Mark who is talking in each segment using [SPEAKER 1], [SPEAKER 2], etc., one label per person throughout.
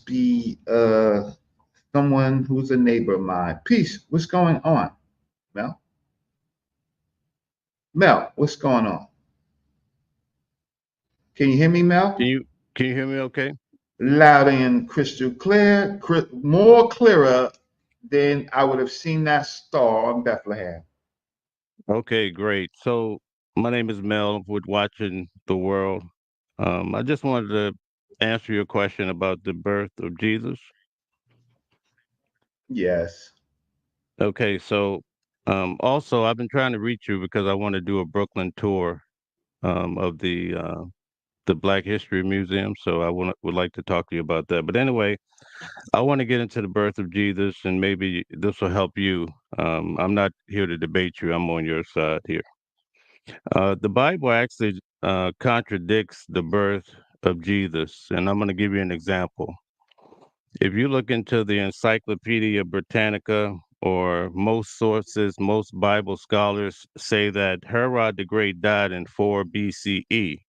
[SPEAKER 1] be someone who's a neighbor of mine. Peace. What's going on, Mel? Mel, what's going on? Can you hear me,
[SPEAKER 2] Can
[SPEAKER 1] Mel?
[SPEAKER 2] you can you hear me okay?
[SPEAKER 1] Loud and crystal clear, more clearer than I would have seen that star on Bethlehem.
[SPEAKER 2] Okay, great. So my name is Mel with Watching the World. I just wanted to answer your question about the birth of Jesus.
[SPEAKER 1] Yes.
[SPEAKER 2] Okay, so also I've been trying to reach you because I want to do a Brooklyn tour of the Black History Museum. So would like to talk to you about that. But anyway, I want to get into the birth of Jesus, and maybe this will help you. I'm not here to debate you. I'm on your side here. The Bible actually contradicts the birth of Jesus, and I'm going to give you an example. If you look into the Encyclopedia Britannica, or most sources, most Bible scholars say that Herod the Great died in 4 BCE.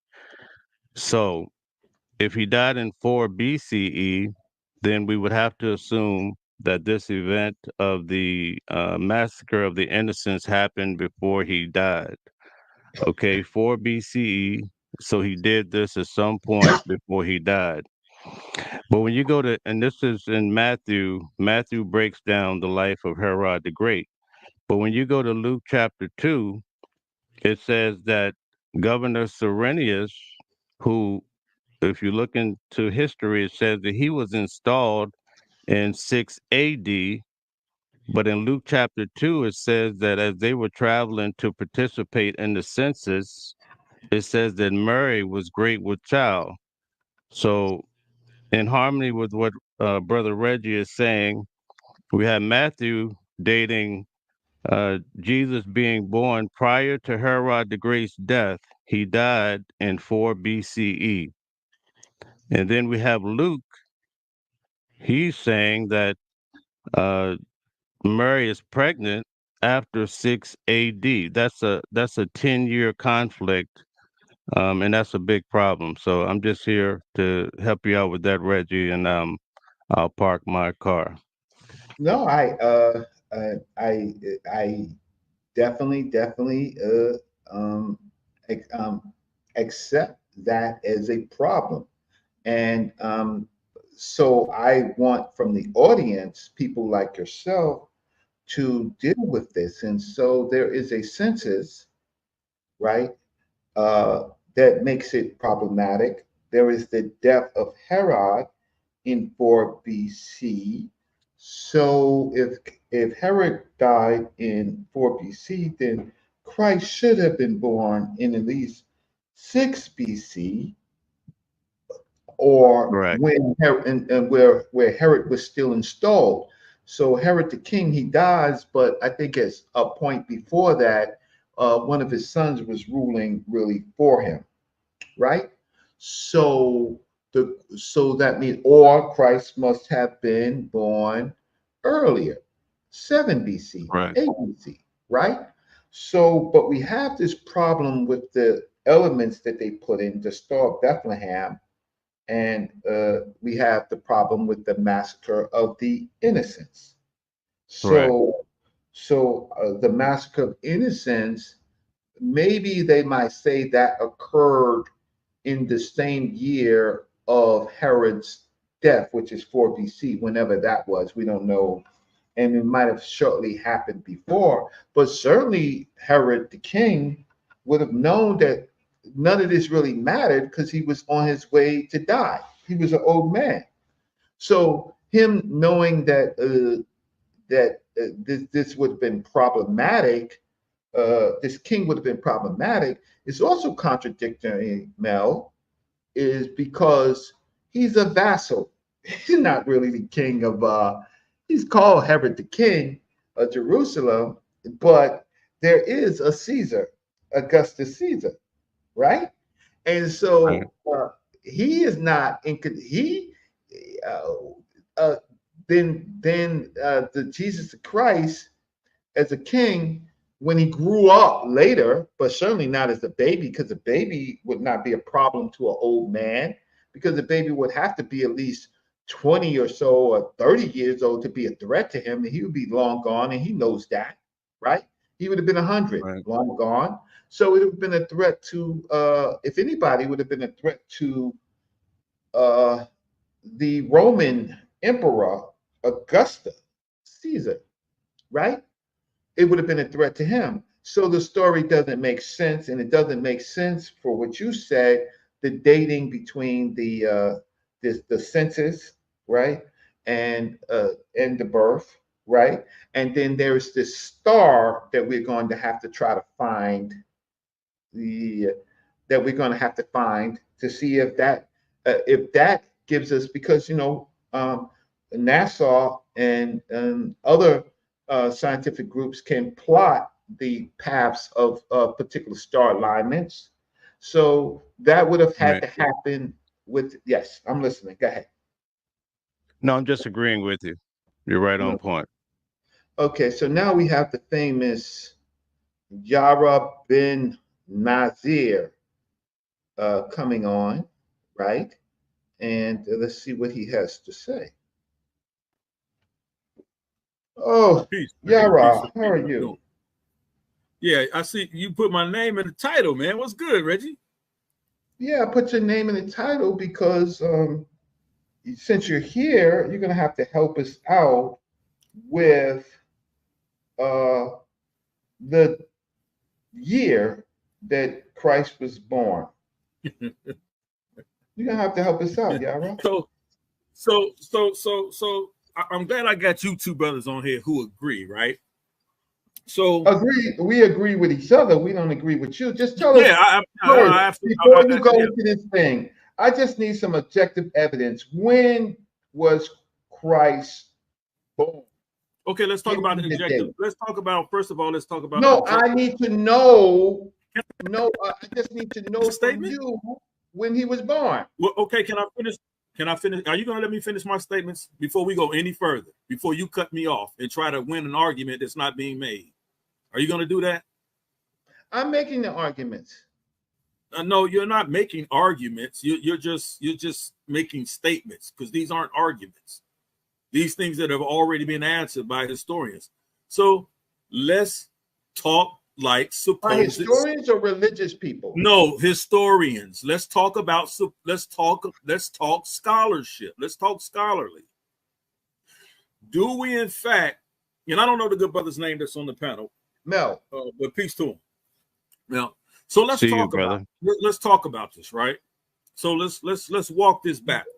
[SPEAKER 2] So, if he died in 4 BCE, then we would have to assume that this event of the massacre of the innocents happened before he died. Okay, 4 BCE. So he did this at some point before he died. But when you go to, and this is in Matthew, Matthew breaks down the life of Herod the Great. But when you go to Luke chapter 2, it says that Governor Cyrenius, who, if you look into history, it says that he was installed in 6 AD. But in Luke chapter 2, it says that as they were traveling to participate in the census, it says that Mary was great with child. So, in harmony with what Brother Reggie is saying, we have Matthew dating Jesus being born prior to Herod the Great's death. He died in 4 BCE. And then we have Luke. He's saying that uh, Mary is pregnant after 6 AD. That's a 10-year conflict, and that's a big problem. So I'm just here to help you out with that, Reggie, and I'll park my car.
[SPEAKER 1] No, I definitely ac- um, accept that as a problem. And so I want from the audience, people like yourself, to deal with this. And so there is a census, right, uh, that makes it problematic. There is the death of Herod in 4 BC. So if Herod died in 4 BC, then Christ should have been born in at least 6 BC, or
[SPEAKER 2] Correct.
[SPEAKER 1] when Herod, and where Herod was still installed. So Herod the king, he dies, but I think at a point before that, one of his sons was ruling really for him, right? So so that means, or Christ must have been born earlier, 7 BC,
[SPEAKER 2] Right.
[SPEAKER 1] 8 BC, right? So, but we have this problem with the elements that they put in the Star of Bethlehem, and we have the problem with the massacre of the innocents.
[SPEAKER 2] Correct.
[SPEAKER 1] So the massacre of innocents, maybe they might say that occurred in the same year of Herod's death, which is 4 BC, whenever that was. We don't know. And it might have shortly happened before, but certainly Herod the king would have known that none of this really mattered because he was on his way to die. He was an old man. So him knowing that this would have been problematic, this king would have been problematic, is also contradictory, Mel, is because he's a vassal. He's not really the king of he's called Herod the king of Jerusalem, but there is a Caesar, Augustus Caesar, right? And
[SPEAKER 2] Right.
[SPEAKER 1] so he is not in he uh, uh, then the Jesus Christ as a king when he grew up later, but certainly not as a baby, because a baby would not be a problem to an old man, because the baby would have to be at least 20 or so or 30 years old to be a threat to him, and he would be long gone, and he knows that, right? He would have been 100,
[SPEAKER 2] Right.
[SPEAKER 1] long gone. So it would have been a threat to, if anybody, would have been a threat to uh, the Roman Emperor Augusta Caesar, right? It would have been a threat to him. So the story doesn't make sense, and it doesn't make sense for what you said, the dating between the census, right, and the birth, right, and then there's this star that we're going to have to try to find the that we're going to have to find to see if that gives us, because NASA and other scientific groups can plot the paths of particular star alignments. So that would have had
[SPEAKER 2] Right.
[SPEAKER 1] to happen with, yes, I'm listening. Go ahead.
[SPEAKER 2] No, I'm just agreeing with you. You're right on point.
[SPEAKER 1] Okay, so now we have the famous Yara bin Nazir coming on, right? And let's see what he has to say. Oh,
[SPEAKER 3] Peace, man. Peace
[SPEAKER 1] Yara,
[SPEAKER 3] and
[SPEAKER 1] how
[SPEAKER 3] peace.
[SPEAKER 1] are
[SPEAKER 3] How you
[SPEAKER 1] you?
[SPEAKER 3] doing? Yeah, I see you put my name in the title, man. What's good, Reggie?
[SPEAKER 1] Yeah, I put your name in the title because since you're here, you're going to have to help us out with uh, the year that Christ was born. You're going to have to help us out, Yara.
[SPEAKER 3] so, I'm glad I got you two brothers on here who agree, right? So,
[SPEAKER 1] Agree. We agree with each other. We don't agree with you. Just tell us
[SPEAKER 3] yeah,
[SPEAKER 1] first,
[SPEAKER 3] I absolutely,
[SPEAKER 1] before you go
[SPEAKER 3] yeah.
[SPEAKER 1] into this thing. I just need some objective evidence. When was Christ born?
[SPEAKER 3] Okay, let's talk
[SPEAKER 1] Give
[SPEAKER 3] about
[SPEAKER 1] me
[SPEAKER 3] the
[SPEAKER 1] the
[SPEAKER 3] objective.
[SPEAKER 1] date.
[SPEAKER 3] Let's talk about first of all. Let's talk about
[SPEAKER 1] No, I
[SPEAKER 3] objective
[SPEAKER 1] need to know. No, I just need to know from
[SPEAKER 3] statement.
[SPEAKER 1] you when he was born.
[SPEAKER 3] Well, okay, can I finish? Can I finish? Are you going to let me finish my statements before we go any further? Before you cut me off and try to win an argument that's not being made? Are you going to do that?
[SPEAKER 1] I'm making the arguments.
[SPEAKER 3] No, you're not making arguments. You're just making statements because these aren't arguments. These things that have already been answered by historians. So let's talk like
[SPEAKER 1] Are
[SPEAKER 3] supposed.
[SPEAKER 1] historians or religious people?
[SPEAKER 3] No, historians. Let's talk about. Let's talk scholarship. Let's talk scholarly. Do we in fact? And I don't know the good brother's name that's on the panel,
[SPEAKER 1] Mel.
[SPEAKER 3] but peace to him. Now, so let's
[SPEAKER 2] See you,
[SPEAKER 3] talk about
[SPEAKER 2] brother.
[SPEAKER 3] let's talk about this, right? So let's walk this backwards.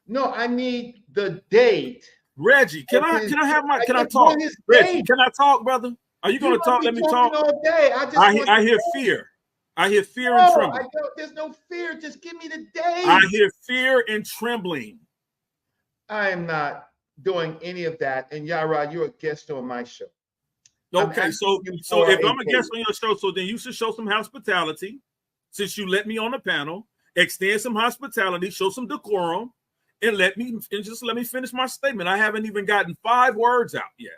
[SPEAKER 1] No, I need the date.
[SPEAKER 3] Reggie, can I can I
[SPEAKER 1] just
[SPEAKER 3] talk?
[SPEAKER 1] want his
[SPEAKER 3] Reggie,
[SPEAKER 1] date.
[SPEAKER 3] can I talk, brother? Are you
[SPEAKER 1] You
[SPEAKER 3] gonna
[SPEAKER 1] might
[SPEAKER 3] talk?
[SPEAKER 1] be
[SPEAKER 3] Let me
[SPEAKER 1] talking
[SPEAKER 3] talk.
[SPEAKER 1] all day. I just want
[SPEAKER 3] I
[SPEAKER 1] the
[SPEAKER 3] hear
[SPEAKER 1] date.
[SPEAKER 3] fear. I hear fear and
[SPEAKER 1] No, I
[SPEAKER 3] trembling.
[SPEAKER 1] don't. There's no fear. Just give me the
[SPEAKER 3] I
[SPEAKER 1] date.
[SPEAKER 3] hear fear and trembling.
[SPEAKER 1] I am not doing any of that. And Yara, you're a guest on my show. I'm
[SPEAKER 3] Okay,
[SPEAKER 1] asking
[SPEAKER 3] so
[SPEAKER 1] you
[SPEAKER 3] so
[SPEAKER 1] for
[SPEAKER 3] if
[SPEAKER 1] a
[SPEAKER 3] I'm a guest
[SPEAKER 1] date.
[SPEAKER 3] on your show, so then you should show some hospitality, since you let me on the panel. Extend some hospitality, show some decorum, and just let me finish my statement. I haven't even gotten 5 words out yet,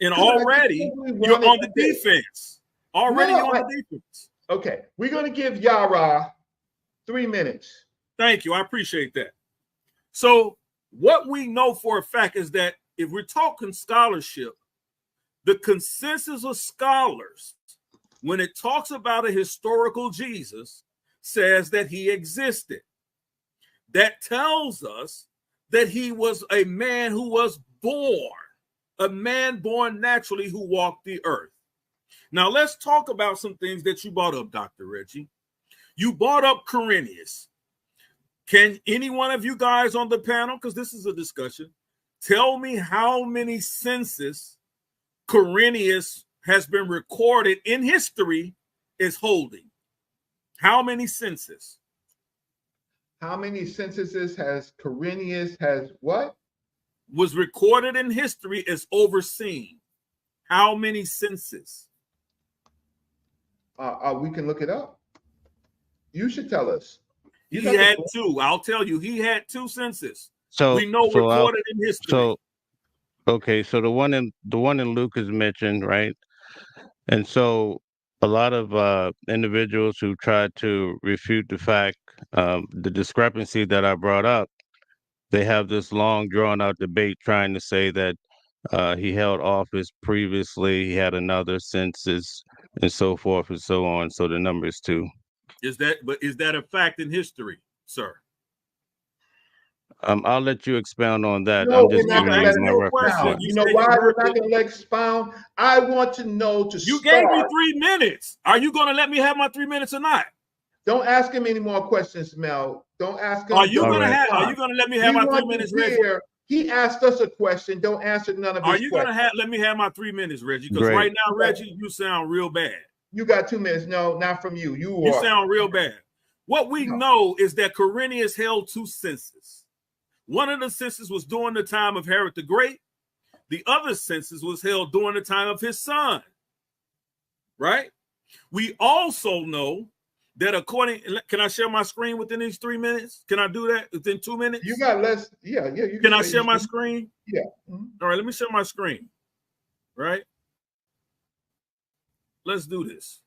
[SPEAKER 3] and
[SPEAKER 1] Because I just
[SPEAKER 3] already
[SPEAKER 1] simply
[SPEAKER 3] you're
[SPEAKER 1] wanted
[SPEAKER 3] on the
[SPEAKER 1] to.
[SPEAKER 3] defense. Already you're
[SPEAKER 1] No,
[SPEAKER 3] on the defense.
[SPEAKER 1] okay. We're going to give Yara 3 minutes.
[SPEAKER 3] Thank you. I appreciate that. So, what we know for a fact is that if we're talking scholarship, the consensus of scholars, when it talks about a historical Jesus, says that he existed. That tells us that he was a man who was born, a man born naturally who walked the earth. Now, let's talk about some things that you brought up, Dr. Reggie. You brought up Quirinius. Can any one of you guys on the panel, because this is a discussion, tell me how many census Quirinius has been recorded in history is holding? How many census?
[SPEAKER 1] How many censuses has Quirinius has what?
[SPEAKER 3] Was recorded in history is overseen. How many census?
[SPEAKER 1] We can look it up. You should tell us. You
[SPEAKER 3] He
[SPEAKER 1] got the
[SPEAKER 3] had
[SPEAKER 1] book.
[SPEAKER 3] 2. I'll tell you, he had 2 census.
[SPEAKER 2] So
[SPEAKER 3] We know
[SPEAKER 2] so I'll
[SPEAKER 3] recorded in history.
[SPEAKER 2] so okay, so the one in Luke is mentioned, right? And so a lot of individuals who try to refute the discrepancy that I brought up, they have this long drawn out debate trying to say that he held office previously, he had another census, and so forth and so on. So the number is 2.
[SPEAKER 3] Is that a fact in history, sir?
[SPEAKER 2] I'll let you expound on that.
[SPEAKER 1] No,
[SPEAKER 2] I'm
[SPEAKER 1] we're
[SPEAKER 2] just
[SPEAKER 1] not
[SPEAKER 3] You
[SPEAKER 2] giving
[SPEAKER 1] going to
[SPEAKER 2] you
[SPEAKER 1] let
[SPEAKER 3] asked
[SPEAKER 1] him
[SPEAKER 3] me
[SPEAKER 2] my
[SPEAKER 3] a
[SPEAKER 2] reference
[SPEAKER 3] question.
[SPEAKER 1] expound.
[SPEAKER 2] point.
[SPEAKER 3] You
[SPEAKER 1] You know
[SPEAKER 3] said
[SPEAKER 1] why
[SPEAKER 3] you
[SPEAKER 1] we're
[SPEAKER 3] heard
[SPEAKER 1] not
[SPEAKER 3] it.
[SPEAKER 1] going to let expound? I want to know to
[SPEAKER 3] You gave me
[SPEAKER 1] start.
[SPEAKER 3] 3 minutes. Are you going to let me have my 3 minutes or not?
[SPEAKER 1] Don't ask him any more questions, Mel. Don't ask him.
[SPEAKER 3] Are you
[SPEAKER 2] All
[SPEAKER 1] Don't
[SPEAKER 3] gonna
[SPEAKER 2] right.
[SPEAKER 3] have? Are
[SPEAKER 1] respond.
[SPEAKER 3] you gonna let me have
[SPEAKER 1] We
[SPEAKER 3] my 3
[SPEAKER 1] want to
[SPEAKER 3] minutes, Reggie?
[SPEAKER 1] hear. He asked us a question. Don't answer none of
[SPEAKER 3] Are
[SPEAKER 1] his
[SPEAKER 3] you gonna
[SPEAKER 1] questions.
[SPEAKER 3] let me have my 3 minutes, Reggie? Because
[SPEAKER 2] Great.
[SPEAKER 3] right now, Reggie, you sound real bad.
[SPEAKER 1] You got 2 minutes. No, not from you. You
[SPEAKER 3] You
[SPEAKER 1] are.
[SPEAKER 3] sound real bad. What we
[SPEAKER 1] No.
[SPEAKER 3] know is that Quirinius held 2 censuses. One of the censuses was during the time of Herod the Great. The other census was held during the time of his son. Right? We also know that according, can I share my screen within these 3 minutes? Can I do that within 2 minutes?
[SPEAKER 1] You got less. Yeah. You
[SPEAKER 3] Can I
[SPEAKER 1] say
[SPEAKER 3] share my screen?
[SPEAKER 1] Yeah. Mhm.
[SPEAKER 3] All right, let me share my screen. Right? Let's do this.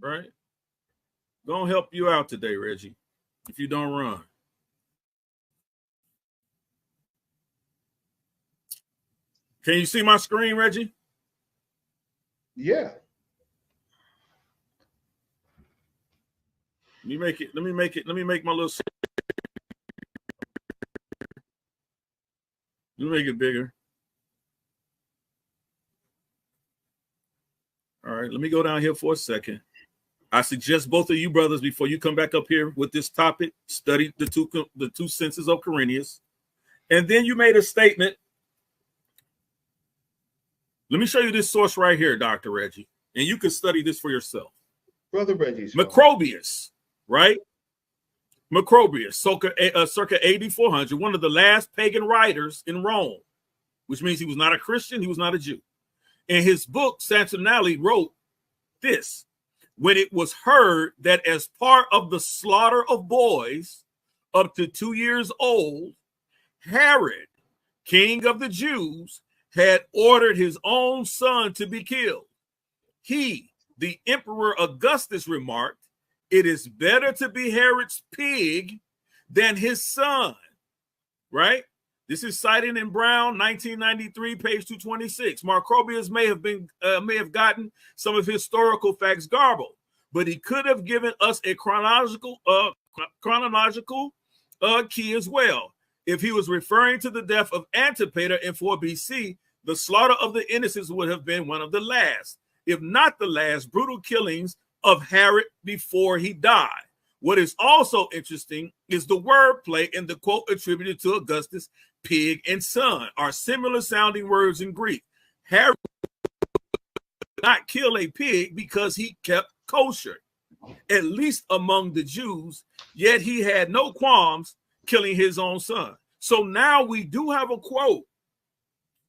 [SPEAKER 3] Right? Gonna help you out today, Reggie, if you don't run. Can you see my screen, Reggie?
[SPEAKER 1] Yeah.
[SPEAKER 3] Let me make it. Let me make my little. Let me make it bigger. All right, let me go down here for a second. I suggest both of you brothers, before you come back up here with this topic, study the two censuses of Quirinius, and then you made a statement. Let me show you this source right here, Dr. Reggie, and you can study this for yourself.
[SPEAKER 1] Brother Reggie's
[SPEAKER 3] Macrobius, right? Macrobius, circa AD 400, one of the last pagan writers in Rome, which means he was not a Christian, he was not a Jew. In his book, Santinelli wrote this: when it was heard that as part of the slaughter of boys up to 2 years old, Herod, king of the Jews, had ordered his own son to be killed, he, the Emperor Augustus, remarked, "It is better to be Herod's pig than his son," right? This is cited in Brown, 1993, page 226. Macrobius may have gotten some of historical facts garbled, but he could have given us a chronological key as well. If he was referring to the death of Antipater in 4 BC, the slaughter of the innocents would have been one of the last, if not the last, brutal killings of Herod before he died. What is also interesting is the wordplay in the quote attributed to Augustus: pig and son are similar sounding words in Greek. Herod did not kill a pig because he kept kosher, at least among the Jews, yet he had no qualms killing his own son. So now we do have a quote.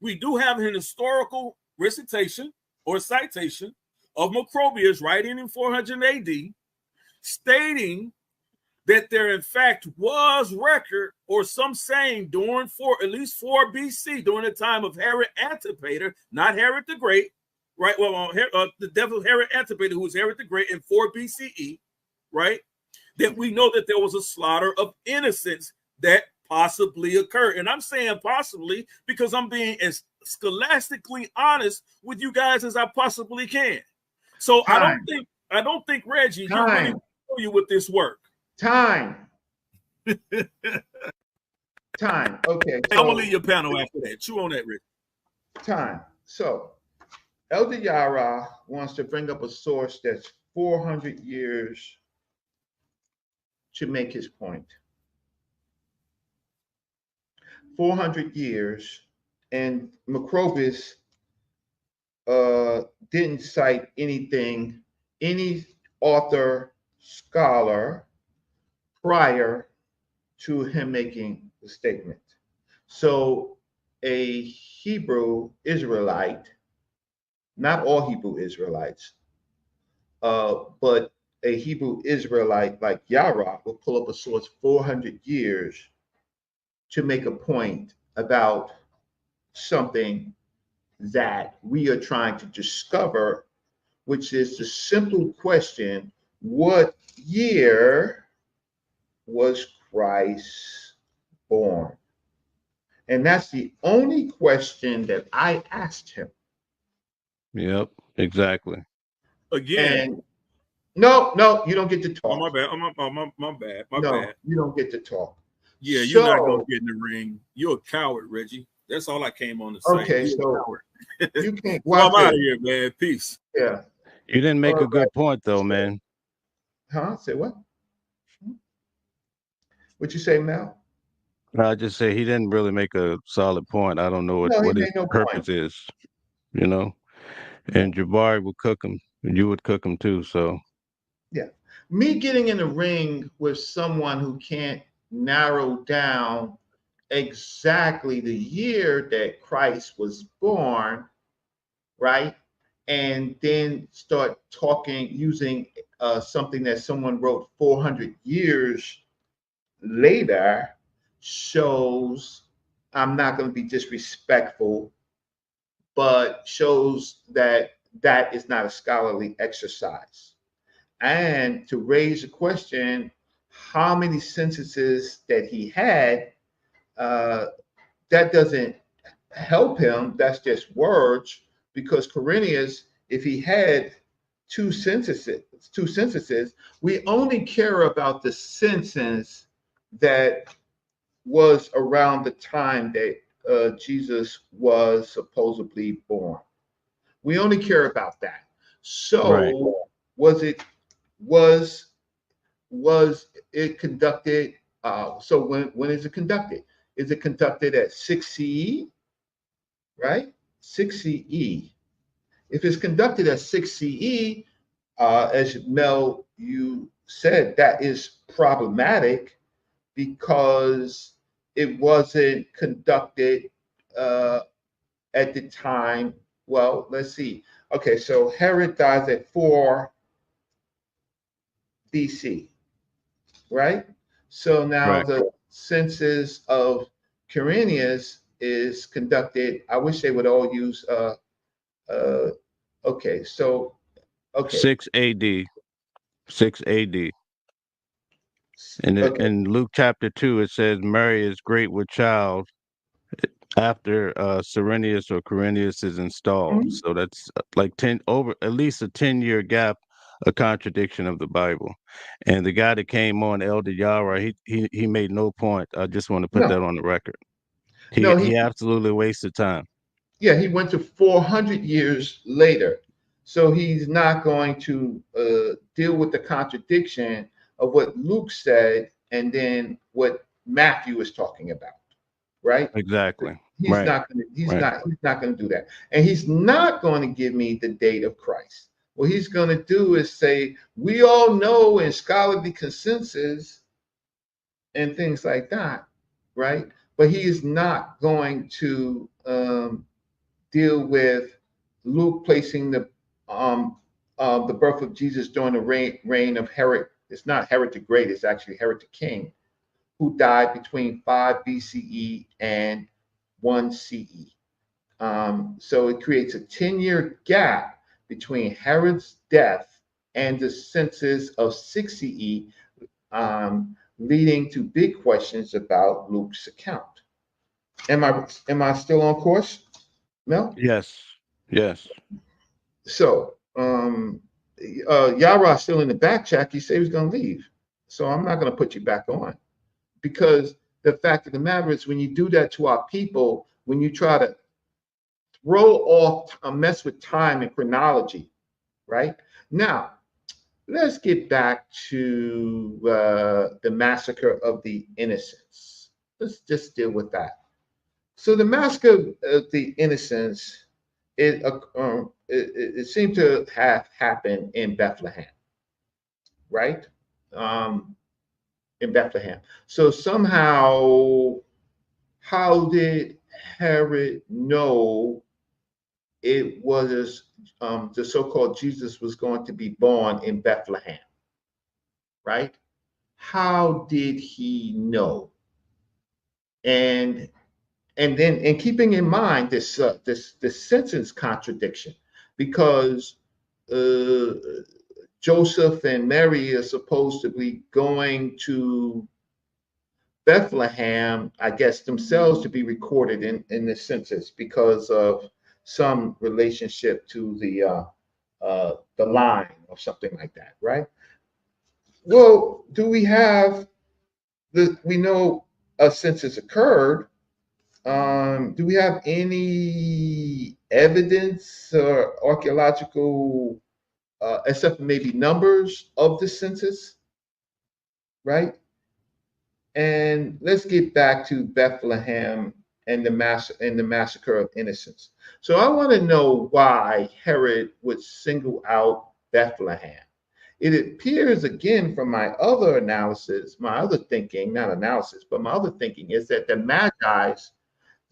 [SPEAKER 3] We do have an historical recitation or citation of Macrobius writing in 400 AD, stating that there in fact was record or some saying during at least 4 BC, during the time of Herod Antipater, not Herod the Great, right? Well, the death of Herod Antipater, who was Herod the Great in 4 BCE, right? That we know that there was a slaughter of innocents that possibly occurred. And I'm saying possibly because I'm being as scholastically honest with you guys as I possibly can. So I don't think Reggie, you're really familiar with this work.
[SPEAKER 1] Time. Time. Okay.
[SPEAKER 3] So, I'm gonna leave your panel after that. Chew on that, Rick.
[SPEAKER 1] Time. So Elder Yara wants to bring up a source that's 400 years to make his point. 400 years, and Macrobius didn't cite anything, any author, scholar prior to him making the statement. So a Hebrew Israelite, not all Hebrew Israelites, but a Hebrew Israelite like Yara will pull up a source 400 years to make a point about something that we are trying to discover, which is the simple question: what year was Christ born? And that's the only question that I asked him.
[SPEAKER 2] Yep, exactly.
[SPEAKER 3] Again,
[SPEAKER 1] And no, you don't get to
[SPEAKER 3] oh,
[SPEAKER 1] talk.
[SPEAKER 3] my bad. Oh, my bad. My
[SPEAKER 1] No,
[SPEAKER 3] bad.
[SPEAKER 1] you don't get to talk.
[SPEAKER 3] Yeah, you're not gonna
[SPEAKER 1] So,
[SPEAKER 3] get in the ring. You're a coward, Reggie. That's all I came on to say.
[SPEAKER 1] okay,
[SPEAKER 3] You're a
[SPEAKER 1] so
[SPEAKER 3] coward.
[SPEAKER 1] you can't
[SPEAKER 3] So I'm
[SPEAKER 1] watch
[SPEAKER 3] out of
[SPEAKER 1] this.
[SPEAKER 3] here, man. Peace.
[SPEAKER 1] Yeah.
[SPEAKER 2] You didn't make
[SPEAKER 1] All
[SPEAKER 2] a
[SPEAKER 1] right.
[SPEAKER 2] good point though,
[SPEAKER 1] So,
[SPEAKER 2] man.
[SPEAKER 1] huh? Say what? What you say, Mel?
[SPEAKER 2] I just say he didn't really make a solid point. I don't know
[SPEAKER 1] No, he
[SPEAKER 2] what his
[SPEAKER 1] made no point.
[SPEAKER 2] purpose is, you know. And Jabari would cook him, and you would cook him too. So
[SPEAKER 1] Yeah. Me getting in the ring with someone who can't narrow down exactly the year that Christ was born, right? And then start talking using something that someone wrote 400 years later shows, I'm not going to be disrespectful, but shows that that is not a scholarly exercise. And to raise the question, how many censuses that he had, uh, that doesn't help him. That's just words, because Quirinius, if he had two censuses, we only care about the census that was around the time that Jesus was supposedly born. We only care about that.
[SPEAKER 2] right,
[SPEAKER 1] So was it was was it conducted? So when is it conducted? Is it conducted at 6 CE? Right, 6 CE. If it's conducted at 6 CE, as Mel you said, that is problematic because it wasn't conducted uh, at the time. Well, let's see. Okay, so Herod dies at 4 BC, right? So now
[SPEAKER 2] right.
[SPEAKER 1] the census of Quirinius is conducted. I wish they would all use. Uh, okay, so okay,
[SPEAKER 2] 6 AD, 6 AD. And
[SPEAKER 1] okay.
[SPEAKER 2] in Luke chapter 2, it says Mary is great with child after Cyrenius or Quirinius is installed.
[SPEAKER 1] Mhm.
[SPEAKER 2] So that's like 10 over at least a 10-year gap, a contradiction of the Bible. And the guy that came on, Elder Yara, he made no point. I just want to put
[SPEAKER 1] No,
[SPEAKER 2] that on the record.
[SPEAKER 1] no,
[SPEAKER 2] He absolutely wasted time.
[SPEAKER 1] yeah, he went to 400 years later. So he's not going to deal with the contradiction of what Luke said and then what Matthew is talking about, right?
[SPEAKER 2] Exactly.
[SPEAKER 1] He's
[SPEAKER 2] Right.
[SPEAKER 1] not going to
[SPEAKER 2] Right.
[SPEAKER 1] he's not going to do that. And he's not going to give me the date of Christ. What he's going to do is say, we all know in scholarly consensus and things like that, right? But he is not going to deal with Luke placing the birth of Jesus during the reign of Herod. It's not Herod the Great; it's actually Herod the King, who died between 5 BCE and 1 CE. So it creates a 10-year gap between Herod's death and the census of 6 CE, leading to big questions about Luke's account. Am I still on course, Mel?
[SPEAKER 2] Yes. Yes.
[SPEAKER 1] So, Yara still in the back chat. He said he was going to leave. So I'm not going to put you back on, because the fact of the matter is, when you do that to our people, when you try to throw off, mess with time and chronology, right? Now, let's get back to the massacre of the innocents. Let's just deal with that. So the massacre of the innocents, it seemed to have happened in Bethlehem, right? Um, in Bethlehem. So somehow, how did Herod know it was the so-called Jesus was going to be born in Bethlehem, right? How did he know? And and keeping in mind this sentence contradiction, because uh, Joseph and Mary are supposed to be going to Bethlehem, I guess, themselves to be recorded in the census because of some relationship to the line or something like that, right? Well, do we have we know a census occurred. Do we have any evidence or archaeological, except for maybe numbers of the census, right? And let's get back to Bethlehem and the massacre of innocents. So I want to know why Herod would single out Bethlehem. It appears again from my other analysis, my other thinking, not analysis, but my other thinking is that the Magi's,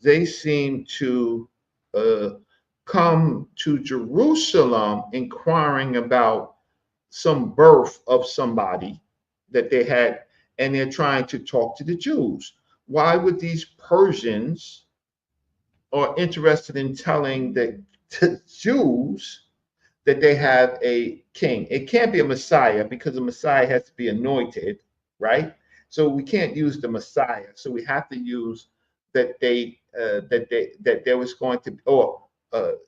[SPEAKER 1] they seem to uh, come to Jerusalem inquiring about some birth of somebody that they had, and they're trying to talk to the Jews. Why would these Persians are interested in telling the Jews that they have a king? It can't be a Messiah because the Messiah has to be anointed, right? So we can't use the Messiah. So we have to use that there was going to, or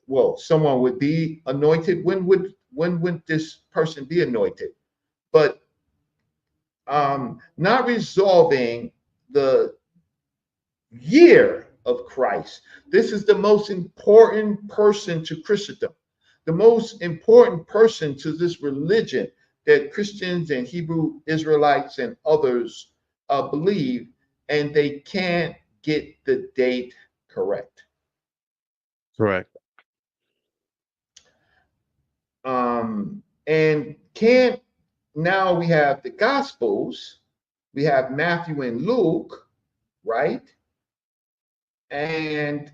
[SPEAKER 1] well, someone would be anointed. When would this person be anointed? But not resolving the year of Christ. This is the most important person to Christendom, the most important person to this religion that Christians and Hebrew Israelites and others believe, and they can't get the date correct.
[SPEAKER 2] Correct.
[SPEAKER 1] And can't now we have the Gospels, we have Matthew and Luke, right? And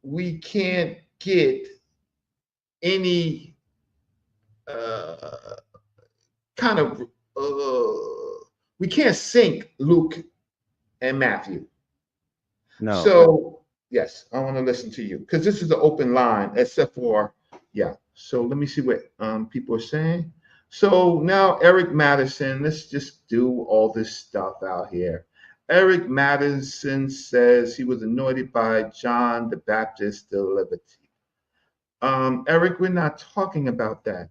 [SPEAKER 1] we can't get any uh, kind of we can't sync Luke and Matthew.
[SPEAKER 2] No.
[SPEAKER 1] So yes, I want to listen to you because this is an open line, except for yeah. So let me see what people are saying. So now Eric Madison, let's just do all this stuff out here. Eric Madison says he was anointed by John the Baptist the Liberty. Eric, we're not talking about that.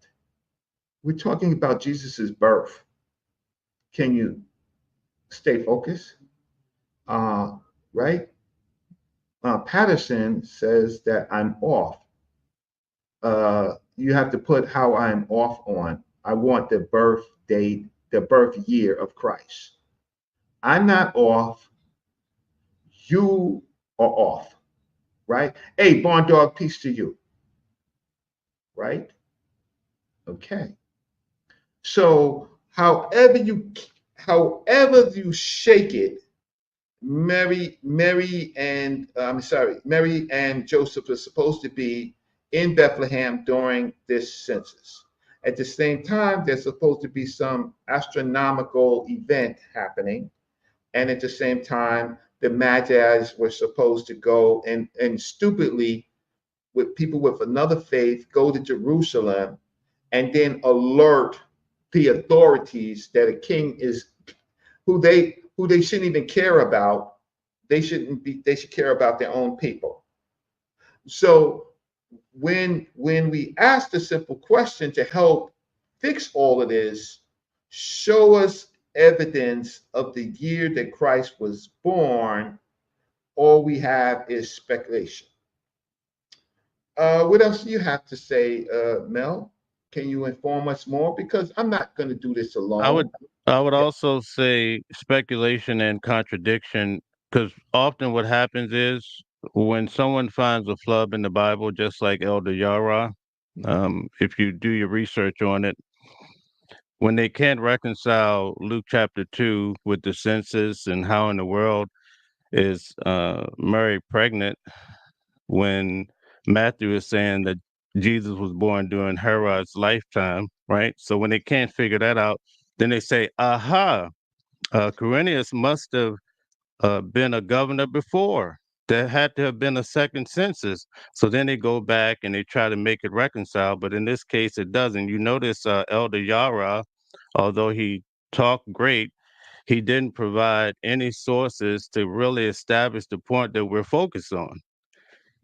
[SPEAKER 1] We're talking about Jesus's birth. Can you stay focused? Uh, right? Patterson says that I'm off. You have to put how I'm off on. I want the birth date, the birth year of Christ. I'm not off. You are off, right? Hey, Barn Dog, peace to you, right? Okay. So, however you shake it, Mary and Joseph are supposed to be in Bethlehem during this census. At the same time, there's supposed to be some astronomical event happening, and at the same time, the Magi's were supposed to go and stupidly, with people with another faith, go to Jerusalem and then alert the authorities that a king is who they shouldn't even care about. They should care about their own people. So when we ask the simple question to help fix all of this, show us evidence of the year that Christ was born, all we have is speculation. What else do you have to say, Mel? Can you inform us more? Because I'm not going to do this
[SPEAKER 2] I would
[SPEAKER 1] alone.
[SPEAKER 2] I would
[SPEAKER 1] Yeah.
[SPEAKER 2] also say speculation and contradiction, because often what happens is when someone finds a flub in the Bible, just like Elder Yara, if you do your research on it, when they can't reconcile Luke chapter 2 with the census and how in the world is Mary pregnant when Matthew is saying that Jesus was born during Herod's lifetime, right? So when they can't figure that out, then they say, aha, Quirinius must have been a governor before. There had to have been a second census. So then they go back and they try to make it reconcile. But in this case, it doesn't. You notice Elder Yara, although he talked great, he didn't provide any sources to really establish the point that we're focused on.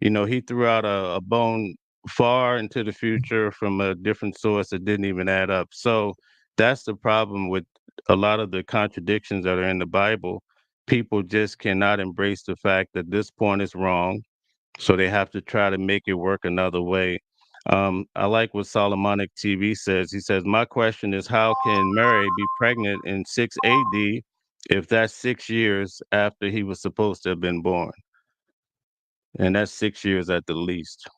[SPEAKER 2] He threw out a bone far into the future from a different source that didn't even add up. So that's the problem with a lot of the contradictions that are in the Bible. People just cannot embrace the fact that this point is wrong, so they have to try to make it work another way. I like what Solomonic TV says. He says, "My question is, how can Mary be pregnant in 6 AD if that's 6 years after he was supposed to have been born? And that's 6 years at the least."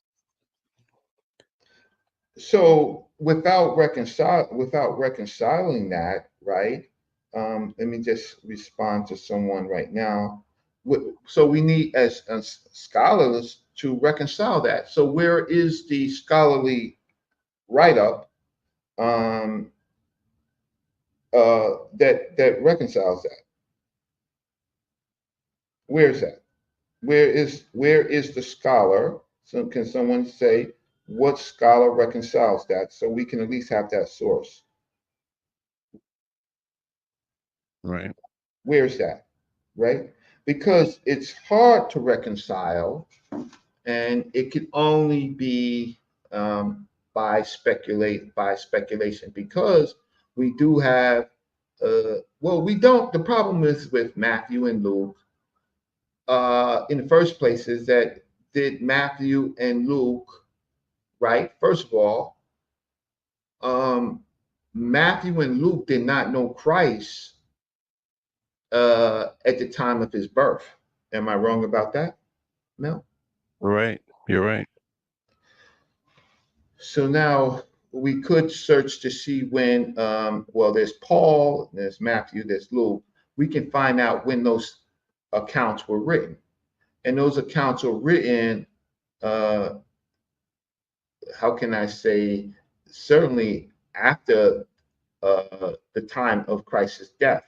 [SPEAKER 1] So without reconciling that, right? Let me just respond to someone right now. So we need, as scholars, to reconcile that. So where is the scholarly write up that reconciles that? Where is that? Where is the scholar? So can someone say what scholar reconciles that, so we can at least have that source?
[SPEAKER 2] Right.
[SPEAKER 1] Where's that? Right? Because it's hard to reconcile, and it can only be by speculation, because we do have well, we don't. The problem is with Matthew and Luke. In the first place, is that did Matthew and Luke, right? First of all, Matthew and Luke did not know Christ at the time of his birth. Am I wrong about that? No.
[SPEAKER 2] Right. You're right.
[SPEAKER 1] So now we could search to see when, well, there's Paul, there's Matthew, there's Luke. We can find out when those accounts were written. And those accounts were written, uh, how can I say, certainly after the time of Christ's death.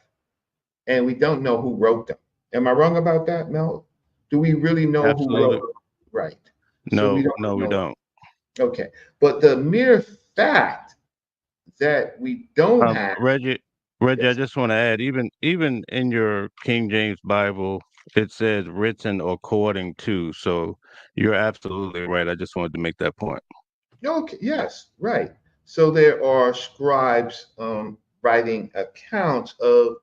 [SPEAKER 1] And we don't know who wrote them. Am I wrong about that, Mel? Do we really know who wrote
[SPEAKER 2] Absolutely.
[SPEAKER 1] them? Right. So we
[SPEAKER 2] No,
[SPEAKER 1] don't
[SPEAKER 2] no, we
[SPEAKER 1] know.
[SPEAKER 2] don't.
[SPEAKER 1] Okay. But the mere fact that we don't have,
[SPEAKER 2] Reggie, Reggie, I
[SPEAKER 1] yes.
[SPEAKER 2] just want to add, even in your King James Bible, it says written according to. So you're absolutely right. I just wanted to make that point.
[SPEAKER 1] Okay, yes, right. So there are scribes writing accounts of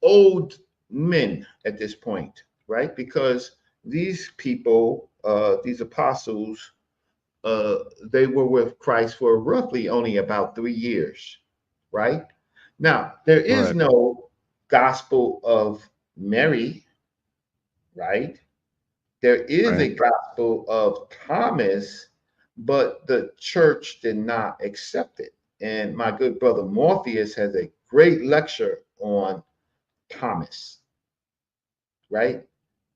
[SPEAKER 1] old men at this point, right? Because these people, these apostles, they were with Christ for roughly only about 3 years, right? Now, there is
[SPEAKER 2] Correct.
[SPEAKER 1] no Gospel of Mary, right? There is a
[SPEAKER 2] Right.
[SPEAKER 1] Gospel of Thomas, but the church did not accept it. And my good brother Morpheus has a great lecture on Thomas, right?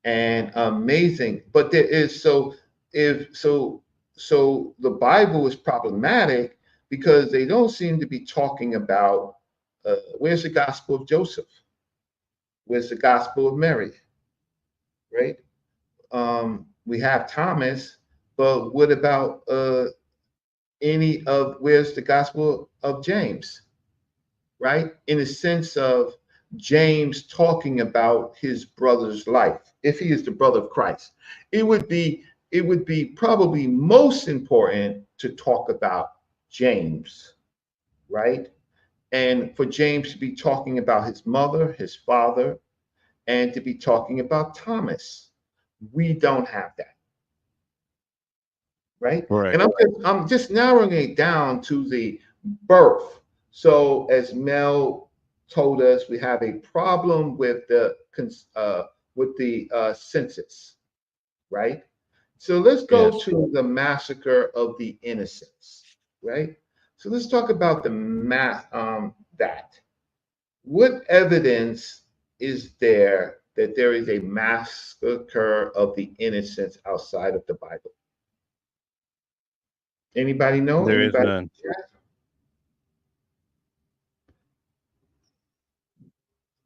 [SPEAKER 1] And amazing. But there is, so if so so the Bible is problematic because they don't seem to be talking about where's the Gospel of Joseph, where's the Gospel of Mary, right? We have Thomas, but what about any of, where's the Gospel of James, right? In the sense of James talking about his brother's life, if he is the brother of Christ, it would be probably most important to talk about James, right? And for James to be talking about his mother, his father, and to be talking about Thomas. We don't have that, right?
[SPEAKER 2] Right.
[SPEAKER 1] And I'm just narrowing it down to the birth. So as Mel told us, we have a problem with the census, right? So let's go
[SPEAKER 2] Yes.
[SPEAKER 1] to the massacre of the innocents, right? So let's talk about the math. That what evidence is there that there is a massacre of the innocents outside of the Bible? Anybody know?
[SPEAKER 2] There is
[SPEAKER 1] Anybody?
[SPEAKER 2] none.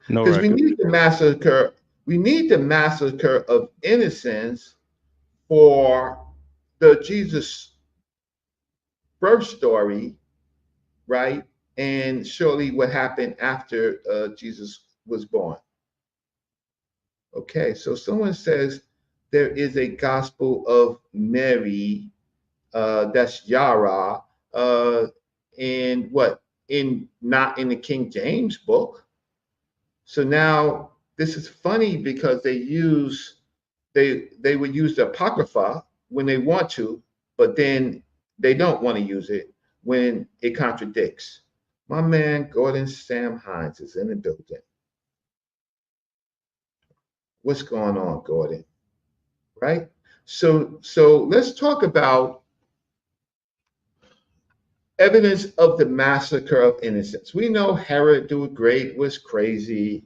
[SPEAKER 2] No
[SPEAKER 1] Because we
[SPEAKER 2] record.
[SPEAKER 1] need the massacre. We need the massacre of innocents for the Jesus birth story, right? And surely what happened after Jesus was born. Okay, so someone says there is a Gospel of Mary, that's Yara, in what? In not in the King James book. So now this is funny because they would use the Apocrypha when they want to, but then they don't want to use it when it contradicts. My man Gordon Sam Hines is in the building. What's going on, Gordon? Right? So let's talk about evidence of the massacre of innocents. We know Herod the Great was crazy.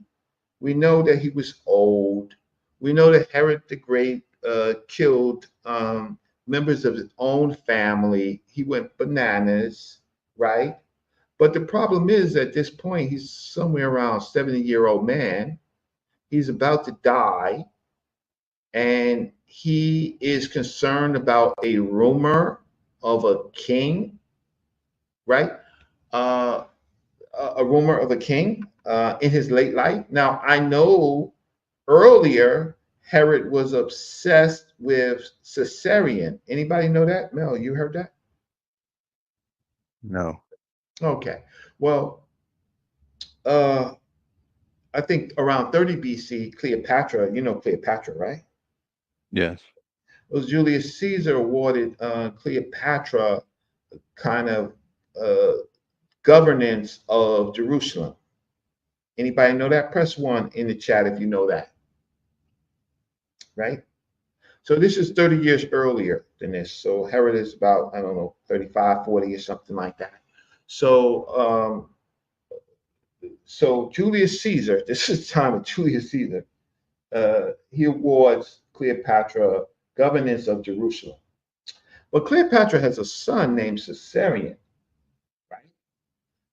[SPEAKER 1] We know that he was old. We know that Herod the Great killed members of his own family. He went bananas, right? But the problem is, at this point, he's somewhere around 70-year-old man. He's about to die, and he is concerned about a rumor of a king, right? Uh, a rumor of a king in his late life. Now, I know earlier Herod was obsessed with Caesarion. Anybody know that? Mel, you heard that?
[SPEAKER 2] No.
[SPEAKER 1] Okay. Well, uh, I think around 30 BC, Cleopatra, you know Cleopatra, right?
[SPEAKER 2] Yes.
[SPEAKER 1] It was Julius Caesar awarded Cleopatra kind of uh, governance of Jerusalem. Anybody know that? Press one in the chat if you know that, right? So this is 30 years earlier than this. So Herod is about, I don't know, 35, 40 or something like that. So Julius Caesar, this is the time of Julius Caesar, he awards Cleopatra governance of Jerusalem. But Cleopatra has a son named Caesarion, right?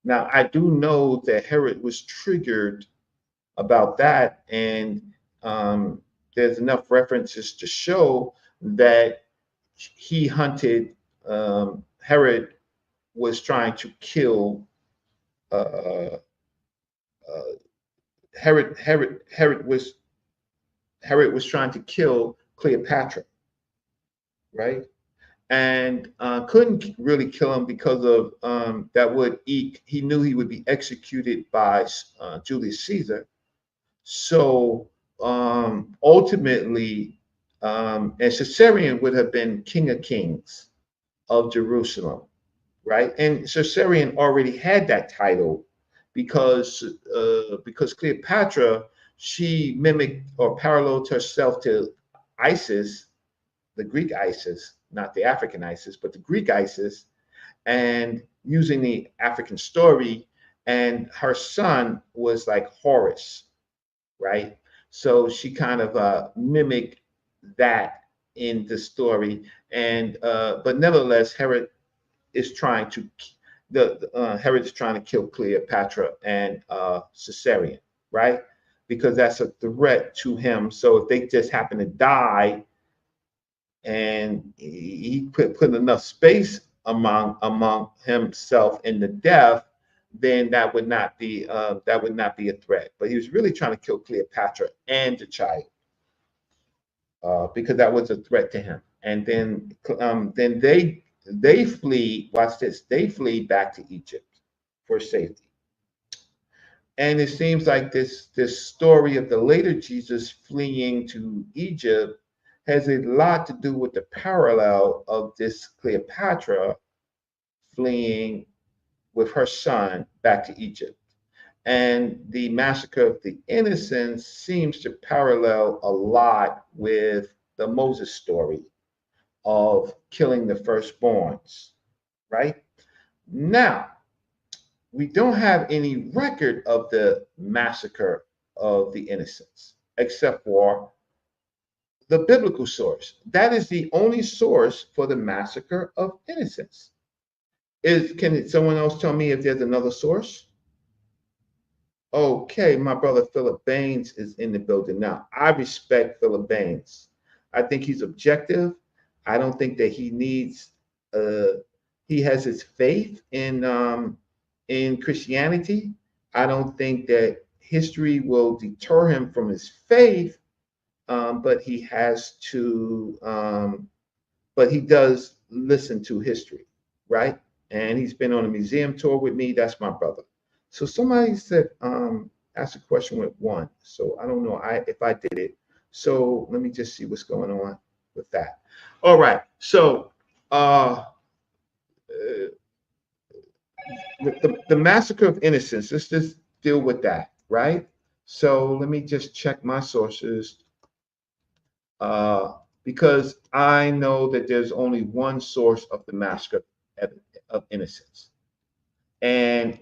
[SPEAKER 1] Now, I do know that Herod was triggered about that, and there's enough references to show that he hunted, Herod was trying to kill, uh, uh, Herod was trying to kill Cleopatra, right? And couldn't really kill him because of he knew he would be executed by Julius Caesar. So ultimately, and Caesarion would have been king of kings of Jerusalem, right? And Caesarion already had that title because Cleopatra, she mimicked or paralleled herself to Isis, the Greek Isis, not the African Isis, but the Greek Isis, and using the African story. And her son was like Horus, right? So she kind of mimicked that in the story, and but nevertheless, is trying to Herod is trying to kill Cleopatra and Caesarion, right? Because that's a threat to him. So if they just happen to die, and he put enough space among himself and the death, then that would not be a threat. But he was really trying to kill Cleopatra and the child because that was a threat to him. And then they flee. Watch this. They flee back to Egypt for safety. And it seems like this story of the later Jesus fleeing to Egypt has a lot to do with the parallel of this Cleopatra fleeing with her son back to Egypt. And the massacre of the innocents seems to parallel a lot with the Moses story of killing the firstborns, right? Now, we don't have any record of the massacre of the innocents, except for the biblical source. That is the only source for the massacre of innocents. Can someone else tell me if there's another source? Okay, my brother Philip Baines is in the building now. I respect Philip Baines. I think he's objective. I don't think that he has his faith in Christianity. I don't think that history will deter him from his faith, but he has to, but he does listen to history, right? And he's been on a museum tour with me. That's my brother. So somebody said, ask a question with one. So I don't know if I did it. So let me just see what's going on with that. All right. So the massacre of innocents, let's just deal with that, right? So let me just check my sources, because I know that there's only one source of the massacre of innocents. And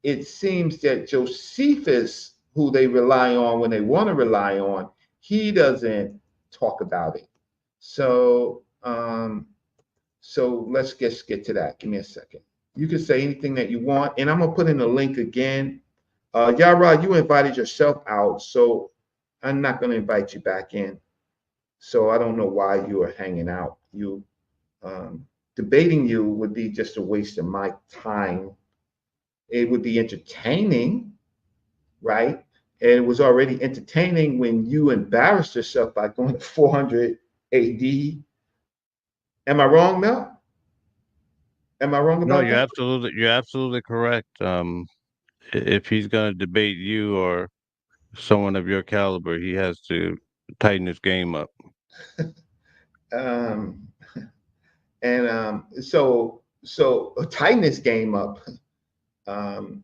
[SPEAKER 1] it seems that Josephus, who they rely on when they want to rely on, he doesn't talk about it. So, so let's just get to that. Give me a second. You can say anything that you want, and I'm gonna put in a link again. Yara, you invited yourself out, so I'm not gonna invite you back in. So I don't know why you are hanging out. You debating you would be just a waste of my time. It would be entertaining, right? And it was already entertaining when you embarrassed yourself by going to 400 AD. Am I wrong, Mel? Am I wrong
[SPEAKER 2] No,
[SPEAKER 1] about that?
[SPEAKER 2] you're absolutely correct. If he's going to debate you or someone of your caliber, he has to tighten his game up.
[SPEAKER 1] Um, and so tighten this game up. Um,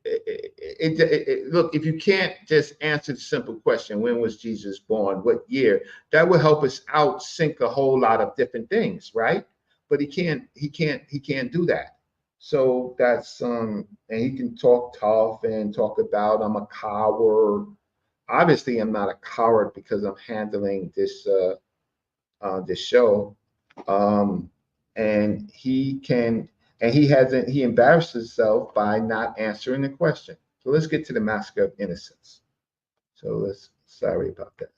[SPEAKER 1] look, if you can't just answer the simple question, when was Jesus born, what year, that will help us out sync a whole lot of different things, right? But he can't do that. So that's and he can talk tough and talk about I'm a coward. Obviously I'm not a coward because I'm handling this show. Um, and he embarrassed himself by not answering the question. So let's get to the massacre of innocence. So sorry about that.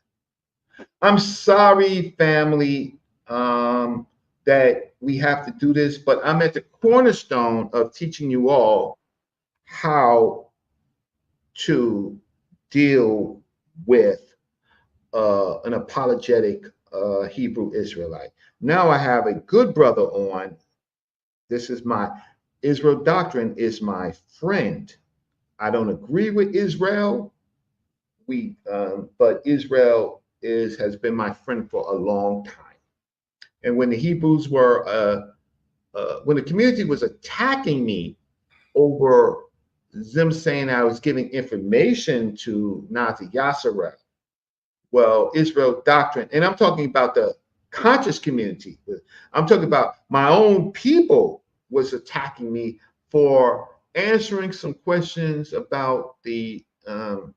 [SPEAKER 1] I'm sorry, family, that we have to do this, but I'm at the cornerstone of teaching you all how to deal with an apologetic Hebrew Israelite. Now I have a good brother on. This is my Israel doctrine is my friend. I don't agree with Israel. But Israel has been my friend for a long time. And when the Hebrews were, when the community was attacking me over them saying I was giving information to Nazi Yasserel, well, Israel doctrine, and I'm talking about the conscious community. I'm talking about my own people was attacking me for answering some questions about the to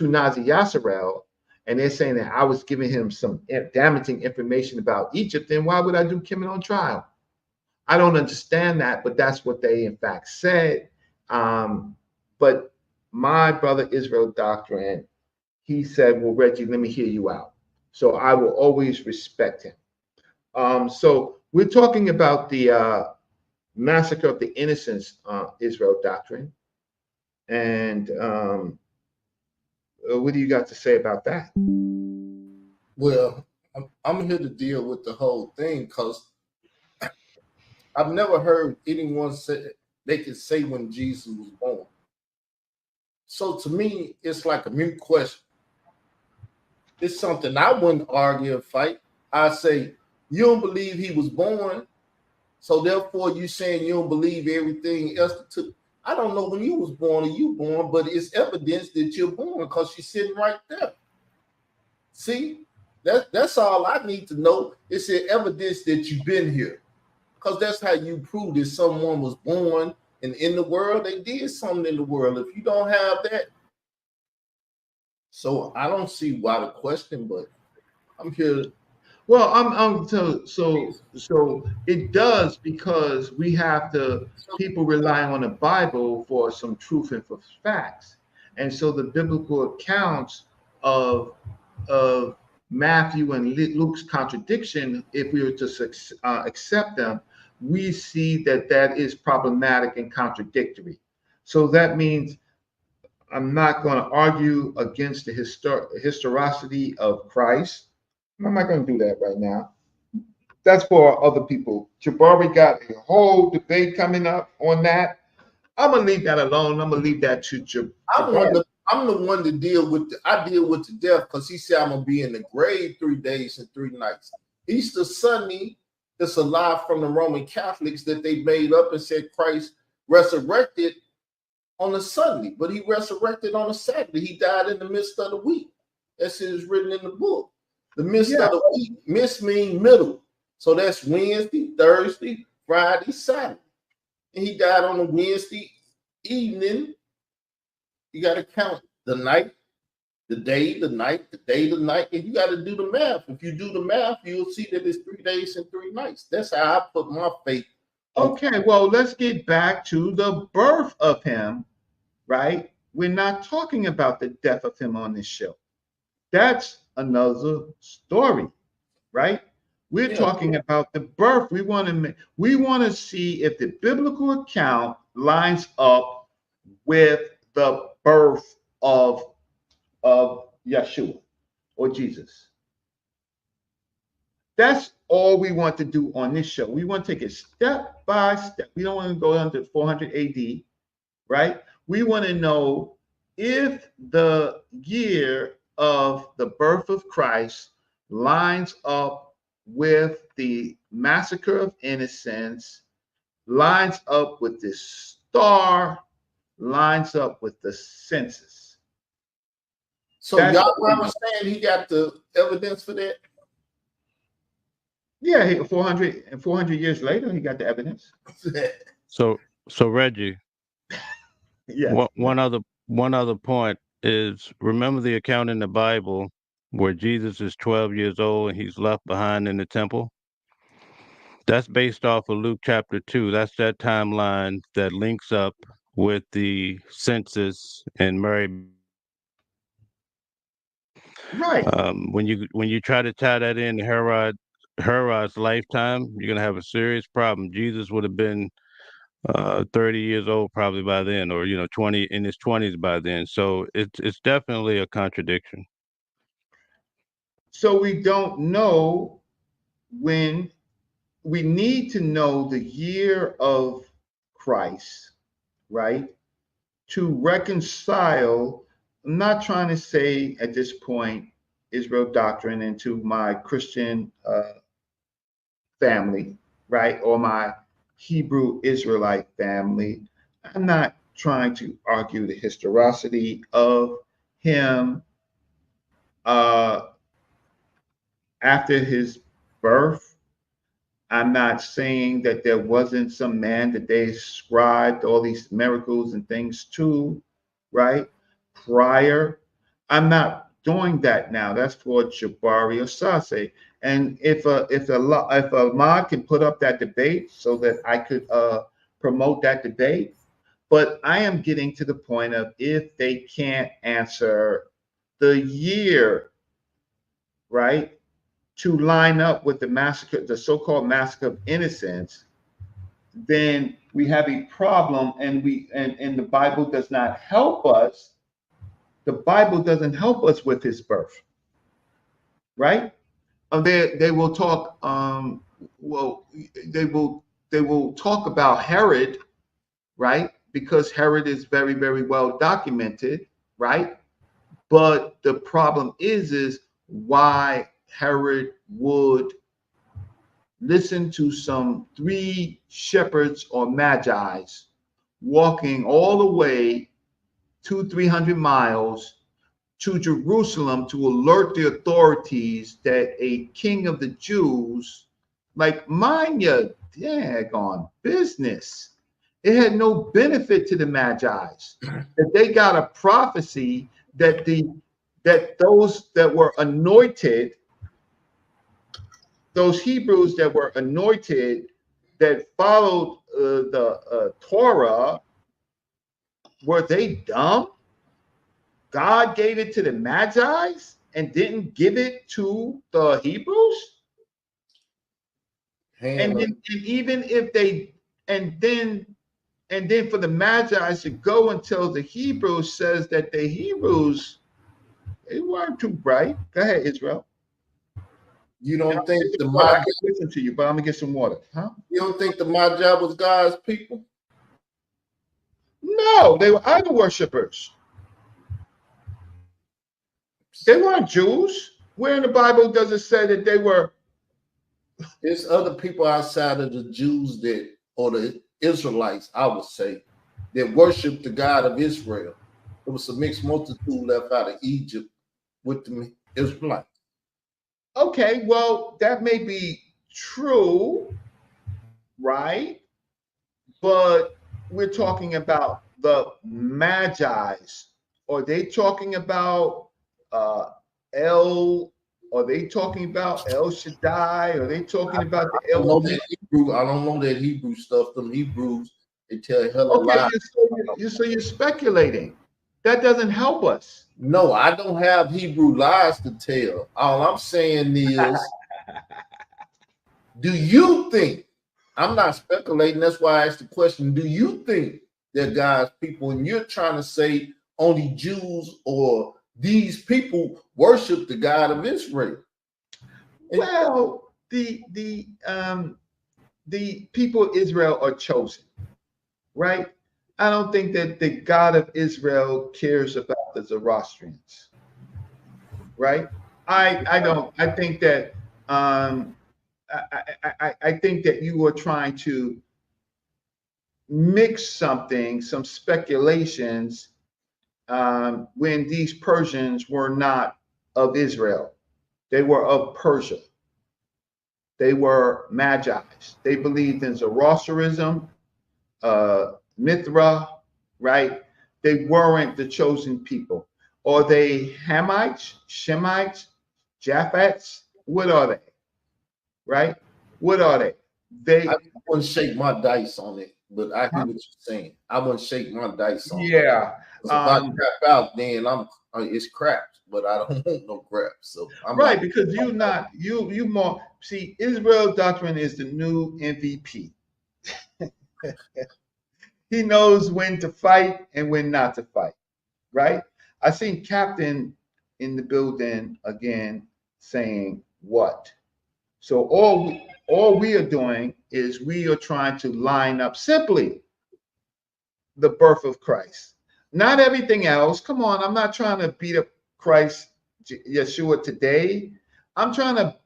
[SPEAKER 1] Nazi Yasserel, and they're saying that I was giving him some damaging information about Egypt. Then why would I do Kim on trial? I don't understand that, but that's what they in fact said. But my brother Israel doctrine, he said, well, Reggie, let me hear you out. So I will always respect him. So we're talking about the massacre of the innocents, Israel doctrine. And what do you got to say about that?
[SPEAKER 4] Well, I'm here to deal with the whole thing because I've never heard anyone say they could say when Jesus was born. So to me, it's like a mute question. It's something I wouldn't argue or fight. I say, you don't believe he was born, so therefore you saying you don't believe everything else that took. I don't know when you was born or you born, but it's evidence that you're born because you're sitting right there. See, that's all I need to know. It's the evidence that you've been here. Because that's how you prove that someone was born and in the world, they did something in the world. If you don't have that, so I don't see why the question, but I'm here.
[SPEAKER 1] Well, so it does because we have to people rely on the Bible for some truth and for facts, and so the biblical accounts of of Matthew and Luke's contradiction, if we were to accept them, we see that that is problematic and contradictory. So that means I'm not going to argue against the historicity of Christ. I'm not going to do that right now. That's for other people. Jabari got a whole debate coming up on that. I'm gonna leave that alone. I'm gonna leave that to Jabari.
[SPEAKER 4] I'm the one to deal with I deal with the death because he said I'm gonna be in the grave 3 days and 3 nights. Easter Sunday is a lie from the Roman Catholics that they made up and said Christ resurrected on a Sunday, but he resurrected on a Saturday. He died in the midst of the week. That's is written in the book. The midst of the week, midst mean middle. So that's Wednesday, Thursday, Friday, Saturday. And he died on a Wednesday evening. You got to count the night, the day, the night, the day, the night, and you got to do the math. If you do the math, you'll see that it's 3 days and 3 nights. That's how I put my faith.
[SPEAKER 1] Okay, well, let's get back to the birth of him, right? We're not talking about the death of him on this show. That's another story, right? We're talking about the birth. We want to see if the biblical account lines up with the birth of Yeshua or Jesus. That's all we want to do on this show. We want to take it step by step. We don't want to go under 400 AD, right? We want to know if the year of the birth of Christ lines up with the massacre of innocents, lines up with the star, lines up with the census.
[SPEAKER 4] So y'all understand he got the evidence for that?
[SPEAKER 1] Yeah, 400 years later, he got the evidence.
[SPEAKER 2] So Reggie,
[SPEAKER 1] Yeah.
[SPEAKER 2] one other point is, remember the account in the Bible where Jesus is 12 years old and he's left behind in the temple? That's based off of Luke chapter 2. That's that timeline that links up with the census and Mary.
[SPEAKER 1] Right.
[SPEAKER 2] When you try to tie that in to Herod's lifetime, you're gonna have a serious problem. Jesus would have been 30 years old probably by then, or 20 in his 20s by then. So it's definitely a contradiction.
[SPEAKER 1] So we don't know when. We need to know the year of Christ, right? To reconcile. I'm not trying to say at this point Israel doctrine into my Christian family, right? Or my Hebrew Israelite family. I'm not trying to argue the historicity of him after his birth. I'm not saying that there wasn't some man that they ascribed all these miracles and things to, right? Prior. I'm not doing that now. That's for Jabari or Sase. And if a mod can put up that debate so that I could promote that debate, but I am getting to the point of if they can't answer the year, right? To line up with the massacre, the so-called massacre of innocents, then we have a problem, and the Bible does not help us. The Bible doesn't help us with his birth, right? They will talk. Well, they will talk about Herod, right? Because Herod is very, very well documented, right? But the problem is why Herod would listen to some 3 shepherds or magi's walking all the way 200-300 miles to Jerusalem to alert the authorities that a king of the Jews, like, mind your daggone business. It had no benefit to the magi's that they got a prophecy that those that were anointed, those Hebrews that were anointed, that followed the Torah, were they dumb? God gave it to the Magi's and didn't give it to the Hebrews. And even if they, and and then for the Magi to go until the Hebrews says that the Hebrews, they weren't too bright. Go ahead, Israel.
[SPEAKER 4] You
[SPEAKER 1] And
[SPEAKER 4] don't think the
[SPEAKER 1] I
[SPEAKER 4] Magi,
[SPEAKER 1] can listen to you, but I'm gonna get some water. Huh?
[SPEAKER 4] you don't think the Magi was God's people?
[SPEAKER 1] No, they were idol worshippers. They weren't Jews. Where in the Bible does it say that they were?
[SPEAKER 4] There's other people outside of the Jews that, or the Israelites, I would say, that worship the God of Israel. There was a mixed multitude left out of Egypt with the Israelites.
[SPEAKER 1] Okay, well, that may be true, right? But we're talking about the Magi's. Are they talking about El? Are they talking about El Shaddai? Are they talking about the
[SPEAKER 4] I don't know
[SPEAKER 1] Elohim?
[SPEAKER 4] that Hebrew. I don't know that Hebrew stuff. Them Hebrews, they tell hella
[SPEAKER 1] Okay,
[SPEAKER 4] lies.
[SPEAKER 1] you're speculating. That doesn't help us.
[SPEAKER 4] No, I don't have Hebrew lies to tell. All I'm saying is, do you think? I'm not speculating. That's why I asked the question. Do you think that God's people, and you're trying to say only Jews or these people worship the God of Israel?
[SPEAKER 1] Well, the people of Israel are chosen, right? I don't think that the God of Israel cares about the Zoroastrians, right? I don't. I think that I think that you are trying to mix something, some speculations, when these Persians were not of Israel. They were of Persia. They were Magi's. They believed in Zoroastrianism, Mithra, right? They weren't the chosen people. Are they Hamites, Shemites, Japhets? What are they? Right? What are they?
[SPEAKER 4] I
[SPEAKER 1] They,
[SPEAKER 4] wouldn't shake my dice on it, but I hear
[SPEAKER 1] huh?
[SPEAKER 4] what you're saying. I wouldn't shake my dice on it.
[SPEAKER 1] Yeah.
[SPEAKER 4] Because if I crap out, then it's crap. But I don't want no crap, so I'm
[SPEAKER 1] Right,
[SPEAKER 4] not.
[SPEAKER 1] because you more see Israel's doctrine is the new MVP. He knows when to fight and when not to fight, right? I seen Captain in the building again saying what? So all we are doing is we are trying to line up simply the birth of Christ. Not everything else. Come on, I'm not trying to beat up Christ, Yeshua today. I'm trying to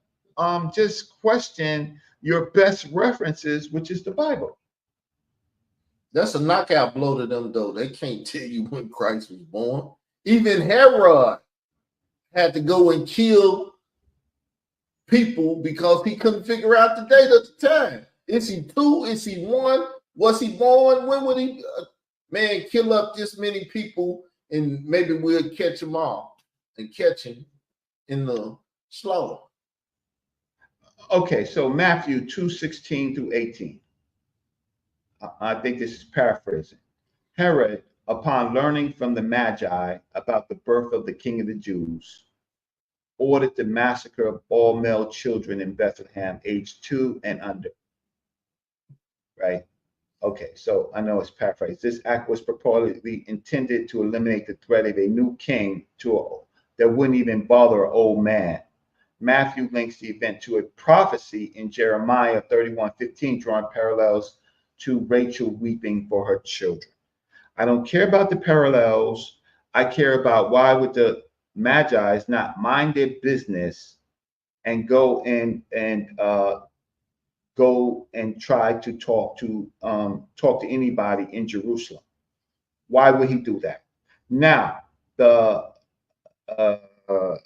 [SPEAKER 1] just question your best references, which is the Bible.
[SPEAKER 4] That's a knockout blow to them, though. They can't tell you when Christ was born. Even Herod had to go and kill people because he couldn't figure out the date of the time. Is he two? Is he one? Was he born? When would he, man, kill up this many people and maybe we'll catch them all and catch him in the slaughter?
[SPEAKER 1] Okay, so Matthew 2:16 through 18. I think this is paraphrasing. Herod, upon learning from the Magi about the birth of the King of the Jews, ordered the massacre of all male children in Bethlehem, aged 2 and under. Right? Okay, so I know it's paraphrased. This act was purportedly intended to eliminate the threat of a new king that wouldn't even bother an old man. Matthew links the event to a prophecy in Jeremiah 31:15, drawing parallels to Rachel weeping for her children. I don't care about the parallels. I care about why would the Magi's not mind their business and go and try to talk to anybody in Jerusalem. Why would he do that? Now, the uh, uh,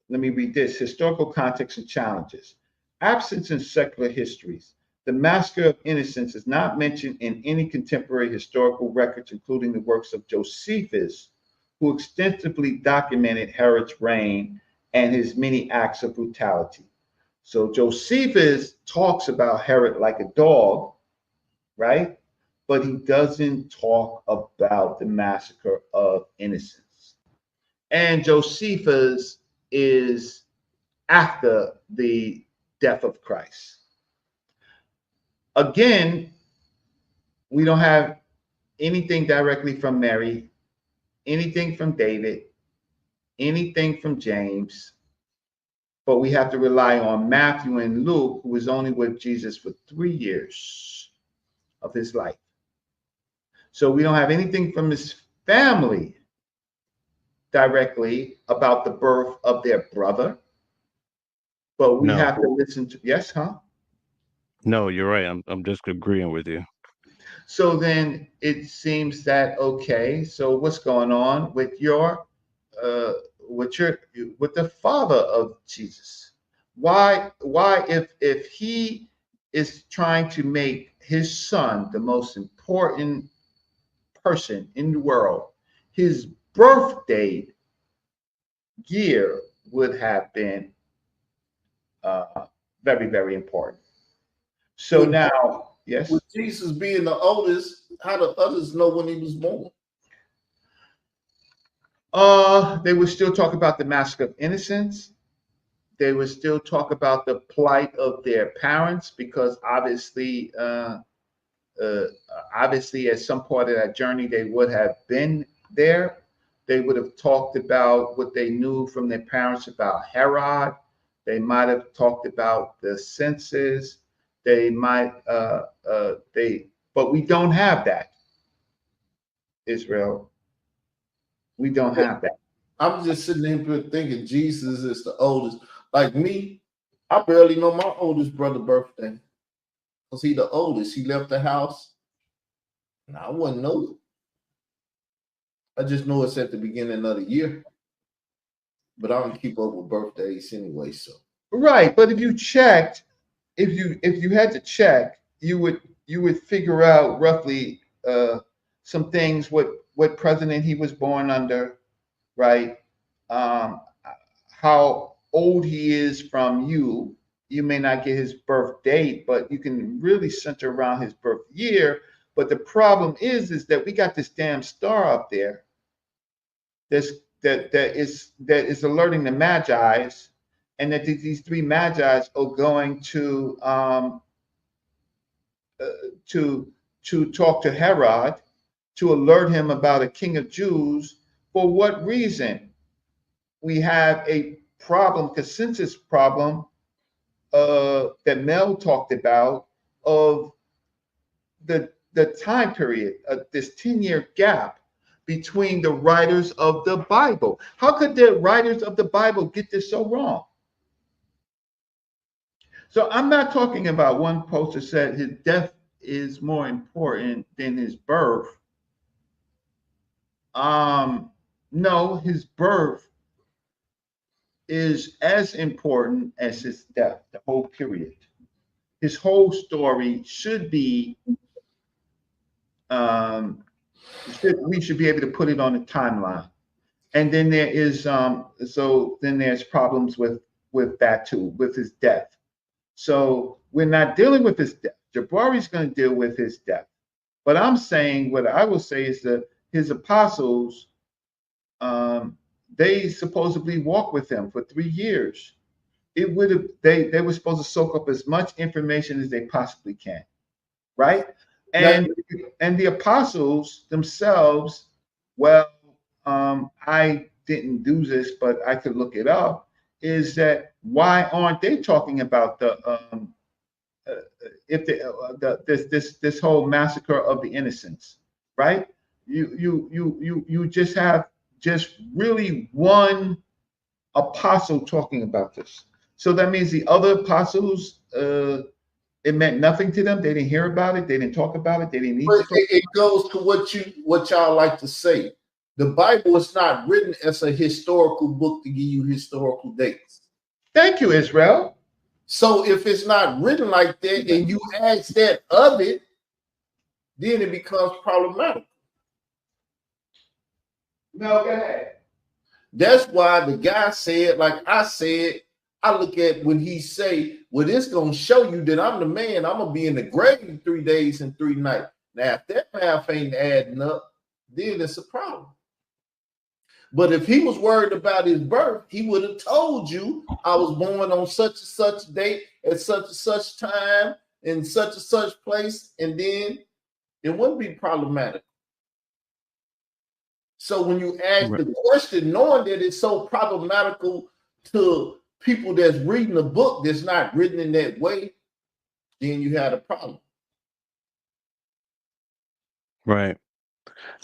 [SPEAKER 1] let me read this: historical context and challenges. Absence in secular histories. The massacre of innocents is not mentioned in any contemporary historical records, including the works of Josephus, who extensively documented Herod's reign and his many acts of brutality. So Josephus talks about Herod like a dog, right? But he doesn't talk about the massacre of innocents. And Josephus is after the death of Christ. Again, we don't have anything directly from Mary, anything from David, anything from James, but we have to rely on Matthew and Luke, who was only with Jesus for 3 years of his life. So we don't have anything from his family directly about the birth of their brother, but we
[SPEAKER 2] No,
[SPEAKER 1] have to listen to, yes, huh?
[SPEAKER 2] no, you're right. I'm just agreeing with you.
[SPEAKER 1] So then it seems that, okay, so what's going on with your uh with the father of Jesus? Why if he is trying to make his son the most important person in the world, his birthday year would have been uh very, very important. So
[SPEAKER 4] With,
[SPEAKER 1] now, yes.
[SPEAKER 4] with Jesus being the oldest, how do others know when he was born?
[SPEAKER 1] They would still talk about the massacre of innocents. They would still talk about the plight of their parents because uh, obviously, at some part of that journey, they would have been there. They would have talked about what they knew from their parents about Herod. They might have talked about the census. They might, but we don't have that, Israel. We don't have that.
[SPEAKER 4] I'm just sitting here thinking Jesus is the oldest. Like me, I barely know my oldest brother's birthday because he the oldest. He left the house, and I wouldn't know it. I just know it's at the beginning of the year, but I don't keep up with birthdays anyway. So
[SPEAKER 1] Right, but if you checked, if you had to check, you would figure out roughly some things what president he was born under, right? Um, how old he is from you. You may not get his birth date, but you can really center around his birth year. But the problem is that we got this damn star up there that's that is alerting the magi's, and that these three magi's are going uh, to to talk to Herod to alert him about a king of Jews. For what reason? We have a problem, consensus problem that Mel talked about of the time period, this 10-year gap between the writers of the Bible. How could the writers of the Bible get this so wrong? So I'm not talking about one poster said his death is more important than his birth. Um, no, his birth is as important as his death, the whole period. His whole story should be, um, we should be able to put it on a timeline. And then there is, so then there's problems with that too, with his death. So we're not dealing with his death. Jabari's going to deal with his death. But I'm saying, what I will say is that his apostles, they supposedly walked with him for 3 years. It would have they were supposed to soak up as much information as they possibly can, right?
[SPEAKER 4] now,
[SPEAKER 1] And the apostles themselves, well, I didn't do this, but I could look it up. Is that why aren't they talking about uh, if this whole massacre of the innocents, right? You just have just really one apostle talking about this. So that means the other apostles, it meant nothing to them. They didn't hear about it. They didn't talk about it. They didn't need
[SPEAKER 4] but
[SPEAKER 1] to talk.
[SPEAKER 4] it goes to what y'all like to say. The Bible is not written as a historical book to give you historical dates.
[SPEAKER 1] Thank you, Israel.
[SPEAKER 4] So if it's not written like that and you ask that of it, then it becomes problematic.
[SPEAKER 1] No, go ahead.
[SPEAKER 4] That's why the guy said, like I said, I look at when he say, well, this gonna show you that I'm the man. I'm gonna be in the grave 3 days and 3 nights. Now, if that math ain't adding up, then it's a problem. But if he was worried about his birth, he would have told you I was born on such and such date at such and such time in such and such place, and then it wouldn't be problematic. So when you ask
[SPEAKER 2] Right.
[SPEAKER 4] the question, knowing that it's so problematical to people that's reading a book that's not written in that way, then you had a problem.
[SPEAKER 2] Right.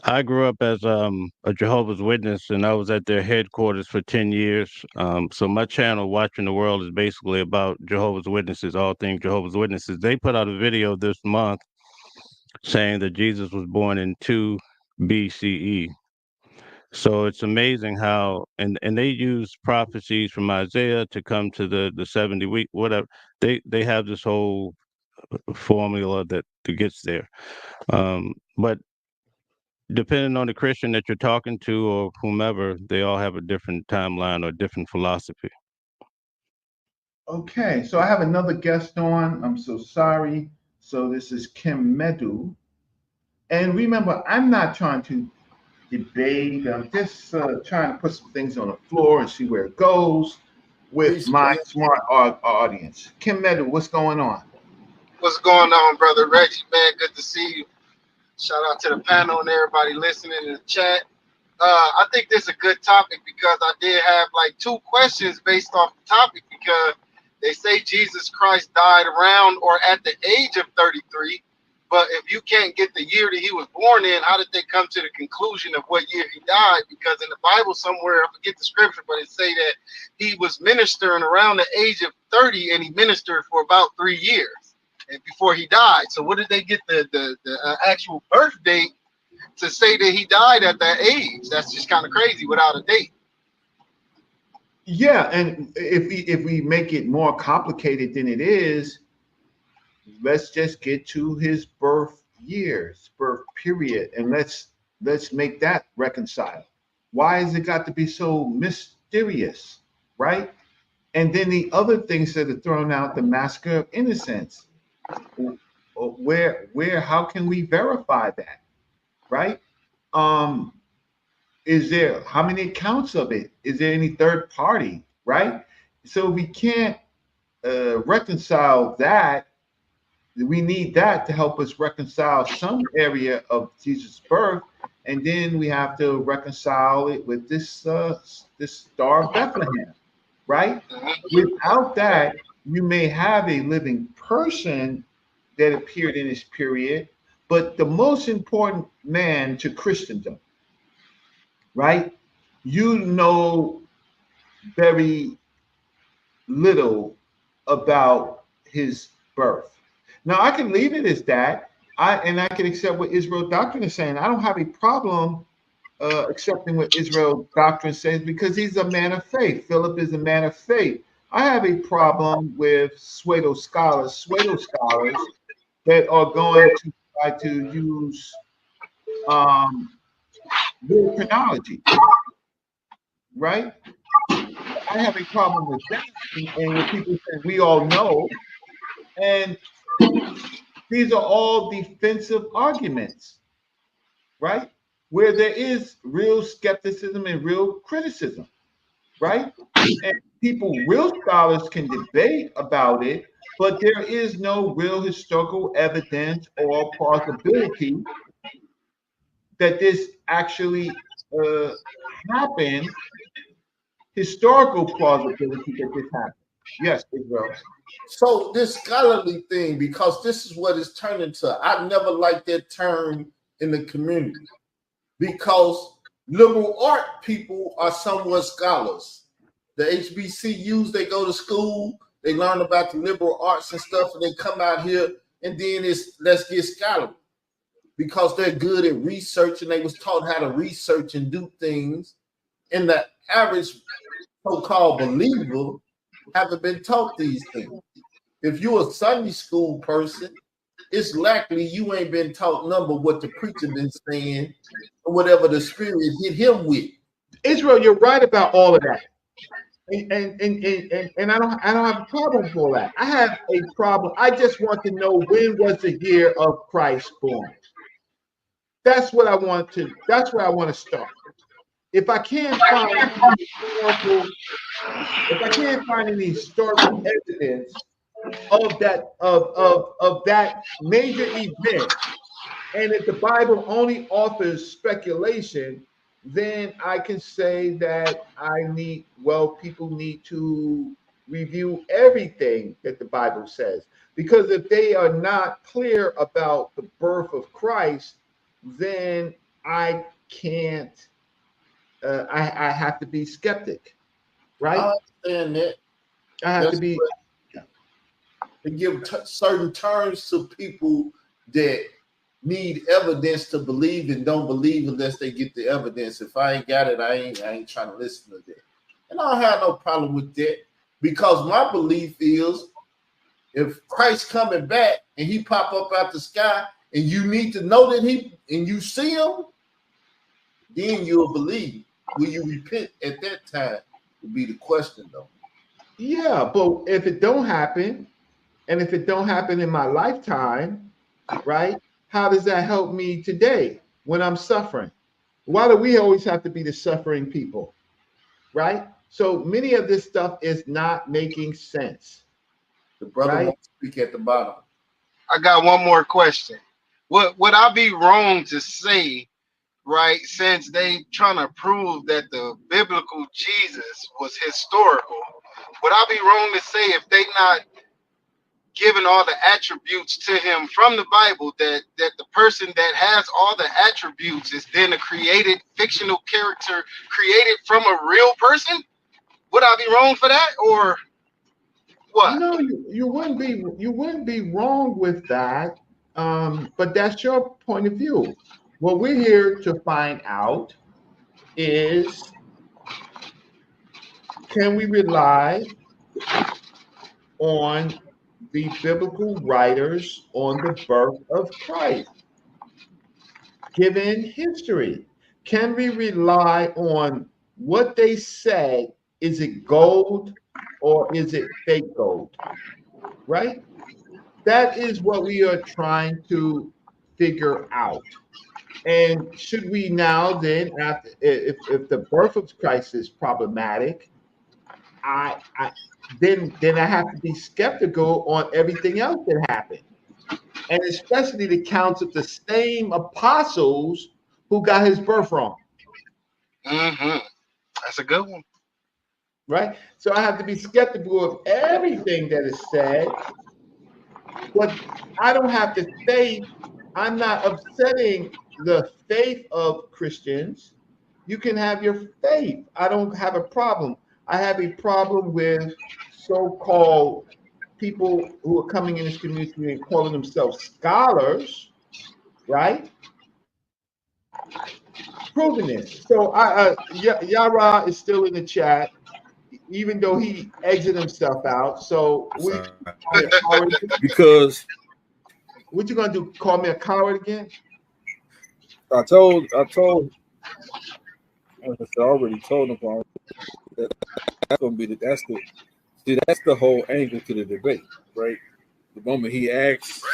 [SPEAKER 2] I grew up as a Jehovah's Witness, and I was at their headquarters for 10 years. So my channel, Watching the World, is basically about Jehovah's Witnesses, all things Jehovah's Witnesses. They put out a video this month saying that Jesus was born in 2 BCE. So it's amazing how, and they use prophecies from Isaiah to come to the 70 week, whatever. They have this whole formula that gets there. But depending on the Christian that you're talking to or whomever, they all have a different timeline or different philosophy.
[SPEAKER 1] Okay, so I have another guest on. I'm so sorry. So this is Kim Medu. And remember, I'm not trying to debate. I'm just trying to put some things on the floor and see where it goes with
[SPEAKER 4] Peace,
[SPEAKER 1] my
[SPEAKER 4] man.
[SPEAKER 1] smart audience. Kim Medu, what's going on?
[SPEAKER 5] What's going on, brother Reggie? Man, good to see you. Shout out to the panel and everybody listening in the chat. I think this is a good topic because I did have like 2 questions based off the topic, because they say Jesus Christ died around or at the age of 33. But if you can't get the year that he was born in, how did they come to the conclusion of what year he died? Because in the Bible somewhere, I forget the scripture, but it say that he was ministering around the age of 30, and he ministered for about 3 years and before he died. So what did they get the actual birth date to say that he died at that age? That's just kind of crazy without a date.
[SPEAKER 1] Yeah, and if we make it more complicated than it is, let's just get to his birth years, birth period, and let's make that reconcile. Why has it got to be so mysterious, right? And then the other things that are thrown out, the massacre of innocents. Where how can we verify that, right? Um, is there how many accounts of it? Is there any third party, right? So we can't reconcile that. We need that to help us reconcile some area of Jesus' birth, and then we have to reconcile it with this star of Bethlehem, right? Without that, you may have a living person that appeared in this period, but the most important man to Christendom, right? You know very little about his birth. Now I can leave it as that. I can accept what Israel doctrine is saying. I don't have a problem accepting what Israel doctrine says because he's a man of faith. Philip is a man of faith. I have a problem with pseudo scholars that are going to try to use real chronology, right? I have a problem with that, and when people say we all know, and these are all defensive arguments, right? Where there is real skepticism and real criticism, right? And people, real scholars can debate about it, but there is no real historical evidence or plausibility that this actually happened, historical plausibility that this happened. Yes, Israel.
[SPEAKER 4] So this scholarly thing, because this is what it's turned into. I never liked that term in the community because liberal art people are somewhat scholars. The HBCUs, they go to school, they learn about the liberal arts and stuff, and they come out here and then it's let's get scholarly because they're good at research and they was taught how to research and do things. And the average so-called believer haven't been taught these things. If you're a Sunday school person, it's likely you ain't been taught number what the preacher been saying or whatever the spirit hit him with.
[SPEAKER 1] Israel, you're right about all of that. And I don't have a problem with all that. I have a problem. I just want to know when was the year of Christ born. That's what I want to. That's where I want to start. If I can't find any historical evidence of that major event, and if the Bible only offers speculation, then I can say that people need to review everything that the Bible says. Because if they are not clear about the birth of Christ, then I can't, I have to be skeptic, right?
[SPEAKER 4] I understand that.
[SPEAKER 1] I have to
[SPEAKER 4] That's
[SPEAKER 1] be,
[SPEAKER 4] to give certain terms to people that need evidence to believe and don't believe unless they get the evidence. If I ain't got it, I ain't trying to listen to that. And I don't have no problem with that, because my belief is if Christ coming back and he pop up out the sky and you need to know that you see him, then you'll believe. Will you repent at that time? Would be the question, though.
[SPEAKER 1] yeah, but if it don't happen, and if it don't happen in my lifetime, right? How does that help me today when I'm suffering? Why do we always have to be the suffering people, right? So many of this stuff is not making sense,
[SPEAKER 4] The brother
[SPEAKER 1] right?
[SPEAKER 4] wants to speak at the bottom.
[SPEAKER 5] I got one more question. Would I be wrong to say, right, since they trying to prove that the biblical Jesus was historical, would I be wrong to say if they not giving all the attributes to him from the Bible, that the person that has all the attributes is then a created fictional character created from a real person? Would I be wrong for that, or what?
[SPEAKER 1] No, you wouldn't be wrong with that. But that's your point of view. What we're here to find out is, can we rely on the biblical writers on the birth of Christ, given history? Can we rely on what they said? Is it gold or is it fake gold? Right? That is what we are trying to figure out. And should we now then, after if the birth of Christ is problematic, I then I have to be skeptical on everything else that happened, and especially the counts of the same apostles who got his birth wrong,
[SPEAKER 5] Mm-hmm. That's a good one.
[SPEAKER 1] right? So I have to be skeptical of everything that is said, but I don't have the faith. I'm not upsetting the faith of Christians. You can have your faith. I don't have a problem. I have a problem with so-called people who are coming in this community and calling themselves scholars, right? Proving this. So Yara is still in the chat, even though he exited himself out. So we call me a coward.
[SPEAKER 6] Because
[SPEAKER 1] What you gonna do? Call me a coward again?
[SPEAKER 6] I told, I already told him that that's gonna be that's the whole angle to the debate, right? The moment he asks,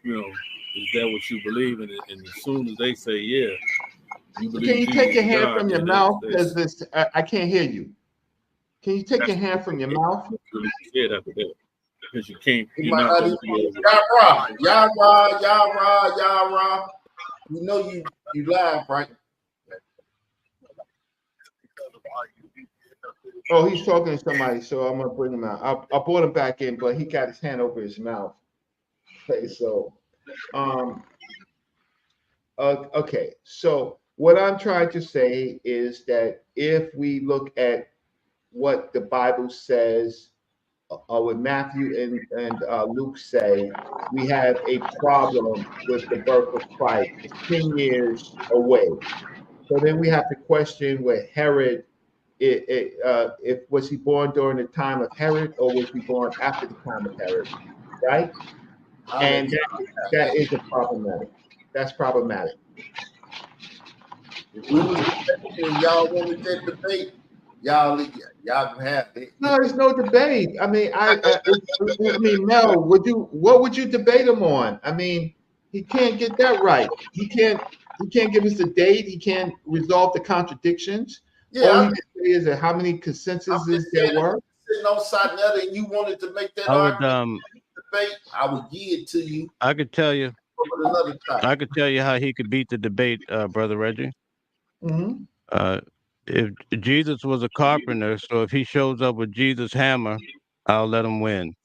[SPEAKER 6] is that what you believe in? And as soon as they say, yeah, you believe
[SPEAKER 1] Can you
[SPEAKER 6] Jesus
[SPEAKER 1] take your
[SPEAKER 6] is
[SPEAKER 1] hand
[SPEAKER 6] God,
[SPEAKER 1] from your
[SPEAKER 6] then
[SPEAKER 1] mouth?
[SPEAKER 6] that's
[SPEAKER 1] Because this, I can't hear you. Can you take your hand from your mouth?
[SPEAKER 6] really said after that. Because
[SPEAKER 4] He
[SPEAKER 6] you're
[SPEAKER 4] might
[SPEAKER 6] not
[SPEAKER 4] not
[SPEAKER 6] gonna
[SPEAKER 4] even
[SPEAKER 6] be able
[SPEAKER 4] Yara. You know you live, right?
[SPEAKER 1] Oh, he's talking to somebody, so I'm gonna bring him out. I brought him back in, but he got his hand over his mouth. Okay, so, okay. So what I'm trying to say is that if we look at what the Bible says, what Matthew and Luke say, we have a problem with the birth of Christ. It's 10 years away. So then we have to question where Herod, if was he born during the time of Herod or was he born after the time of Herod, right? And that is a problematic. That's problematic.
[SPEAKER 4] If we was and y'all wanted that debate, y'all can have it.
[SPEAKER 1] No, there's no debate. I mean, Mel, what would you debate him on? I mean, he can't get that right. He can't give us a date. He can't resolve the contradictions.
[SPEAKER 4] Yeah,
[SPEAKER 1] All he
[SPEAKER 4] I'm
[SPEAKER 1] can say is that how many
[SPEAKER 4] just
[SPEAKER 1] consensuses there
[SPEAKER 4] saying,
[SPEAKER 1] were.
[SPEAKER 4] sitting on Sonetta and you wanted to make that
[SPEAKER 2] I would
[SPEAKER 4] argument debate, I would give it to you
[SPEAKER 2] I could tell you
[SPEAKER 4] another time.
[SPEAKER 2] I could tell you how he could beat the debate, brother Reggie.
[SPEAKER 1] Mhm.
[SPEAKER 2] If Jesus was a carpenter, so if he shows up with Jesus' hammer, I'll let him win.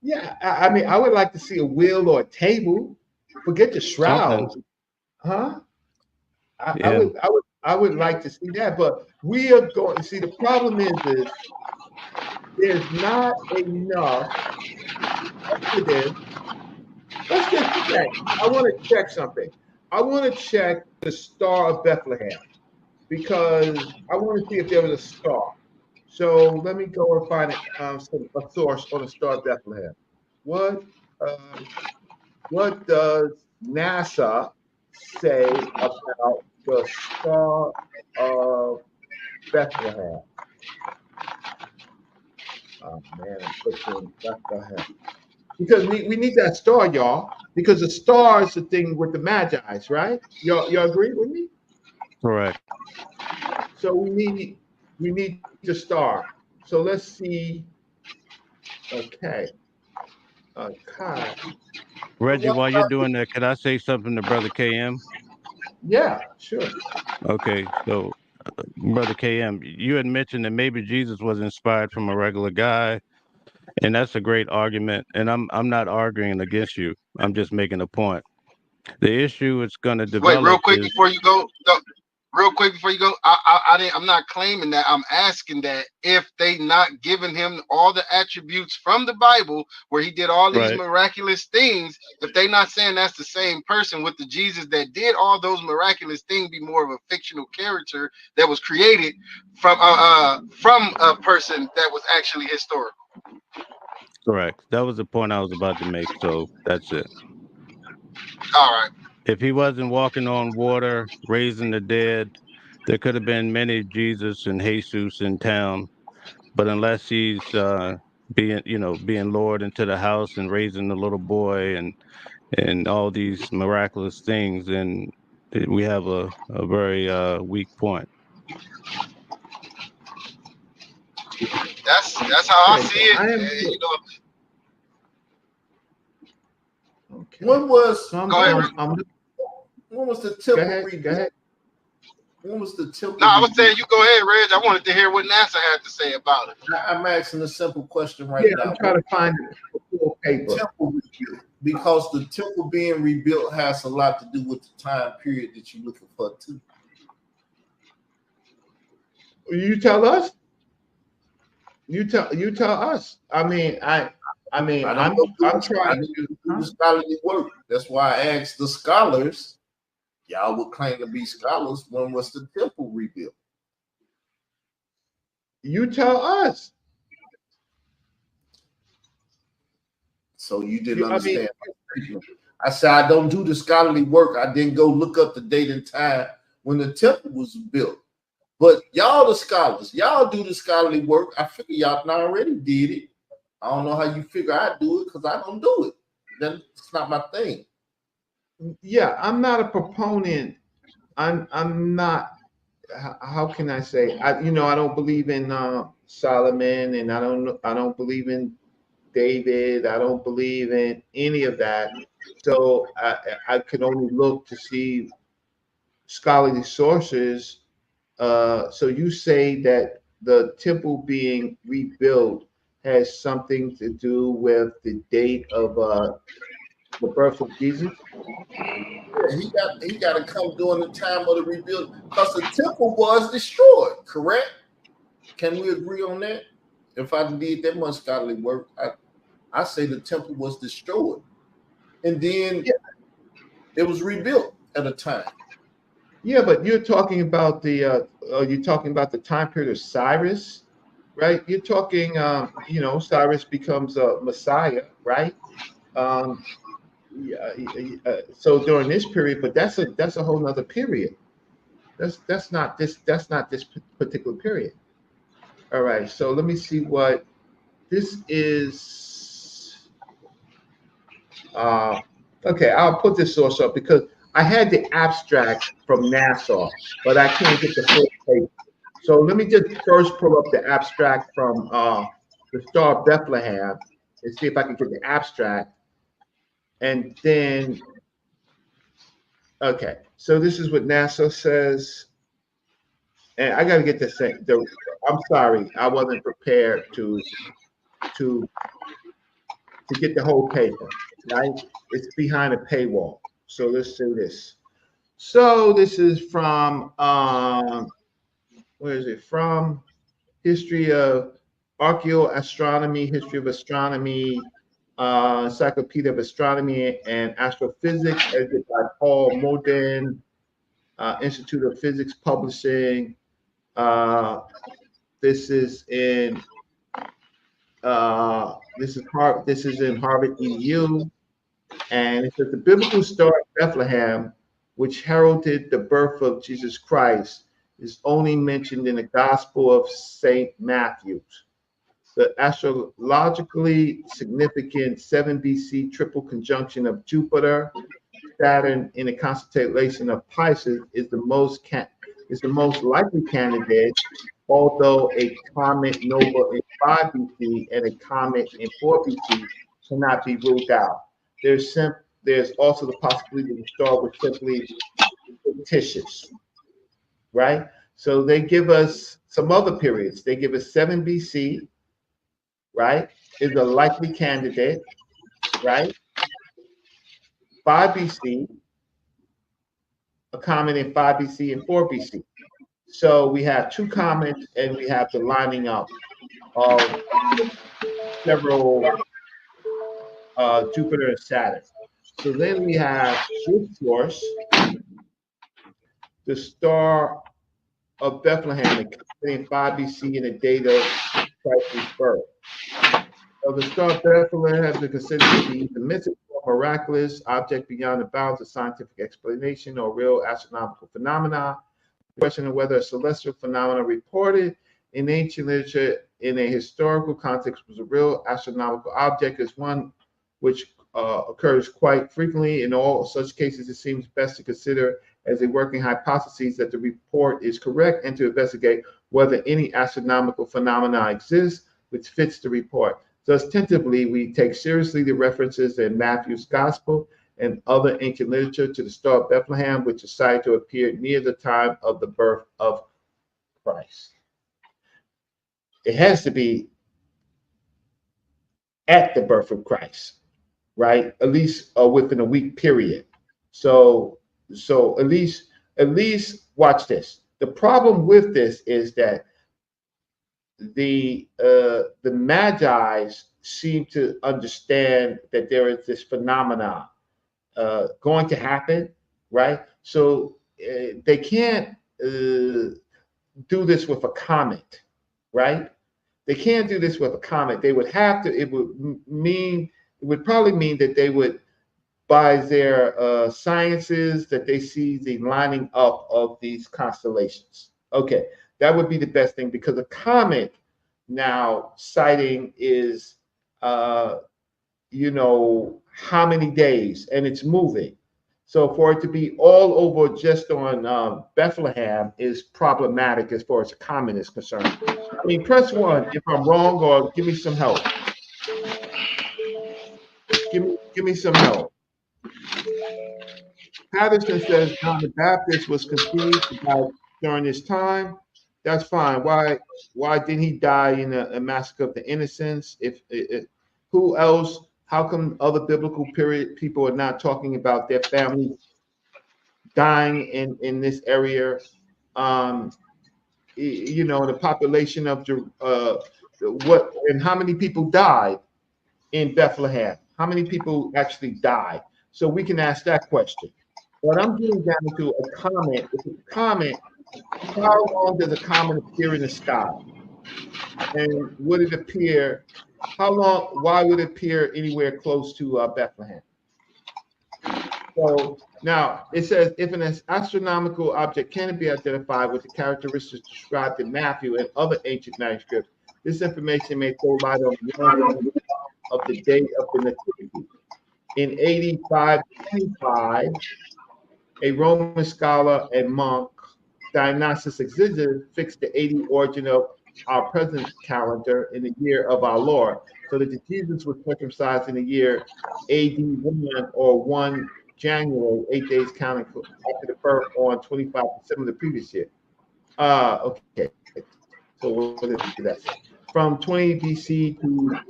[SPEAKER 1] Yeah, I mean, I would like to see a wheel or a table. Forget the
[SPEAKER 2] Something.
[SPEAKER 1] shrouds, huh?
[SPEAKER 2] Yeah.
[SPEAKER 1] I would like to see that, but we are going. See, the problem is there's not enough for this. Let's just check. I want to check something. I want to check the Star of Bethlehem because I want to see if there was a star. So let me go and find a source on the Star of Bethlehem. What uh, what does NASA say about the Star of Bethlehem? Oh man, I'm clicking Bethlehem. Because we need that star, y'all. Because the star is the thing with the magi's, right? Y'all agree with me?
[SPEAKER 2] Correct.
[SPEAKER 1] So we need the star. So let's see. Okay. Okay.
[SPEAKER 2] Reggie, while you're doing that, could I say something to Brother KM?
[SPEAKER 1] Yeah, sure.
[SPEAKER 2] Okay, so Brother KM, you had mentioned that maybe Jesus was inspired from a regular guy, and that's a great argument. And I'm not arguing against you. I'm just making a point. The issue it's going to
[SPEAKER 5] Wait, real
[SPEAKER 2] develop
[SPEAKER 5] quick
[SPEAKER 2] is
[SPEAKER 5] before you go. No, real quick before you go. I didn't. I'm not claiming that. I'm asking that if they not giving him all the attributes from the Bible where he did all these
[SPEAKER 2] right.
[SPEAKER 5] miraculous things, if they not saying that's the same person with the Jesus that did all those miraculous things, be more of a fictional character that was created from a person that was actually historical.
[SPEAKER 2] Correct. That was the point I was about to make. So that's it.
[SPEAKER 5] All right.
[SPEAKER 2] If he wasn't walking on water, raising the dead, there could have been many Jesus and Jesus in town. But unless he's being Lord into the house and raising the little boy and all these miraculous things, then we have a very weak point.
[SPEAKER 5] That's how I
[SPEAKER 1] Okay,
[SPEAKER 5] see
[SPEAKER 1] so
[SPEAKER 5] it.
[SPEAKER 1] I am
[SPEAKER 5] You know.
[SPEAKER 1] okay.
[SPEAKER 4] When was
[SPEAKER 1] So
[SPEAKER 5] Go ahead.
[SPEAKER 4] when was the
[SPEAKER 1] go
[SPEAKER 4] temple
[SPEAKER 1] ahead, go
[SPEAKER 4] rebuilt?
[SPEAKER 1] ahead.
[SPEAKER 4] When was the temple
[SPEAKER 5] No, I was
[SPEAKER 4] rebuilt?
[SPEAKER 5] saying you go ahead, Reg. I wanted to hear what NASA had to say about it.
[SPEAKER 4] I'm asking a simple question right
[SPEAKER 1] Yeah,
[SPEAKER 4] now.
[SPEAKER 1] I'm trying to find the full paper.
[SPEAKER 4] Temple rebuilt, because the temple being rebuilt has a lot to do with the time period that you're looking for too.
[SPEAKER 1] You tell us. You tell us. I mean,
[SPEAKER 4] I don't
[SPEAKER 1] I'm
[SPEAKER 4] know. I
[SPEAKER 1] trying
[SPEAKER 4] need
[SPEAKER 1] to.
[SPEAKER 4] to do the scholarly work. That's why I asked the scholars. Y'all would claim to be scholars. When was the temple rebuilt?
[SPEAKER 1] You tell us.
[SPEAKER 4] So you didn't
[SPEAKER 1] I mean,
[SPEAKER 4] understand. I said I don't do the scholarly work. I didn't go look up the date and time when the temple was built. But y'all, the scholars, y'all do the scholarly work. I figure y'all already did it. I don't know how you figure I do it because I don't do it. That's not my thing.
[SPEAKER 1] yeah, I'm not a proponent. I'm not. How can I say? I don't believe in Solomon, and I don't believe in David. I don't believe in any of that. So I could only look to see scholarly sources. So you say that the temple being rebuilt has something to do with the date of the birth of Jesus?
[SPEAKER 4] Yeah, he got to come during the time of the rebuild because the temple was destroyed. Correct? Can we agree on that? If I did that much scholarly work, I say the temple was destroyed, and then it was rebuilt at a time.
[SPEAKER 1] Yeah, but you're talking about the time period of Cyrus, right? You're talking, Cyrus becomes a Messiah, right? Um, so during this period, but that's a whole nother period. That's not this particular period. All right, so let me see what this is. Uh, okay, I'll put this source up because I had the abstract from NASA, but I can't get the full paper. So let me just first pull up the abstract from the Star of Bethlehem and see if I can get the abstract, and then Okay, so this is what NASA says, and I got to get this. I'm sorry, I wasn't prepared to to get the whole paper. Right, it's behind a paywall. So let's do this. So this is from where is it from? History of Archaeoastronomy, History of Astronomy, Encyclopedia of Astronomy and Astrophysics, edited by Paul Moden, Institute of Physics Publishing. This is in this is in Harvard EDU, and it says the biblical star of Bethlehem, which heralded the birth of Jesus Christ, is only mentioned in the Gospel of Saint Matthew. The astrologically significant 7 BC triple conjunction of Jupiter, Saturn in a constellation of Pisces is the most likely candidate, although a comet nova in 5 BC and a comet in 4 BC cannot be ruled out. There's also the possibility that the star was simply fictitious, right? So they give us some other periods. They give us 7 BC, right, is a likely candidate, right? 5 BC, a comet in 5 BC and 4 BC. So we have two comets and we have the lining up of several Jupiter and Saturn. So then we have this source, the star of Bethlehem, in 5 BC and the date of Christ's birth. So the star of Bethlehem has been considered to be the mythical, miraculous object beyond the bounds of scientific explanation or real astronomical phenomena. The question of whether a celestial phenomenon reported in ancient literature in a historical context was a real astronomical object is one which occurs quite frequently. In all such cases, it seems best to consider as a working hypothesis that the report is correct and to investigate whether any astronomical phenomena exists which fits the report. Thus, tentatively, we take seriously the references in Matthew's Gospel and other ancient literature to the Star of Bethlehem, which is cited to appear near the time of the birth of Christ. It has to be at the birth of Christ, right? At least within a week period. So at least watch this. The problem with this is that the Magi's seem to understand that there is this phenomena going to happen, right? So they can't do this with a comet, right? They can't do this with a comet. They would have to. It would probably mean that they would, by their sciences, that they see the lining up of these constellations. Okay, that would be the best thing because a comet now sighting is, how many days, and it's moving. So for it to be all over just on Bethlehem is problematic as far as a comet is concerned. I mean, press 1 if I'm wrong, or give me some help. Give me some help. Patterson says John the Baptist was conceived during this time. That's fine. Why didn't he die in a massacre of the innocents? If who else? How come other biblical period people are not talking about their families dying in this area? The population of what and how many people died in Bethlehem? How many people actually died? So we can ask that question. But I'm getting down to a comet. If it's a comet, how long does a comet appear in the sky? And would it appear? How long? Why would it appear anywhere close to Bethlehem? So now it says if an astronomical object can be identified with the characteristics described in Matthew and other ancient manuscripts, this information may throw light on the of the date of the Nativity. In 8525, a Roman scholar and monk, Dionysius Exiguus, fixed the 80 origin of our present calendar in the year of our Lord, so that Jesus was circumcised in the year AD 1 or 1 January, 8 days counting after the birth on 25 December the previous year. Okay. So what did that say? From 20 BC to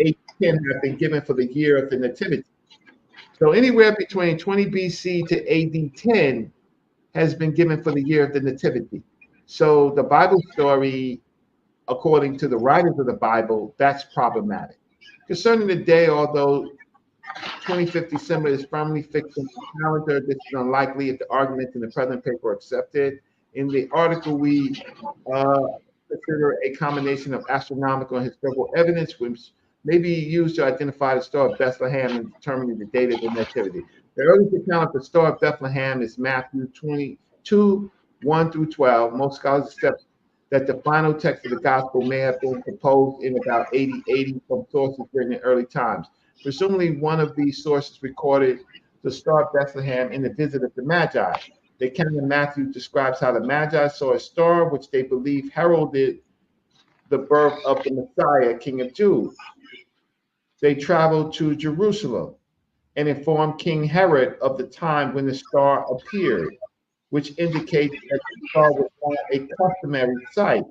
[SPEAKER 1] 810 have been given for the year of the Nativity. So anywhere between 20 BC to AD 10 has been given for the year of the Nativity. So the Bible story, according to the writers of the Bible, that's problematic. Concerning the day, although 25th December is firmly fixed in the calendar, this is unlikely if the arguments in the present paper are accepted. In the article, we uh, consider a combination of astronomical and historical evidence, which may be used to identify the Star of Bethlehem and determining the date of the Nativity. The earliest account of the Star of Bethlehem is Matthew 22, 1 through 12. Most scholars accept that the final text of the gospel may have been composed in about 80 from sources written in early times. Presumably, one of these sources recorded the Star of Bethlehem in the visit of the Magi. The account of Matthew describes how the Magi saw a star which they believe heralded the birth of the Messiah, King of Jews. They traveled to Jerusalem and informed King Herod of the time when the star appeared, which indicates that the star was not a customary sight.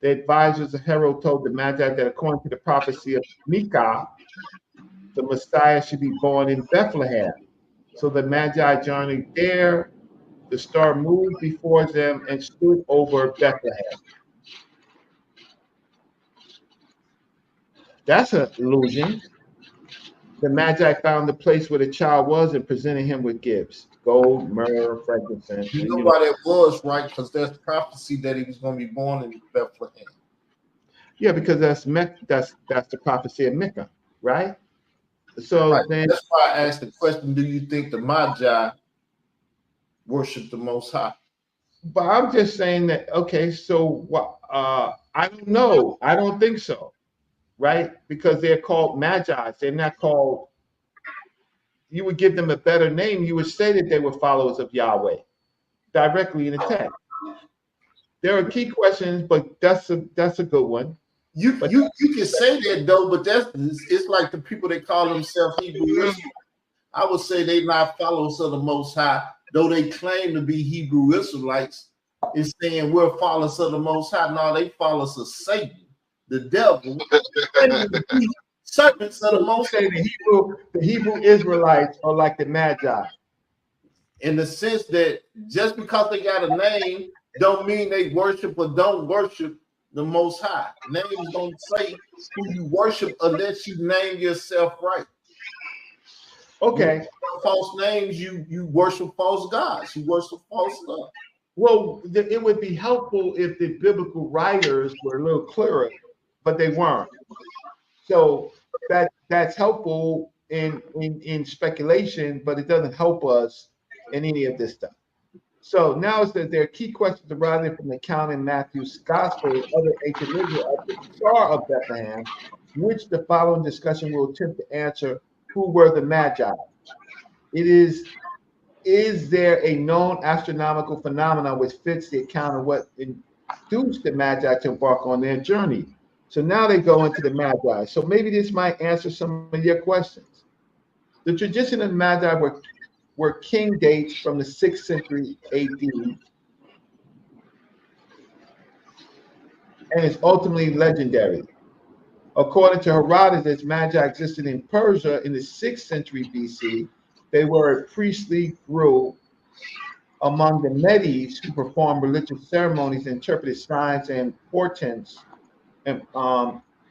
[SPEAKER 1] The advisors of Herod told the Magi that according to the prophecy of Micah, the Messiah should be born in Bethlehem. So the Magi journeyed there. The star moved before them and stood over Bethlehem. That's an illusion. The Magi found the place where the child was and presented him with gifts: gold, myrrh, frankincense.
[SPEAKER 4] You know why that was, right? Because there's prophecy that he was going to be born in Bethlehem.
[SPEAKER 1] Yeah, because that's the prophecy of Micah, right? So
[SPEAKER 4] right.
[SPEAKER 1] then
[SPEAKER 4] That's why I asked the question: do you think the Magi worship the Most High?
[SPEAKER 1] But I'm just saying that, okay, so what? I don't know. I don't think so, right? Because they're called Magi. They're not called. You would give them a better name. You would say that they were followers of Yahweh directly in the text. There are key questions, but that's a good one.
[SPEAKER 4] You can say that though, but it's like the people that call themselves Hebrew Israelites. I would say they're not followers of the Most High, though they claim to be Hebrew Israelites. Is saying we're followers of the Most High. No, they followers of Satan, the devil, and the serpents of the Most High.
[SPEAKER 1] The Hebrew Israelites are like the Magi,
[SPEAKER 4] in the sense that just because they got a name, don't mean they worship or don't worship the Most High. Names don't say who you worship unless you name yourself right.
[SPEAKER 1] Okay.
[SPEAKER 4] False names, you worship false gods. You worship false stuff.
[SPEAKER 1] Well, it would be helpful if the biblical writers were a little clearer, but they weren't. So that's helpful in speculation, but it doesn't help us in any of this stuff. So now it says there are key questions arising from the account in Matthew's Gospel and other ancient literature of the Star of Bethlehem, which the following discussion will attempt to answer. Who were the Magi? Is there a known astronomical phenomenon which fits the account of what induced the Magi to embark on their journey? So now they go into the Magi. So maybe this might answer some of your questions. The tradition of the Magi were king dates from the 6th century AD, and it's ultimately legendary. According to Herodotus, Magi existed in Persia in the 6th century BC. They were a priestly group among the Medes who performed religious ceremonies and interpreted signs and portents. And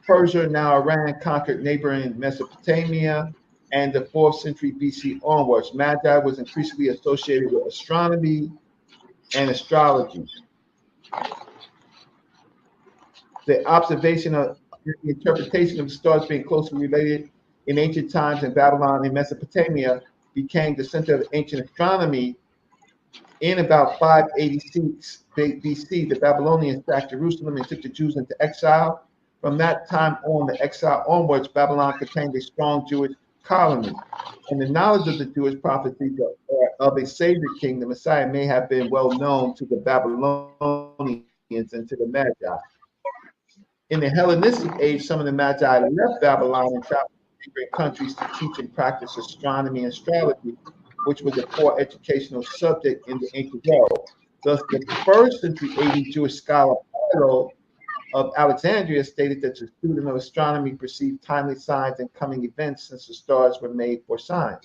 [SPEAKER 1] Persia, now Iran, conquered neighboring Mesopotamia, and the 4th century BC onwards. Magi was increasingly associated with astronomy and astrology. The observation of the interpretation of the stars being closely related in ancient times in Babylon and Mesopotamia became the center of ancient astronomy. In about 586 BC, the Babylonians sacked Jerusalem and took the Jews into exile. From that time on, the exile onwards, Babylon contained a strong Jewish colony. And the knowledge of the Jewish prophecies of a Savior king, the Messiah, may have been well known to the Babylonians and to the Magi. In the Hellenistic age, some of the Magi left Babylon and traveled to neighboring countries to teach and practice astronomy and astrology. which was a core educational subject in the ancient world. Thus, the first century AD Jewish scholar Philo of Alexandria stated that the student of astronomy perceived timely signs and coming events since the stars were made for signs.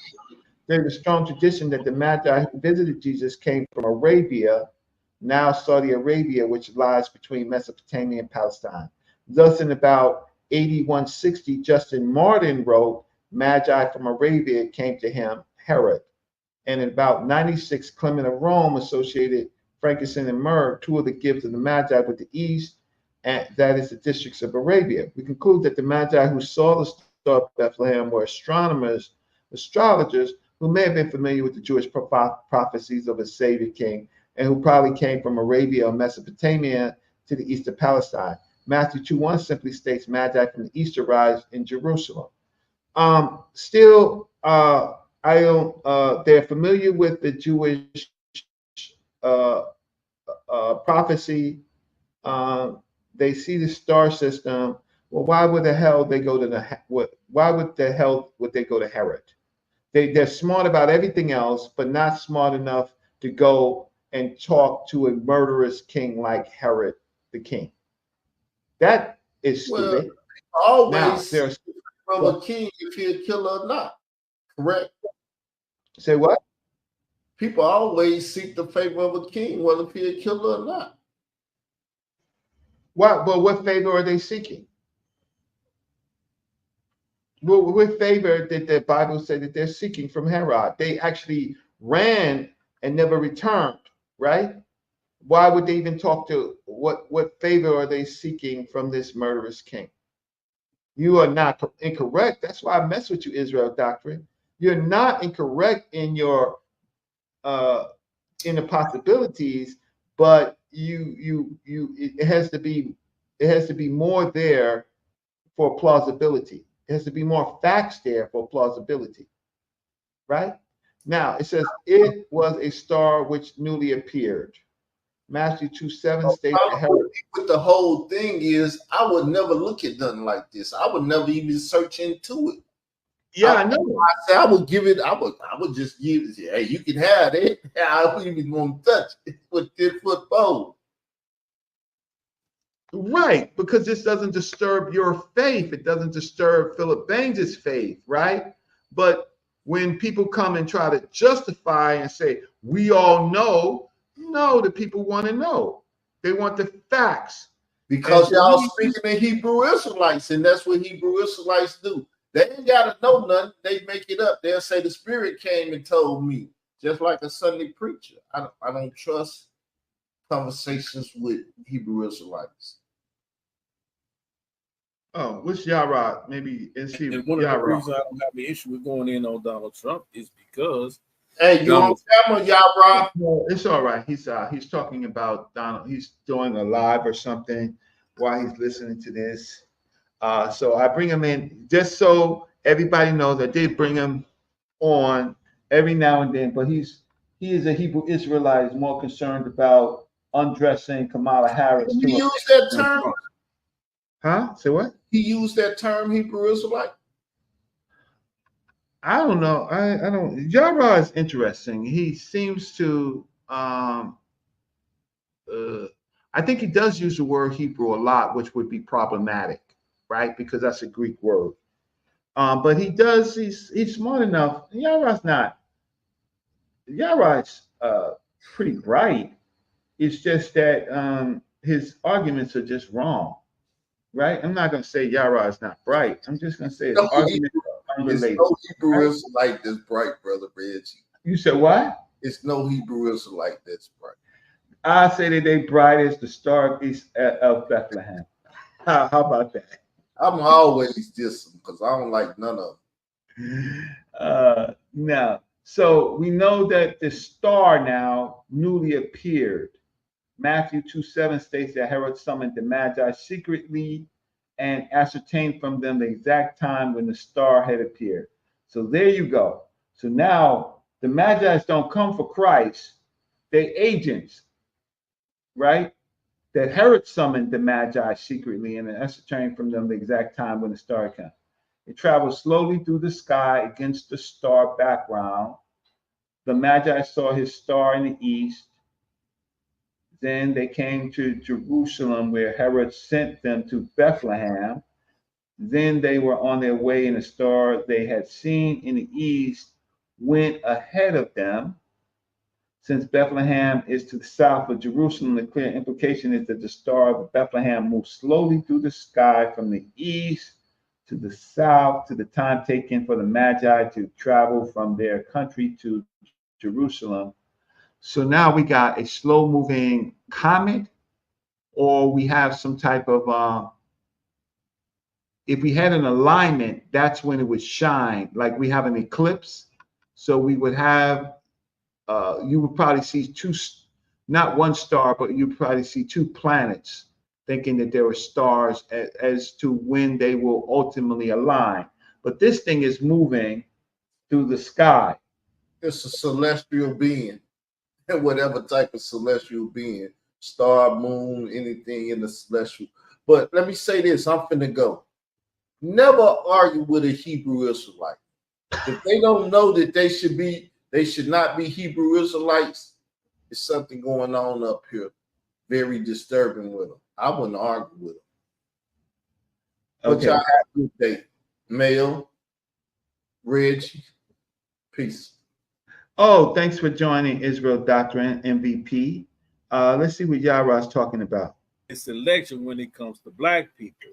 [SPEAKER 1] There is a strong tradition that the Magi who visited Jesus came from Arabia, now Saudi Arabia, which lies between Mesopotamia and Palestine. Thus, in about AD 160, Justin Martin wrote, Magi from Arabia came to him, Herod. And in about 96, Clement of Rome associated frankincense and myrrh, two of the gifts of the Magi, with the East, and that is the districts of Arabia. We conclude that the Magi who saw the star of Bethlehem were astronomers, astrologers, who may have been familiar with the Jewish prophecies of a Savior King, and who probably came from Arabia or Mesopotamia to the east of Palestine. Matthew 2:1 simply states Magi from the east arrived in Jerusalem. I don't. They're familiar with the Jewish prophecy. They see the star system. Well, why would the hell they go to why would the hell would they go to Herod? They're smart about everything else, but not smart enough to go and talk to a murderous king like Herod the king. That is stupid.
[SPEAKER 4] Well, always seek from a king if he'll kill or not. Correct.
[SPEAKER 1] Say what?
[SPEAKER 4] People always seek the favor of a king, whether he'll kill or not.
[SPEAKER 1] What? But what favor are they seeking? Well, what favor did the Bible say that they're seeking from Herod? They actually ran and never returned, right? Why would they even talk to what favor are they seeking from this murderous king? You are not incorrect. That's why I mess with you, Israel doctrine. You're not incorrect in your in the possibilities, but it has to be more there for plausibility. It has to be more facts there for plausibility, right? Now it says it was a star which newly appeared. Matthew 2:7 states
[SPEAKER 4] with the whole thing is I would never look at nothing like this. I would never even search into it.
[SPEAKER 1] Yeah, I know.
[SPEAKER 4] I would give it. I would just give it. Hey, you can have it. I wouldn't even want to touch it with 10-foot pole.
[SPEAKER 1] Right, because this doesn't disturb your faith. It doesn't disturb Philip Baines's faith, right? But when people come and try to justify and say, we all know, no, the people want to know. They want the facts.
[SPEAKER 4] Because y'all speaking to Hebrew Israelites, and that's what Hebrew Israelites do. They ain't got to know nothing. They make it up. They'll say the Spirit came and told me, just like a Sunday preacher. I don't trust conversations with Hebrew Israelites.
[SPEAKER 1] Oh, what's Yara? Maybe it's he.
[SPEAKER 6] And one of the reasons I don't have an issue with going in on Donald Trump is because
[SPEAKER 4] hey, you on camera, Yara?
[SPEAKER 1] No, it's all right. He's talking about Donald. He's doing a live or something while he's listening to this. So I bring him in just so everybody knows. I did bring him on every now and then, but he is a Hebrew Israelite. He's more concerned about undressing Kamala Harris.
[SPEAKER 4] He used that term.
[SPEAKER 1] Huh? Say what?
[SPEAKER 4] He used that term, Hebrew Israelite.
[SPEAKER 1] I don't know. I don't. Yara is interesting. He seems to. I think he does use the word Hebrew a lot, which would be problematic, right? Because that's a Greek word. But he does. He's smart enough. Yara's not. Yara's pretty bright. It's just that his arguments are just wrong. Right? I'm not going to say Yara is not bright. I'm just going to say his arguments are unrelated.
[SPEAKER 4] It's no Hebrew Israelite that's bright, Brother Reggie.
[SPEAKER 1] You said what?
[SPEAKER 4] It's no Hebrew Israelite that's bright.
[SPEAKER 1] I say that they bright as the star of east of Bethlehem. How about that?
[SPEAKER 4] I'm always dissing because I don't like none of them.
[SPEAKER 1] Now, so we know that the star now newly appeared. Matthew 2:7 states that Herod summoned the Magi secretly and ascertained from them the exact time when the star had appeared. So there you go. So now the Magi don't come for Christ. They're agents, right? That Herod summoned the Magi secretly and ascertained from them the exact time when the star came. It travels slowly through the sky against the star background. The Magi saw his star in the east. Then they came to Jerusalem, where Herod sent them to Bethlehem. Then they were on their way, and the star they had seen in the east went ahead of them. Since Bethlehem is to the south of Jerusalem, the clear implication is that the star of Bethlehem moved slowly through the sky from the east to the south to the time taken for the Magi to travel from their country to Jerusalem. So now we got a slow moving comet, or we have some type of, if we had an alignment, that's when it would shine, like we have an eclipse. So we would have, you would probably see two, not one star, but you probably see two planets, thinking that there were stars as to when they will ultimately align. But this thing is moving through the sky.
[SPEAKER 4] It's a celestial being, whatever type of celestial being, star, moon, anything in the celestial. But let me say this, I'm finna go. Never argue with a Hebrew Israelite. If they don't know that they should not be Hebrew Israelites, there's something going on up here, very disturbing with them. I wouldn't argue with them. But
[SPEAKER 1] Okay.
[SPEAKER 4] y'all have a good day. Mel, Reggie, peace.
[SPEAKER 1] Oh, thanks for joining Israel Doctrine MVP. Let's see what Yara's talking about.
[SPEAKER 3] Selection when it comes to black people.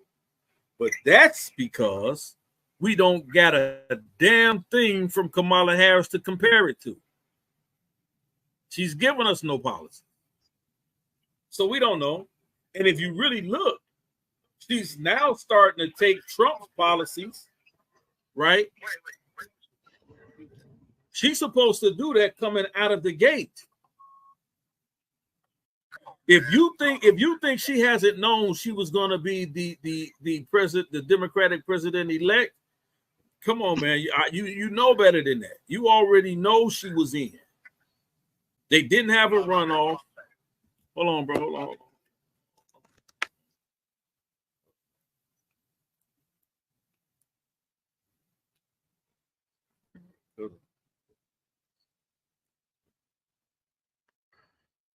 [SPEAKER 3] But that's because we don't got a damn thing from Kamala Harris to compare it to. She's given us no policy. So we don't know. And if you really look, she's now starting to take Trump's policies, right? She's supposed to do that coming out of the gate. If you think she hasn't known she was going to be the president, the Democratic president elect, come on, man. You know better than that. You already know she was in. They didn't have a runoff. Hold on, bro. Hold on.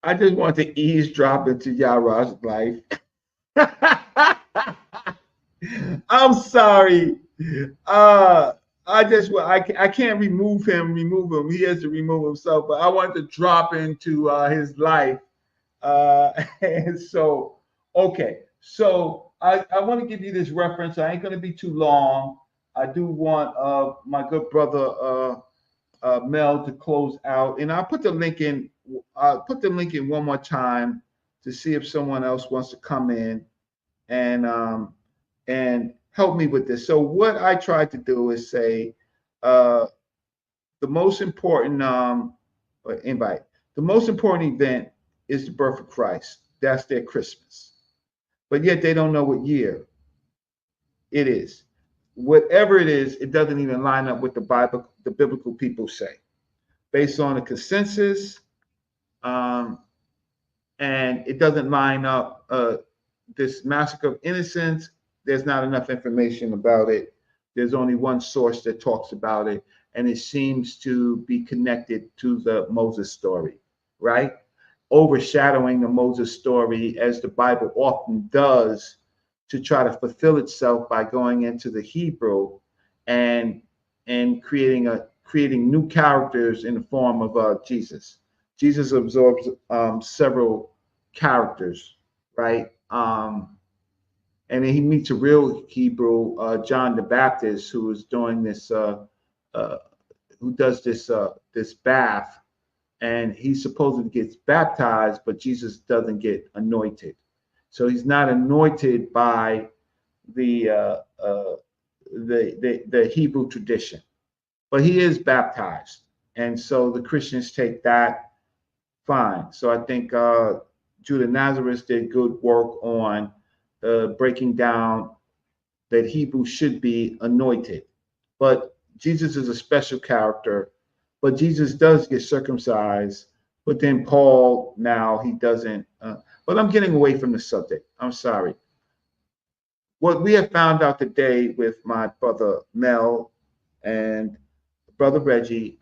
[SPEAKER 1] I just want to eavesdrop into Yara's life. I'm sorry. I can't remove him. He has to remove himself. But I want to drop into his life. And so, okay. So I want to give you this reference. I ain't going to be too long. I do want my good brother Mel to close out, and I'll put the link in. Put the link in one more time to see if someone else wants to come in and help me with this. So what I tried to do is say the most important invite. The most important event is the birth of Christ. That's their Christmas, but yet they don't know what year it is. Whatever it is, it doesn't even line up with the Bible. The biblical people say, based on a consensus, and it doesn't line up. This massacre of innocents, there's not enough information about it. There's only one source that talks about it, and it seems to be connected to the Moses story, right? Overshadowing the Moses story, as the Bible often does, to try to fulfill itself by going into the Hebrew and creating new characters in the form of Jesus. Jesus absorbs several characters, right? And then he meets a real Hebrew, John the Baptist, who is doing this, who does this bath, and he supposedly gets baptized, but Jesus doesn't get anointed. So he's not anointed by the Hebrew tradition, but he is baptized, and so the Christians take that fine. So I think Judah Nazareth did good work on breaking down that Hebrew should be anointed, but Jesus is a special character. But Jesus does get circumcised, but then Paul, now he doesn't. But I'm getting away from the subject. I'm sorry. What we have found out today with my brother Mel and brother Reggie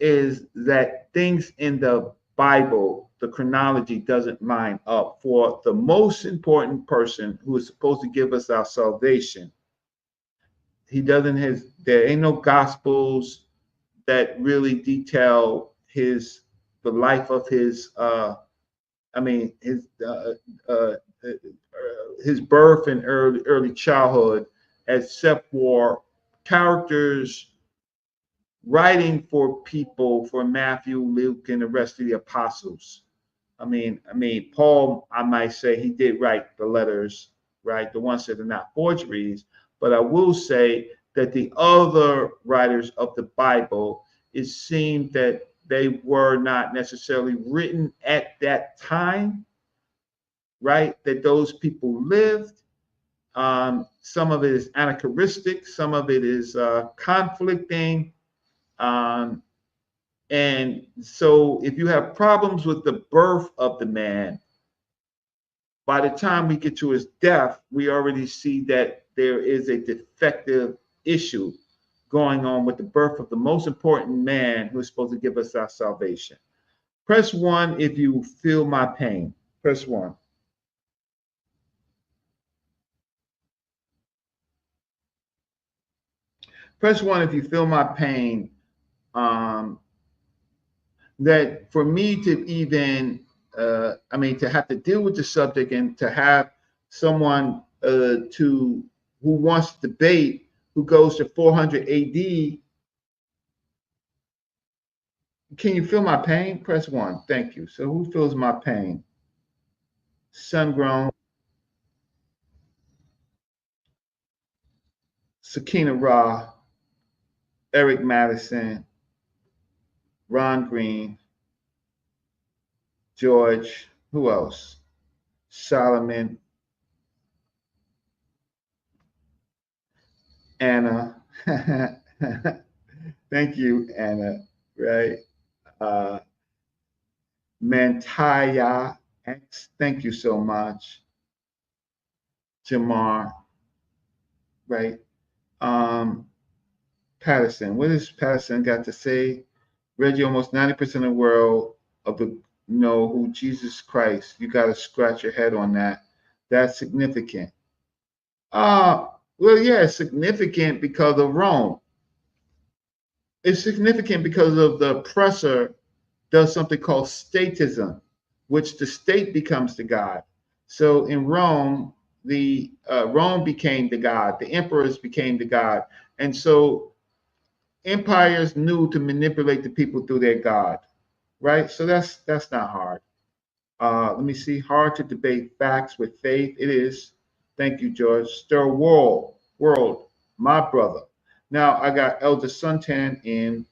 [SPEAKER 1] is that things in the Bible, the chronology doesn't line up for the most important person who is supposed to give us our salvation. He doesn't have, there ain't no gospels that really detail the life of his uh, his birth and early childhood, except for characters writing for people, for Matthew, Luke, and the rest of the apostles. Paul, I might say he did write the letters, right? The ones that are not forgeries. But I will say that the other writers of the Bible, it seemed that they were not necessarily written at that time, right? That those people lived. Some of it is anachronistic, some of it is conflicting. Um, and so if you have problems with the birth of the man, by the time we get to his death, we already see that there is a defective issue going on with the birth of the most important man who is supposed to give us our salvation. Press 1 if you feel my pain. Press 1. Press 1 if you feel my pain. That for me to even, to have to deal with the subject and to have someone who wants to debate, who goes to 400 AD. Can you feel my pain? Press 1. Thank you. So who feels my pain? Sungrown. Sakina Ra. Eric Madison. Ron Green. George. Who else? Solomon. Anna. Thank you, Anna. Right. Mantaya X. Thank you so much. Jamar. Right. Patterson. What has Patterson got to say? Reggie, almost 90% of the world know who Jesus Christ. You got to scratch your head on that. That's significant. Well, yeah, it's significant because of Rome. It's significant because of the oppressor does something called statism, which the state becomes the god. So in Rome, Rome became the god. The emperors became the god, and so empires knew to manipulate the people through their god, right? So that's not hard. Let me see. Hard to debate facts with faith. It is. Thank you, George. Stir world, my brother. Now I got Elder Suntan in.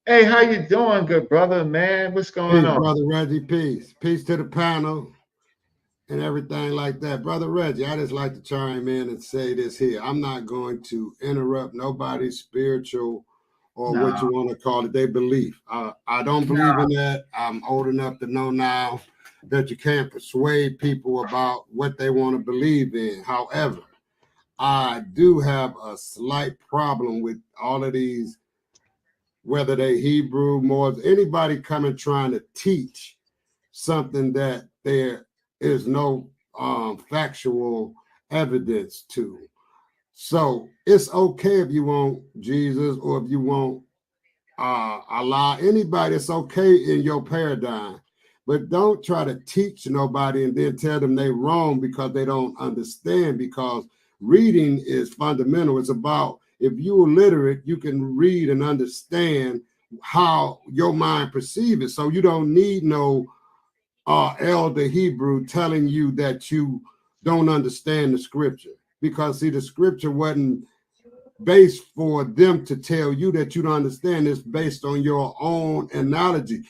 [SPEAKER 1] Hey, how you doing, good brother, man? What's going on?
[SPEAKER 7] Brother Reggie, peace. Peace to the panel and everything like that. Brother Reggie, I just like to chime in and say this here. I'm not going to interrupt nobody's spiritual or what you want to call it, their belief. I don't believe in that. I'm old enough to know now that you can't persuade people about what they want to believe in. However, I do have a slight problem with all of these, whether they Hebrew, Moors, anybody coming trying to teach something that there is no factual evidence to. So it's okay if you want Jesus or if you want Allah, anybody, it's okay in your paradigm. But don't try to teach nobody and then tell them they're wrong because they don't understand, because reading is fundamental. It's about, if you're literate, you can read and understand how your mind perceives it. So you don't need no elder Hebrew telling you that you don't understand the scripture, because see, the scripture wasn't based for them to tell you that you don't understand. It's based on your own analogy.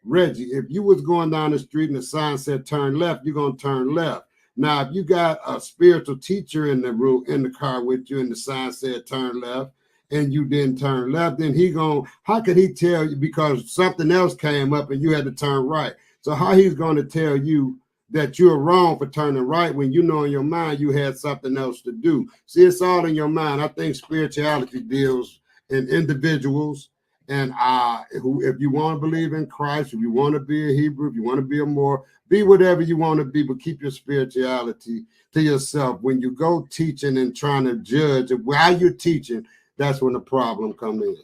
[SPEAKER 7] Reggie, if you was going down the street and the sign said turn left, you're going to turn left. Now, if you got a spiritual teacher in the room, in the car with you, and the sign said turn left, and you didn't turn left, then how could he tell you, because something else came up and you had to turn right? So how he's going to tell you that you're wrong for turning right when you know in your mind you had something else to do? See, it's all in your mind. I think spirituality deals in individuals And if you want to believe in Christ, if you want to be a Hebrew, if you want to be a Moor, be whatever you want to be, but keep your spirituality to yourself. When you go teaching and trying to judge while you're teaching, that's when the problem comes in.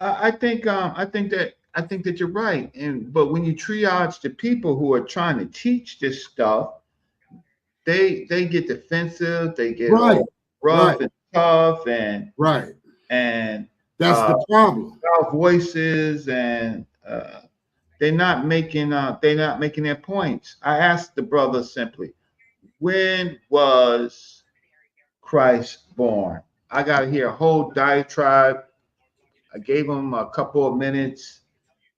[SPEAKER 1] I think that you're right, but when you triage the people who are trying to teach this stuff, they get defensive, they get
[SPEAKER 7] Right,
[SPEAKER 1] all rough
[SPEAKER 7] right,
[SPEAKER 1] and tough, and
[SPEAKER 7] right.
[SPEAKER 1] and
[SPEAKER 7] That's the problem.
[SPEAKER 1] loud voices, and they're not making their points. I asked the brother simply, when was Christ born? I got to hear a whole diatribe. I gave him a couple of minutes,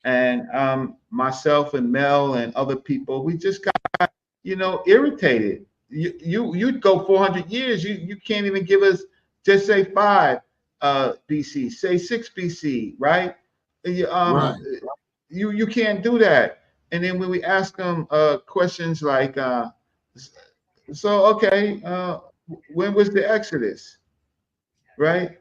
[SPEAKER 1] and myself and Mel and other people, we just got irritated. You'd go 400 years. You can't even give us, just say 5 BC, say 6 BC, right?
[SPEAKER 7] Right.
[SPEAKER 1] You can't do that. And then when we ask them questions like, so okay, when was the Exodus, right?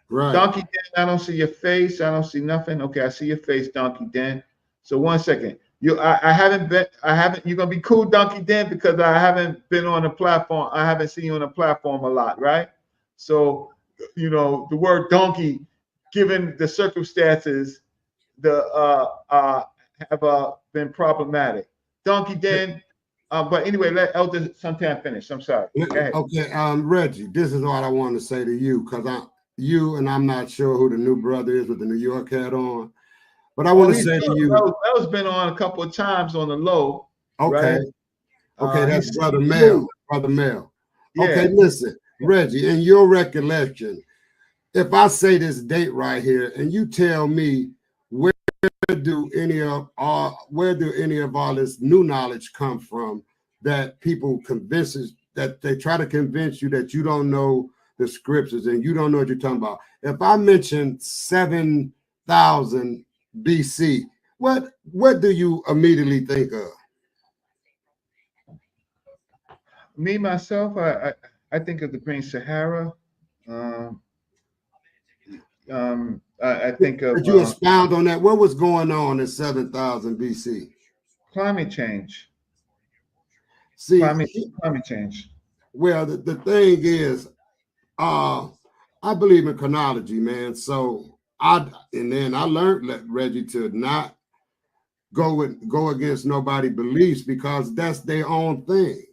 [SPEAKER 7] Right.
[SPEAKER 1] Donkey Den, I don't see your face. I don't see nothing. Okay, I see your face, Donkey Den. So 1 second. I haven't been. I haven't. You're gonna be cool, Donkey Den, because I haven't been on the platform. I haven't seen you on the platform a lot, right? So, the word donkey, given the circumstances, have been problematic. Donkey Den. But anyway, let Elder Suntan finish. I'm sorry. Go ahead.
[SPEAKER 7] Okay, Reggie, this is what I want to say to you, because I'm not sure who the new brother is with the New York hat on, but I want to say to you,
[SPEAKER 1] Mel's been on a couple of times on the low.
[SPEAKER 7] Okay,
[SPEAKER 1] right?
[SPEAKER 7] Okay, that's
[SPEAKER 1] he's
[SPEAKER 7] Brother
[SPEAKER 1] smooth.
[SPEAKER 7] Mel. Brother Mel.
[SPEAKER 1] Yeah.
[SPEAKER 7] Okay, listen, Reggie, in your recollection, if I say this date right here and you tell me where do any of all this new knowledge come from that people that they try to convince you that you don't know the scriptures and you don't know what you're talking about. If I mention 7,000 BC, what do you immediately think of?
[SPEAKER 1] Me myself, I think of the Green Sahara. I think of
[SPEAKER 7] Could you expound on that? What was going on in 7,000 BC?
[SPEAKER 1] Climate change.
[SPEAKER 7] See,
[SPEAKER 1] climate change.
[SPEAKER 7] Well, the thing is, I believe in chronology, man. So I learned, Reggie, to not go against nobody's beliefs because that's their own thing.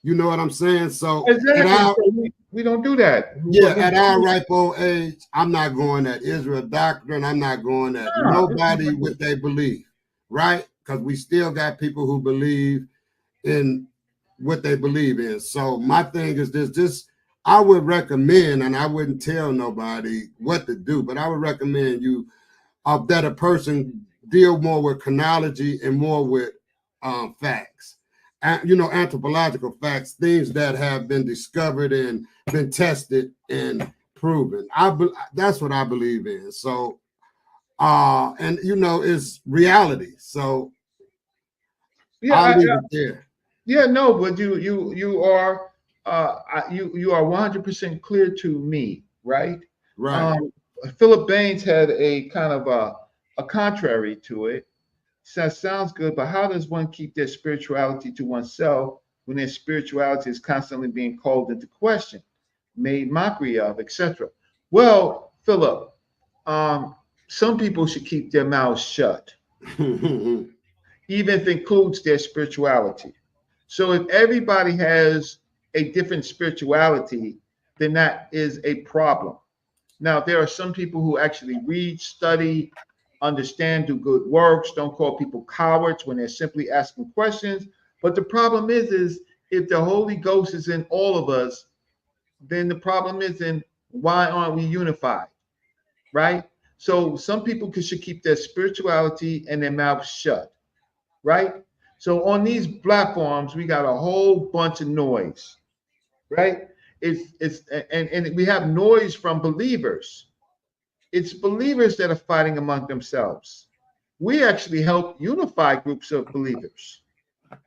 [SPEAKER 7] You know what I'm saying? So
[SPEAKER 1] exactly. We don't do that.
[SPEAKER 7] At our ripe old age, I'm not going at Israel doctrine. I'm not going at nobody with their belief, right? Because we still got people who believe in what they believe in. So my thing is this I would recommend, and I wouldn't tell nobody what to do, but I would recommend you that a person deal more with chronology and more with facts. Anthropological facts, things that have been discovered and been tested and proven. That's what I believe in. So, it's reality. So, I'll leave it there.
[SPEAKER 1] Yeah, no, but you are 100% clear to me, right?
[SPEAKER 7] Right.
[SPEAKER 1] Philip Baines had a kind of a contrary to it. Sounds good, but how does one keep their spirituality to oneself when their spirituality is constantly being called into question, made mockery of, etc.? Well, Philip, some people should keep their mouths shut, even if it includes their spirituality. So if everybody has a different spirituality, then that is a problem. Now, there are some people who actually read, study, understand, do good works, don't call people cowards when they're simply asking questions. But the problem is if the Holy Ghost is in all of us, then the problem is in why aren't we unified, right? So some people should keep their spirituality and their mouths shut, right? So on these platforms, we got a whole bunch of noise, right? And we have noise from believers. It's believers that are fighting among themselves. We actually help unify groups of believers,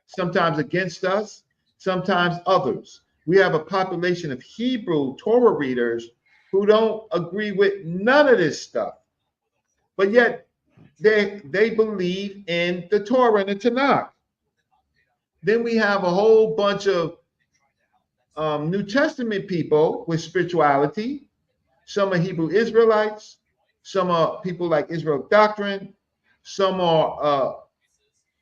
[SPEAKER 1] sometimes against us, sometimes others. We have a population of Hebrew Torah readers who don't agree with none of this stuff, but yet they believe in the Torah and the Tanakh. Then we have a whole bunch of New Testament people with spirituality. Some are Hebrew Israelites. Some are people like Israel Doctrine. Some are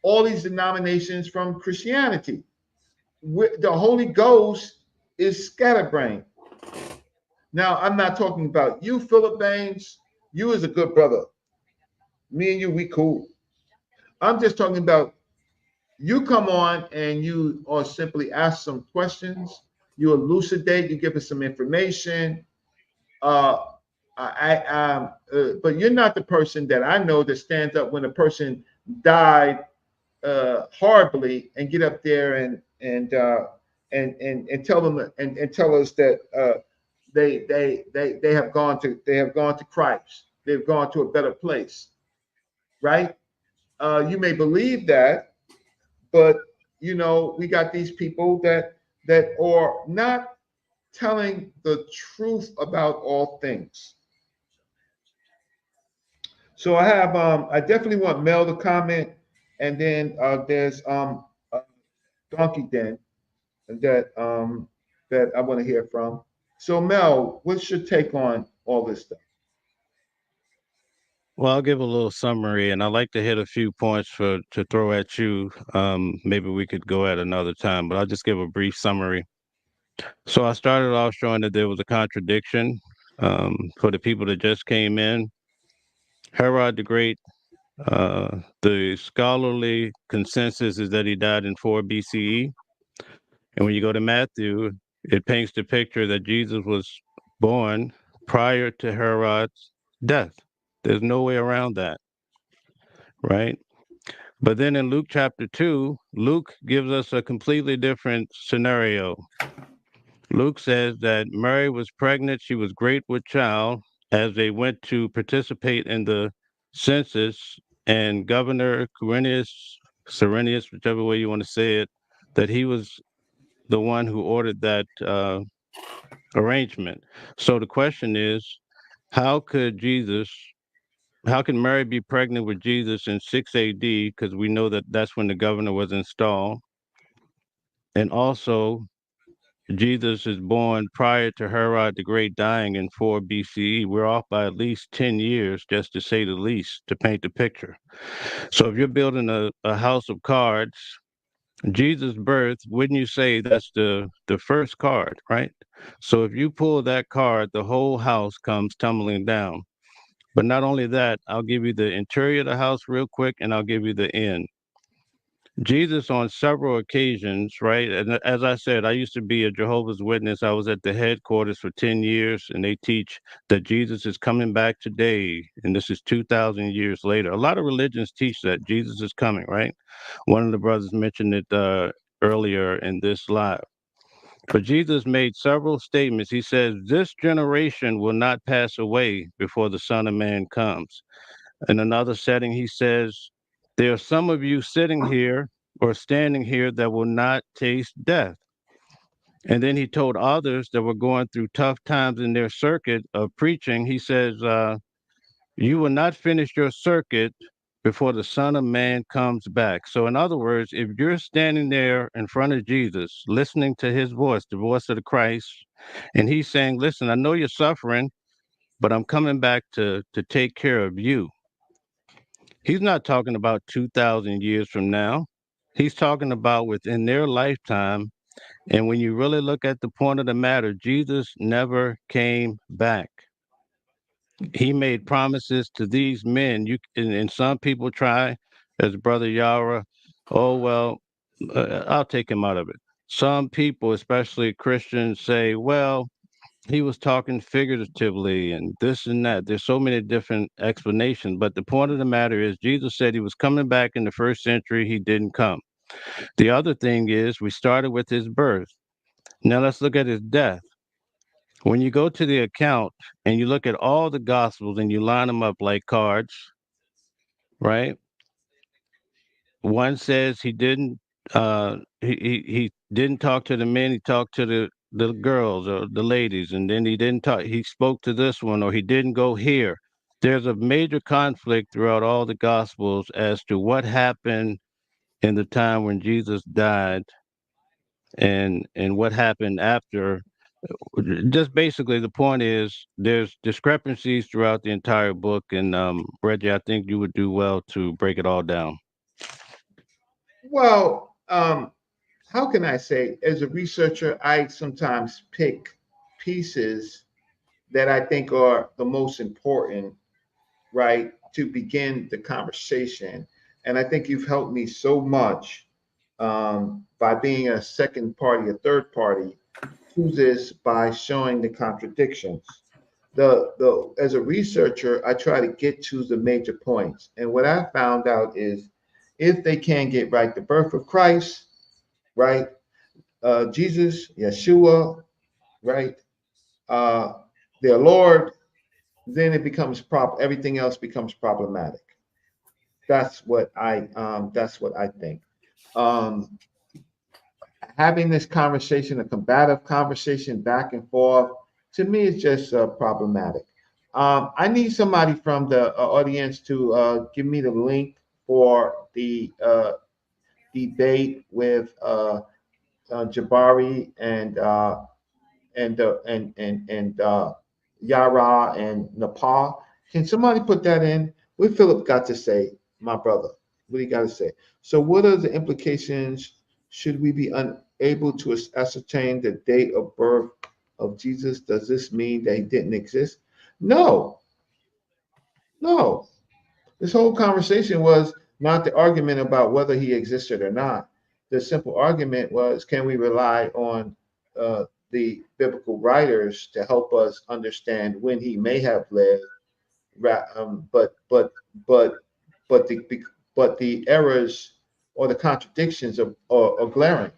[SPEAKER 1] all these denominations from Christianity. The Holy Ghost is scatterbrained. Now, I'm not talking about you, Philip Baines. You is a good brother. Me and you, we cool. I'm just talking about you come on and you or simply ask some questions. You elucidate. You give us some information. Uh, but you're not the person that I know that stands up when a person died horribly and get up there and tell them and tell us that they have gone to Christ. They've gone to a better place, right? You may believe that, but you know we got these people that are not telling the truth about all things. So I definitely want Mel to comment, and then there's Donkey Den that I want to hear from. So Mel, what's your take on all this stuff?
[SPEAKER 2] Well, I'll give a little summary, and I'd like to hit a few points to throw at you. Maybe we could go at another time, but I'll just give a brief summary. So I started off showing that there was a contradiction for the people that just came in. Herod the Great, the scholarly consensus is that he died in 4 BCE. And when you go to Matthew, it paints the picture that Jesus was born prior to Herod's death. There's no way around that, right? But then in Luke chapter 2, Luke gives us a completely different scenario. Luke says that Mary was pregnant, she was great with child as they went to participate in the census, and Governor Cyrenius, whichever way you want to say it, that he was the one who ordered that arrangement. So the question is, how could Jesus, how can Mary be pregnant with Jesus in 6 AD? Because we know that that's when the governor was installed. And also, Jesus is born prior to Herod the Great dying in 4 BCE. We're off by at least 10 years, just to say the least, to paint the picture. So if you're building a house of cards, Jesus' birth, wouldn't you say that's the first card, right? So if you pull that card, the whole house comes tumbling down. But not only that, I'll give you the interior of the house real quick, and I'll give you the end. Jesus, on several occasions, right? And as I said, I used to be a Jehovah's Witness. I was at the headquarters for 10 years, and they teach that Jesus is coming back today. And this is 2,000 years later. A lot of religions teach that Jesus is coming, right? One of the brothers mentioned it earlier in this live. But Jesus made several statements. He says, this generation will not pass away before the Son of Man comes. In another setting, he says, there are some of you sitting here or standing here that will not taste death. And then he told others that were going through tough times in their circuit of preaching, he says, you will not finish your circuit before the Son of Man comes back. So, in other words, if you're standing there in front of Jesus, listening to his voice, the voice of the Christ, and he's saying, listen, I know you're suffering, but I'm coming back to take care of you. He's not talking about 2,000 years from now. He's talking about within their lifetime. And when you really look at the point of the matter, Jesus never came back. He made promises to these men. And some people try, as Brother Yara, oh, well, I'll take him out of it. Some people, especially Christians, say, well, he was talking figuratively and this and that. There's so many different explanations. But the point of the matter is, Jesus said he was coming back in the first century. He didn't come. The other thing is, we started with his birth. Now let's look at his death. When you go to the account and you look at all the gospels and you line them up like cards, right? One says he didn't talk to the men, he talked to the girls or the ladies, and then he didn't talk. He spoke to this one, or he didn't go here. There's a major conflict throughout all the Gospels as to what happened in the time when Jesus died, and what happened after. Just basically, the point is there's discrepancies throughout the entire book, and Reggie, I think you would do well to break it all down.
[SPEAKER 1] Well, how can I say? As a researcher, I sometimes pick pieces that I think are the most important, right, to begin the conversation. And I think you've helped me so much by being a second party, a third party to this by showing the contradictions. The as a researcher, I try to get to the major points. And what I found out is if they can get right the birth of Christ, right, Jesus, Yeshua, right, uh, their Lord, then it becomes everything else becomes problematic. That's what I think. Um, Having this conversation, a combative conversation back and forth, to me is just problematic. I need somebody from the audience to give me the link for the debate with Jabari and Yara and Nepal. Can somebody put that in? What Philip got to say, my brother? What he got to say? So, what are the implications? Should we be unable to ascertain the date of birth of Jesus? Does this mean that he didn't exist? No, no. This whole conversation was not the argument about whether he existed or not. The simple argument was, can we rely on the biblical writers to help us understand when he may have lived? Ra- Um, but but but but the but the errors or the contradictions are glaring.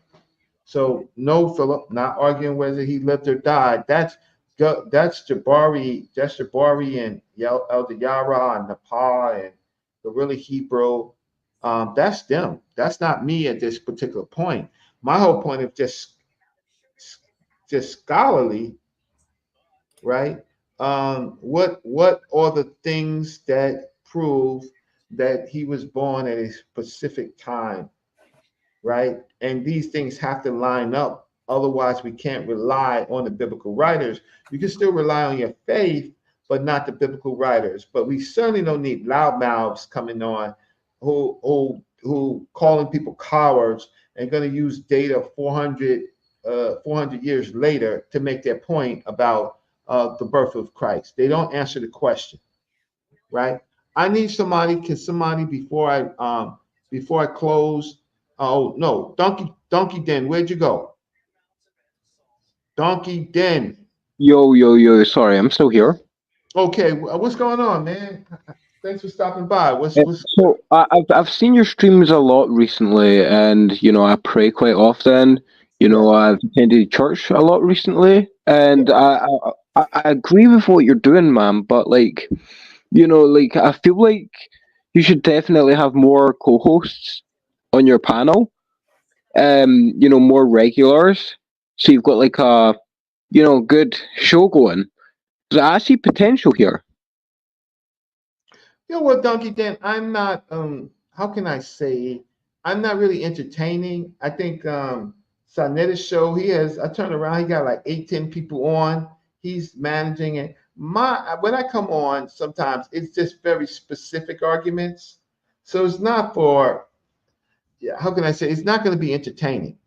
[SPEAKER 1] So no, Philip, not arguing whether he lived or died. That's Jabari. That's Jabari and Elder Yara and Nepal and the really Hebrew. That's them. That's not me at this particular point. My whole point of just scholarly, right? What are the things that prove that he was born at a specific time, right? And these things have to line up. Otherwise, we can't rely on the biblical writers. You can still rely on your faith, but not the biblical writers. But we certainly don't need loudmouths coming on who calling people cowards and going to use data 400 years later to make their point about the birth of Christ. They don't answer the question, right? I need somebody. Can somebody before I close? Oh no, Donkey Den, where'd you go? Donkey Den.
[SPEAKER 8] Yo. Sorry, I'm still here.
[SPEAKER 1] Okay, what's going on, man? Thanks for stopping by. What's
[SPEAKER 8] So I've seen your streams a lot recently, and I pray quite often.
[SPEAKER 1] yes,
[SPEAKER 8] I've attended church a lot recently, and
[SPEAKER 1] yes.
[SPEAKER 8] I agree with what you're doing, man. But like I feel like you should definitely have more co-hosts on your panel. More regulars, so you've got like a good show going. 'Cause I see potential here.
[SPEAKER 1] You know what, Donkey Dan? I'm not how can I say I'm not really entertaining. I think Soneta's show, I turn around, he got like 8, 10 people on. He's managing it. When I come on, sometimes it's just very specific arguments. So it's not for yeah, how can I say it's not going to be entertaining,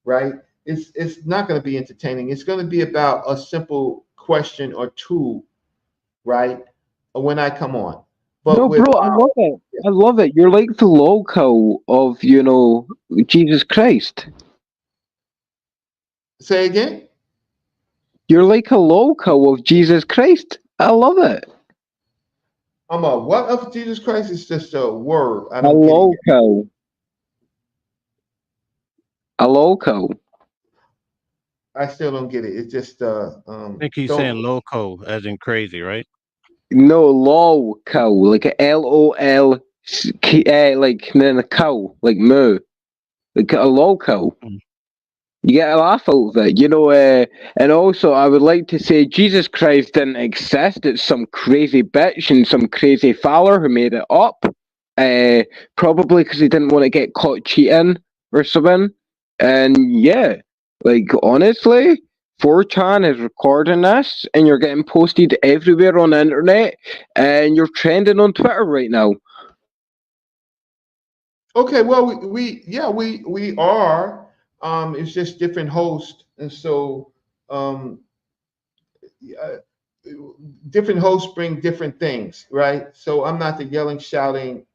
[SPEAKER 1] right? It's not going to be entertaining. It's going to be about a simple question or two, right? When I come on. But
[SPEAKER 8] No,
[SPEAKER 1] with
[SPEAKER 8] bro, I love it. I love it. You're like the local of Jesus Christ.
[SPEAKER 1] say again,
[SPEAKER 8] You're like a local of Jesus Christ. I love it.
[SPEAKER 1] I'm a what of Jesus Christ is just a word. I
[SPEAKER 8] A
[SPEAKER 1] don't get it yet.
[SPEAKER 8] local. A local.
[SPEAKER 1] I still don't get it. It's just
[SPEAKER 2] I think he's saying
[SPEAKER 1] don't
[SPEAKER 2] loco, as in crazy, right?
[SPEAKER 8] No, local. Like a LOL, like and then a cow, like moo. Like a local. You get a laugh out of it, and also I would like to say Jesus Christ didn't exist. It's some crazy bitch and some crazy faller who made it up. Uh, Probably because he didn't want to get caught cheating or something. And yeah, like honestly, 4chan is recording this, and you're getting posted everywhere on the internet, and you're trending on Twitter right now.
[SPEAKER 1] Okay, well, we are. It's just different hosts, and so uh, different hosts bring different things, right? So I'm not the yelling, shouting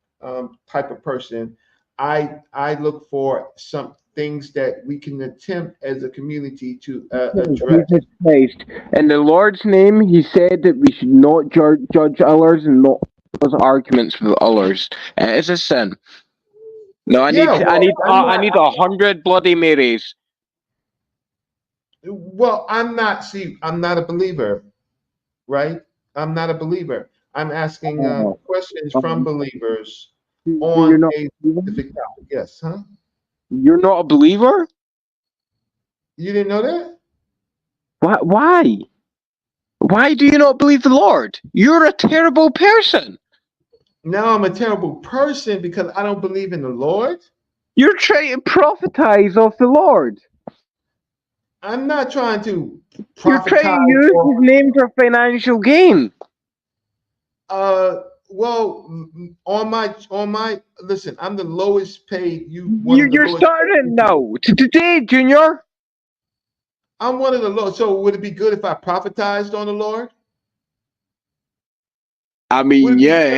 [SPEAKER 1] type of person. I look for some things that we can attempt as a community to address.
[SPEAKER 8] Jesus Christ. In the Lord's name, he said that we should not judge others and not cause arguments with others. It is a sin. No, I need,
[SPEAKER 1] Yeah,
[SPEAKER 8] I
[SPEAKER 1] well,
[SPEAKER 8] need, I need 100 Bloody Marys.
[SPEAKER 1] I'm not. See, I'm not a believer, right? I'm not a believer. I'm asking
[SPEAKER 8] Oh,
[SPEAKER 1] questions from
[SPEAKER 8] um,
[SPEAKER 1] believers
[SPEAKER 8] so
[SPEAKER 1] on
[SPEAKER 8] you're not
[SPEAKER 1] a
[SPEAKER 8] a believer?
[SPEAKER 1] specific topic. Yes, huh?
[SPEAKER 8] You're not a believer?
[SPEAKER 1] You didn't know that?
[SPEAKER 8] Why? Why? Why do you not believe the Lord? You're a terrible person.
[SPEAKER 1] Now I'm a terrible person because I don't believe in the Lord.
[SPEAKER 8] You're trying to prophetize of the Lord.
[SPEAKER 1] I'm not trying to
[SPEAKER 8] You're trying to
[SPEAKER 1] prophesize
[SPEAKER 8] use
[SPEAKER 1] or
[SPEAKER 8] his name for financial gain.
[SPEAKER 1] well, on my listen, I'm the lowest paid, one of the
[SPEAKER 8] You're
[SPEAKER 1] lowest paid
[SPEAKER 8] starting
[SPEAKER 1] YouTubers.
[SPEAKER 8] now. Today, Junior.
[SPEAKER 1] I'm one of the lowest. So would it be good if I prophetized on the Lord?
[SPEAKER 8] I
[SPEAKER 1] Would
[SPEAKER 8] mean,
[SPEAKER 1] it be
[SPEAKER 8] yeah,
[SPEAKER 1] good?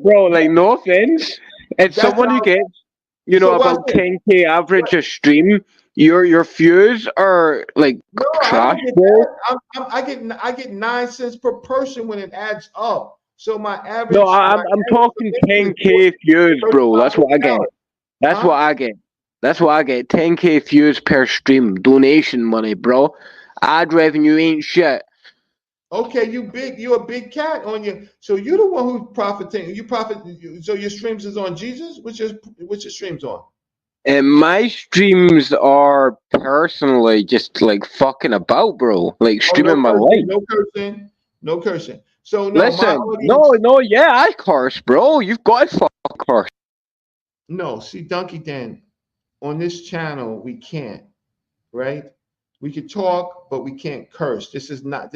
[SPEAKER 8] bro, like, no offense. It's
[SPEAKER 1] That's
[SPEAKER 8] someone who
[SPEAKER 1] how.
[SPEAKER 8] gets,
[SPEAKER 1] So watch
[SPEAKER 8] about
[SPEAKER 1] this.
[SPEAKER 8] 10K average a stream. Your views are like
[SPEAKER 1] No, I
[SPEAKER 8] trash,
[SPEAKER 1] don't get
[SPEAKER 8] bro.
[SPEAKER 1] that. I get 9 cents per person when it adds up. So
[SPEAKER 8] No,
[SPEAKER 1] my
[SPEAKER 8] I'm
[SPEAKER 1] average
[SPEAKER 8] talking
[SPEAKER 1] is
[SPEAKER 8] 10K views, bro. That's what I get.
[SPEAKER 1] $35.
[SPEAKER 8] That's what
[SPEAKER 1] Huh?
[SPEAKER 8] I get. That's what I get. 10K views per stream. Donation money, bro. Ad revenue ain't shit.
[SPEAKER 1] Okay, you're a big cat on your. So you're the one who's profiting. So your streams is on Jesus. Which your streams on?
[SPEAKER 8] And my streams are personally just like fucking about, bro. Like
[SPEAKER 1] Oh, no
[SPEAKER 8] streaming my
[SPEAKER 1] cursing,
[SPEAKER 8] life.
[SPEAKER 1] no cursing, no cursing. So no, my
[SPEAKER 8] Listen, no,
[SPEAKER 1] audience.
[SPEAKER 8] no, yeah, I curse, bro. You've got to fuck curse.
[SPEAKER 1] No, see, Donkey Dan, on this channel we can't, right? We can talk, but we can't curse. This is not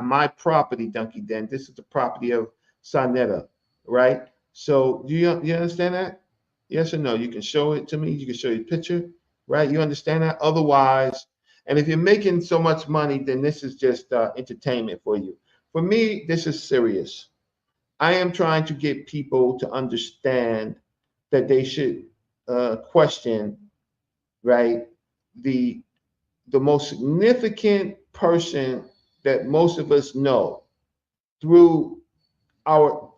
[SPEAKER 1] my property, Donkey Dan. This is the property of Sonetta, right? So you understand that? Yes or no? You can show it to me. You can show your picture, right? You understand that? Otherwise, and if you're making so much money, then this is just entertainment for you. For me, this is serious. I am trying to get people to understand that they should question, right, the the most significant person that most of us know through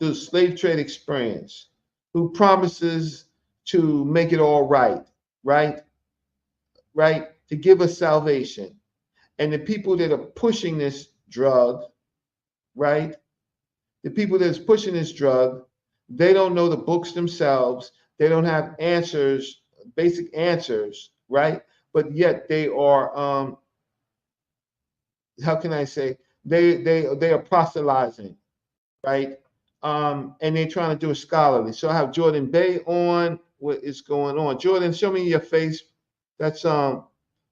[SPEAKER 1] the slave trade experience, who promises to make it all right, right, right, to give us salvation. And the people that are pushing this drug, right, the people that's pushing this drug, they don't know the books themselves. They don't have answers, basic answers, right? But yet they are how can I say, they are proselytizing, right? And they're trying to do it scholarly. So I have Jordan Bay on. What is going on? Jordan, show me your face. That's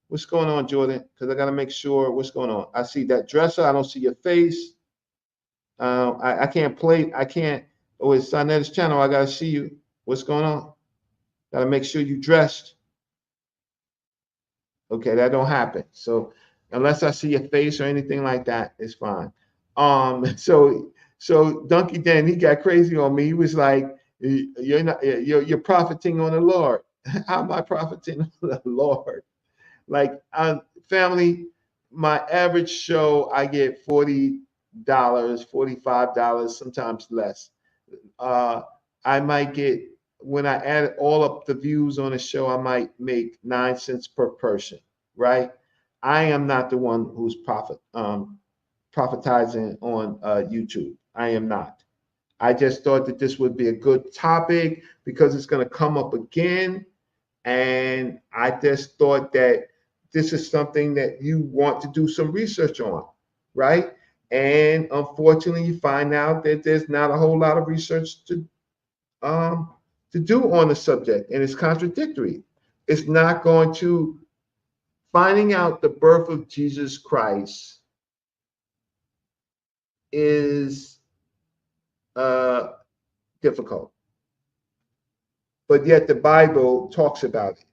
[SPEAKER 1] what's going on, Jordan? Because I gotta make sure what's going on. I see that dresser. I don't see your face. I can't play. I can't. Oh, it's on Netta's channel. I gotta see you. What's going on? Gotta make sure you dressed. Okay, that don't happen. So unless I see your face or anything like that, it's fine. So Donkey Dan, he got crazy on me. He was like, "You're not, you're profiting on the Lord." How am I profiting on the Lord? Like, family, my average show, I get $40, $45, sometimes less. Uh, I might get, when I add all up the views on a show, I might make 9 cents per person, right? I am not the one who's prophetizing on YouTube. I am not. I just thought that this would be a good topic because it's going to come up again. And I just thought that this is something that you want to do some research on, right? And unfortunately, you find out that there's not a whole lot of research to do on the subject, and it's contradictory. It's not going to finding out the birth of Jesus Christ is difficult, but yet the Bible talks about it,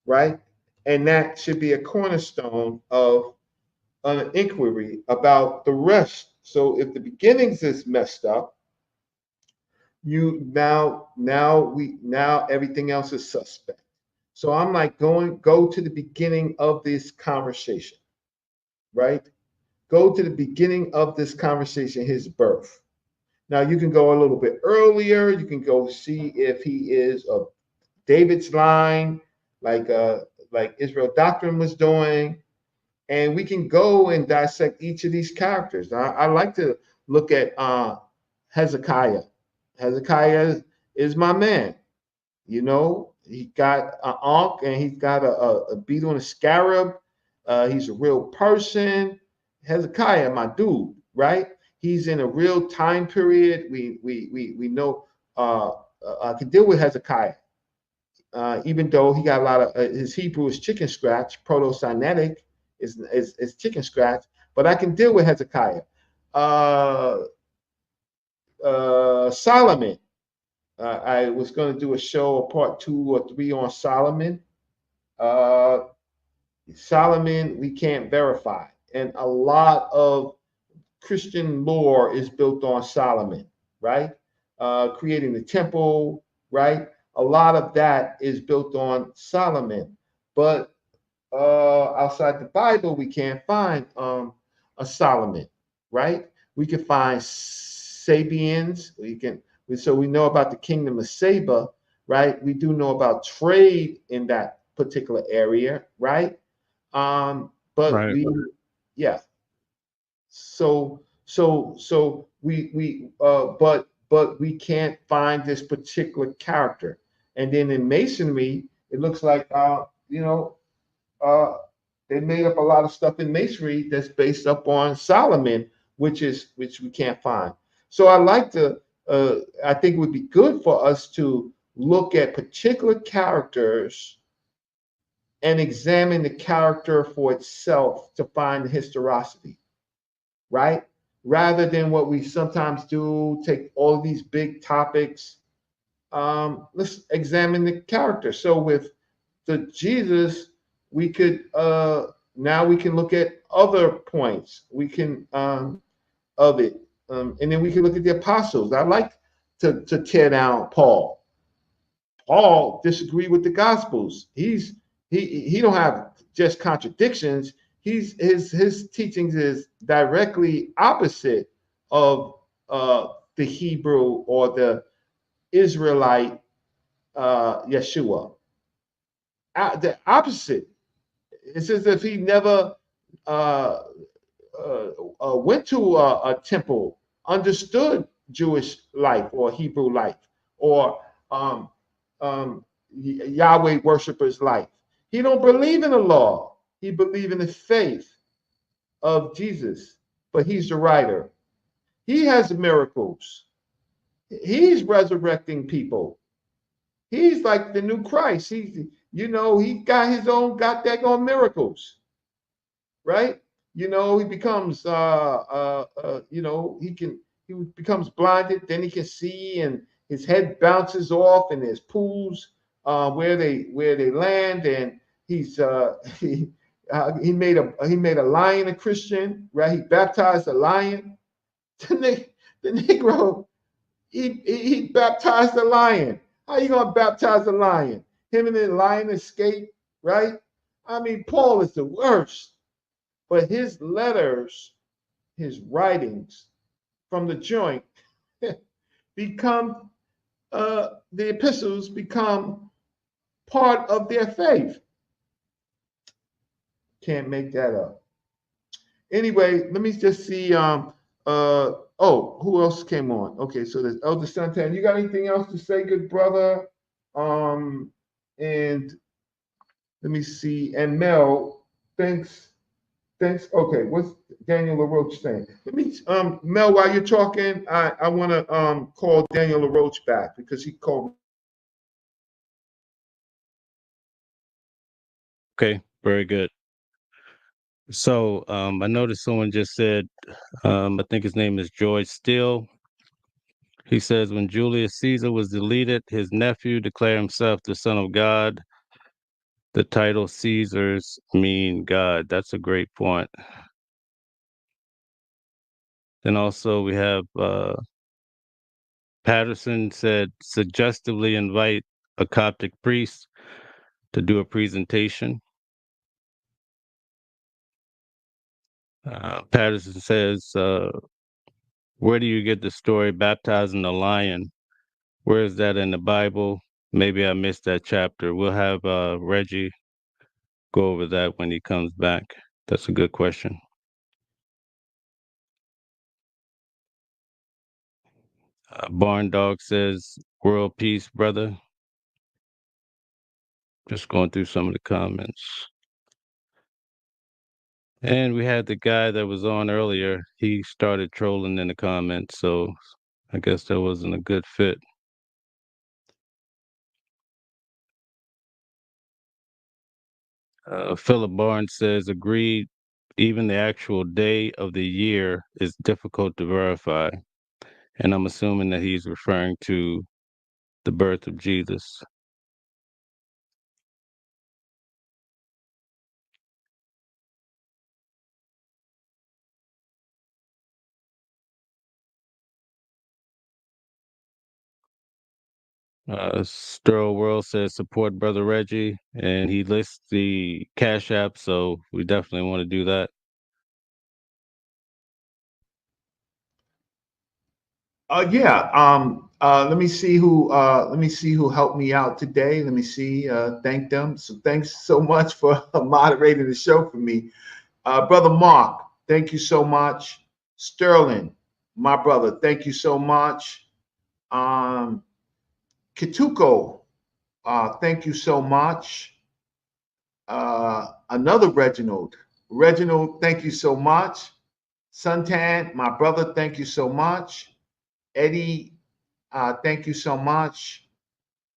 [SPEAKER 1] right? And that should be a cornerstone of an inquiry about the rest. So if the beginnings is messed up, you now everything else is suspect. So I'm like go to the beginning of this conversation, right? Go to the beginning of this conversation, his birth. Now you can go a little bit earlier. You can go see if he is of David's line, like Israel Doctrine was doing, and we can go and dissect each of these characters. I like to look at Hezekiah. Hezekiah is my man. You know, he got an ankh and he's got a beetle and a scarab. He's a real person. Hezekiah, my dude, right? He's in a real time period. We know I can deal with Hezekiah, even though he got a lot of his Hebrew is chicken scratch, proto-Sinaitic is chicken scratch, but I can deal with Hezekiah. Solomon. I was going to do a show, a part 2 or 3 on Solomon. Solomon, we can't verify. And a lot of Christian lore is built on Solomon, right? Creating the temple, right? A lot of that is built on Solomon. But outside the Bible, we can't find a Solomon, right? We can find Sabians. So we know about the kingdom of Saba, right? We do know about trade in that particular area, right? But
[SPEAKER 2] Right.
[SPEAKER 1] yeah. So but we can't find this particular character. And then in Masonry, it looks like they made up a lot of stuff in Masonry that's based up on Solomon, which we can't find. So I think it would be good for us to look at particular characters and examine the character for itself to find the historicity, right? Rather than what we sometimes do, take all of these big topics. Let's examine the character. So with the Jesus, we could now we can look at other points. We can of it, and then we can look at the apostles. I like to tear down Paul. Paul disagreed with the Gospels. He don't have just contradictions. His teachings is directly opposite of the Hebrew or the Israelite Yeshua. The opposite. It's as if he never went to a temple, understood Jewish life or Hebrew life, or Yahweh worshippers' life. He don't believe in the law. He believes in the faith of Jesus, but he's the writer. He has miracles. He's resurrecting people. He's like the new Christ. He got his own daggone miracles, right? He becomes he becomes blinded, then he can see, and his head bounces off, and there's pools where they land, and he's he made a lion a Christian, right? He baptized a lion. The Negro, he baptized a lion. How you gonna baptize a lion? Him and the lion escape, right? I mean, Paul is the worst. But his letters, his writings from the joint become the epistles become part of their faith. Can't make that up. Anyway, let me just see. Who else came on? Okay, so there's Elder Santan. You got anything else to say, good brother? And Let me see. And Mel, thanks. Thanks. Okay, what's Daniel LaRoche saying? Let me Mel, while you're talking, I wanna call Daniel LaRoche back because he called.
[SPEAKER 2] Okay, very good. So I noticed someone just said, I think his name is George Steele. He says when Julius Caesar was deleted, his nephew declared himself the son of God. The title Caesars mean God. That's a great point. Then also we have Patterson said suggestively invite a Coptic priest to do a presentation. Patterson says, where do you get the story baptizing the lion? Where is that in the Bible? Maybe I missed that chapter. We'll have Reggie go over that when he comes back. That's a good question. Barn Dog says, world peace, brother. Just going through some of the comments. And we had the guy that was on earlier. He started trolling in the comments, so I guess that wasn't a good fit. Philip Barnes says, agreed, even the actual day of the year is difficult to verify. And I'm assuming that he's referring to the birth of Jesus. Sterl World says support Brother Reggie, and he lists the Cash App, so we definitely want to do that.
[SPEAKER 1] Yeah. Let me see who. Let me see who helped me out today. Let me see. Thank them. So thanks so much for moderating the show for me, brother Mark. Thank you so much, Sterling, my brother. Thank you so much, Kituko. Thank you so much. Another Reginald. Reginald, thank you so much. Suntan, my brother, thank you so much. Eddie, thank you so much.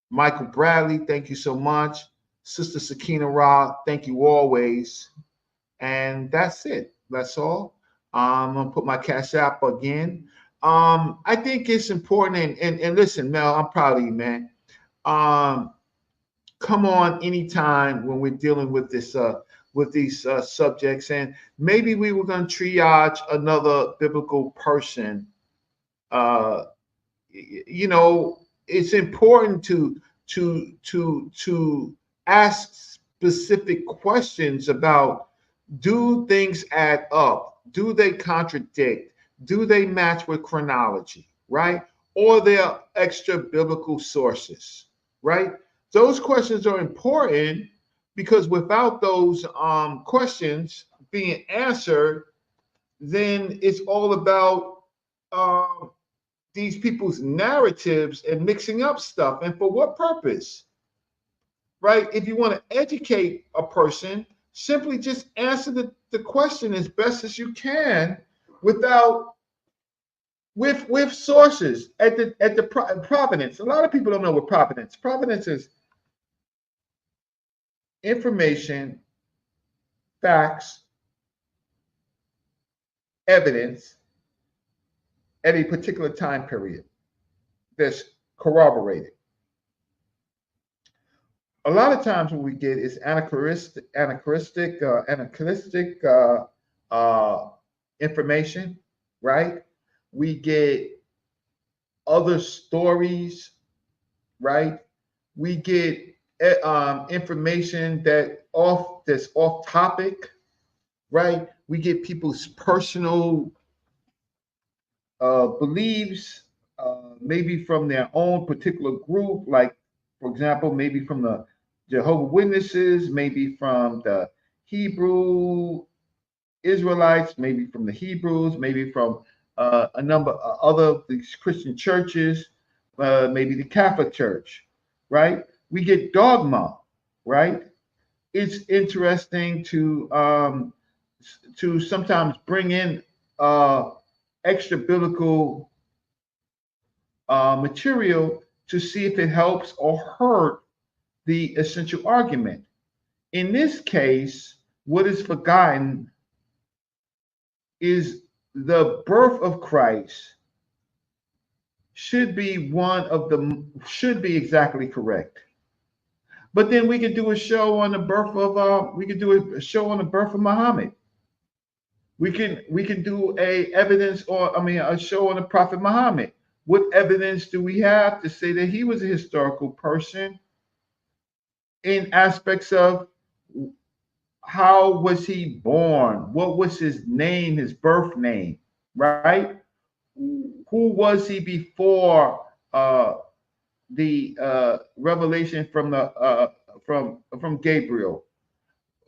[SPEAKER 1] Michael Bradley, thank you so much. Sister Sakina Ra, thank you always. And that's it. That's all. I'm gonna put my cash app again. I think it's important, and listen, Mel, I'm proud of you, man. Um, Come on anytime when we're dealing with this with these subjects, and maybe we were going to triage another biblical person. uh you know, it's important to ask specific questions about, do things add up, do they contradict, do they match with chronology, right? Or they're extra biblical sources, right? Those questions are important because without those questions being answered, then it's all about um, these people's narratives and mixing up stuff. And for what purpose? Right? If you want to educate a person, simply just answer the question as best as you can without with sources at the provenance. A lot of people don't know what provenance. Provenance is information, facts, evidence at a particular time period that's corroborated. A lot of times what we get is anachronistic information, right? We get other stories, right? We get information that's off topic, right? We get people's personal beliefs, maybe from their own particular group, like, for example, maybe from the Jehovah Witnesses, maybe from the Hebrew Israelites, maybe from the Hebrews, maybe from a number of other these Christian churches, maybe the Catholic Church, right? We get dogma, right? it's interesting to sometimes bring in extra biblical material to see if it helps or hurt the essential argument. In this case, what is forgotten is the birth of Christ should be should be exactly correct. But then we could do a show on the birth of we could do a show on the birth of Muhammad. We can do a show on the Prophet Muhammad. What evidence do we have to say that he was a historical person in aspects of how was he born? What was his name, his birth name, right? Who was he before the revelation from from Gabriel?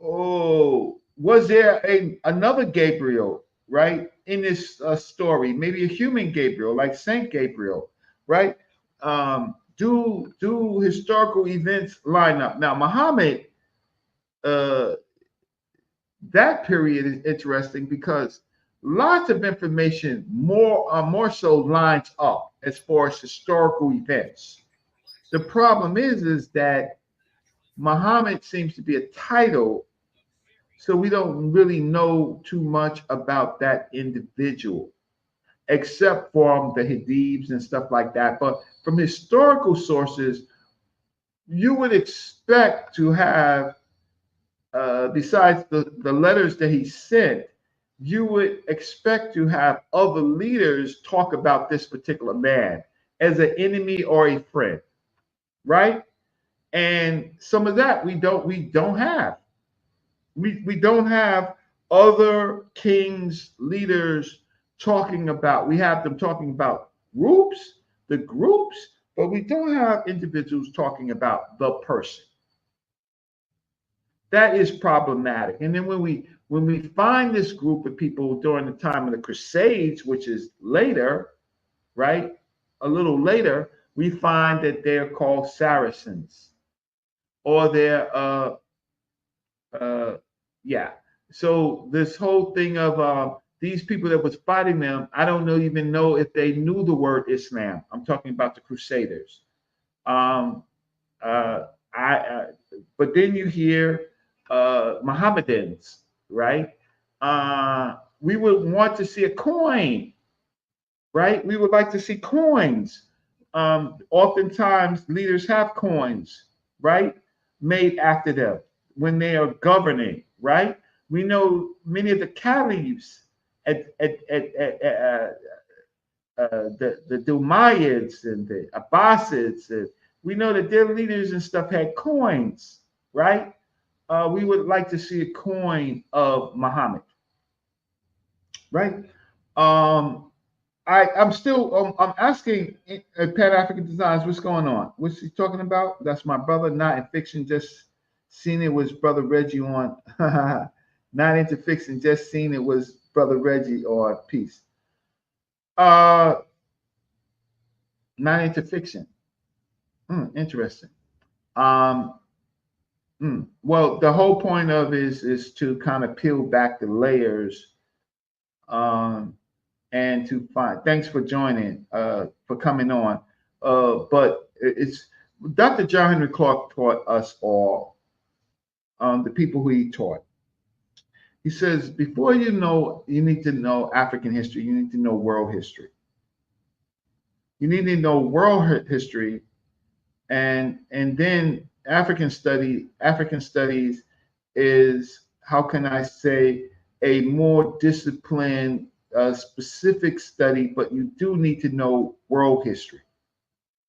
[SPEAKER 1] Oh, was there another Gabriel, right, in this story? Maybe a human Gabriel, like Saint Gabriel, right? Do historical events line up? Now, Muhammad, uh, that period is interesting because lots of information more so lines up as far as historical events. The problem is that Muhammad seems to be a title, so we don't really know too much about that individual, except from the hadiths and stuff like that. But from historical sources, you would expect to have, besides the letters that he sent, you would expect to have other leaders talk about this particular man as an enemy or a friend, right? And some of that we don't have. We don't have other kings, leaders talking about. We have them talking about the groups, but we don't have individuals talking about the person. That is problematic. And then when we find this group of people during the time of the Crusades, which is later, right? A little later, we find that they're called Saracens, or they're yeah. So this whole thing of these people that was fighting them, I don't even know if they knew the word Islam. I'm talking about the Crusaders. Um, uh, but then you hear Mohammedans, right? We would want to see a coin, right? We would like to see coins. Oftentimes, leaders have coins, right, made after them when they are governing, right? We know many of the caliphs the Umayyads and the Abbasids, and we know that their leaders and stuff had coins, right? We would like to see a coin of Muhammad, right? I'm still I'm asking Pan African Designs, what's going on? What's he talking about? That's my brother, not in fiction. Just seen it was brother Reggie on. Not into fiction. Just seen it was brother Reggie on Peace. Not into fiction. Interesting. Well, the whole point of is to kind of peel back the layers. And to find. Thanks for joining, for coming on. But it's Dr. John Henry Clark taught us all, the people who he taught. He says, before you need to know African history, you need to know world history. You need to know world history, and then African studies is, how can I say, a more disciplined, specific study, but you do need to know world history,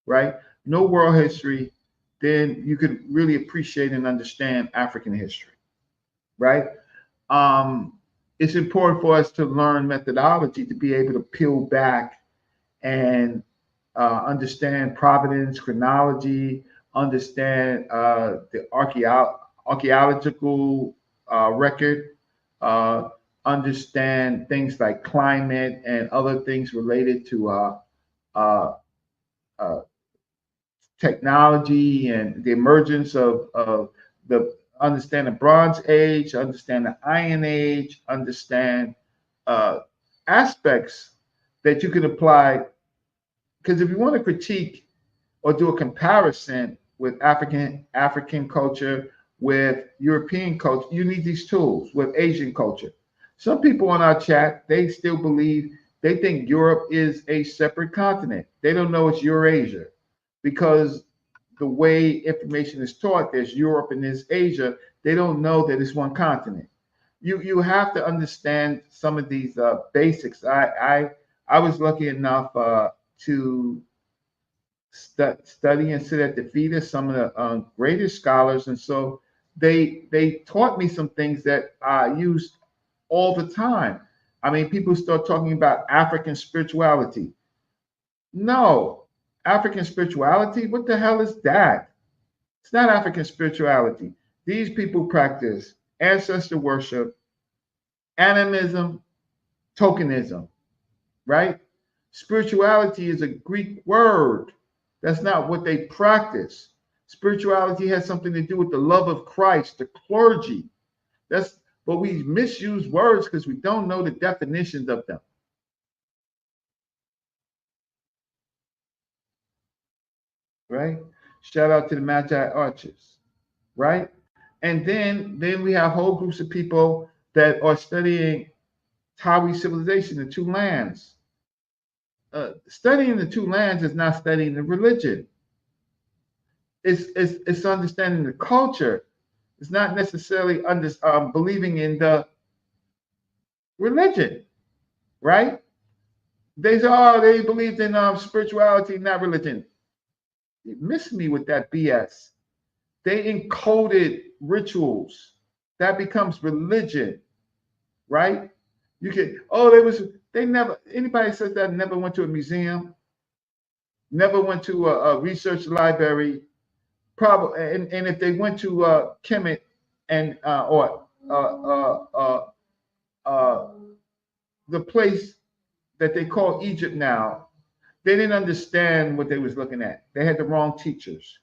[SPEAKER 1] right? Know world history, then you can really appreciate and understand African history, right? It's important for us to learn methodology to be able to peel back and understand provenance, chronology, understand the archaeological record, understand things like climate and other things related to technology and the emergence of the understand the Bronze Age, understand the Iron Age, understand uh, aspects that you can apply. Because if you want to critique or do a comparison with African culture, with European culture, you need these tools. With Asian culture, some people on our chat, they still believe, they think Europe is a separate continent. They don't know it's Eurasia, because the way information is taught, there's Europe and there's Asia. They don't know that it's one continent. You have to understand some of these basics. I was lucky enough to study and sit at the feet of some of the greatest scholars, and so they taught me some things that I used all the time. I mean, people start talking about African spirituality. No, African spirituality, what the hell is that? It's not African spirituality. These people practice ancestor worship, animism, tokenism, right? Spirituality is a Greek word. That's not what they practice. Spirituality has something to do with the love of Christ, the clergy. But we misuse words because we don't know the definitions of them. Right? Shout out to the Magi Archers, right? And then we have whole groups of people that are studying Tawi civilization, the two lands. Studying the two lands is not studying the religion. It's understanding the culture. It's not necessarily believing in the religion, right? They say, oh, they believed in spirituality, not religion. You miss me with that BS. They encoded rituals. That becomes religion, right? You can, anybody says that never went to a museum, never went to a research library, probably, and if they went to Kemet and or the place that they call Egypt now, they didn't understand what they was looking at. They had the wrong teachers.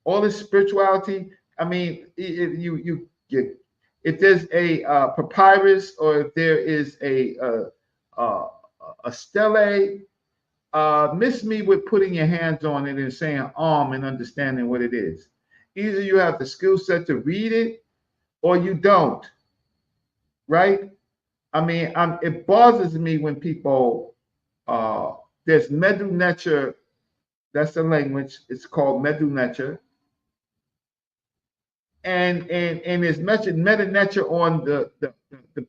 [SPEAKER 1] All this spirituality, I mean, if there's a papyrus, or if there is a stele, miss me with putting your hands on it and saying and understanding what it is. Either you have the skill set to read it or you don't, right? I mean, it bothers me when people, there's Medu Neter, that's the language, it's called Medu Neter. And it's mentioned Meta Neter on the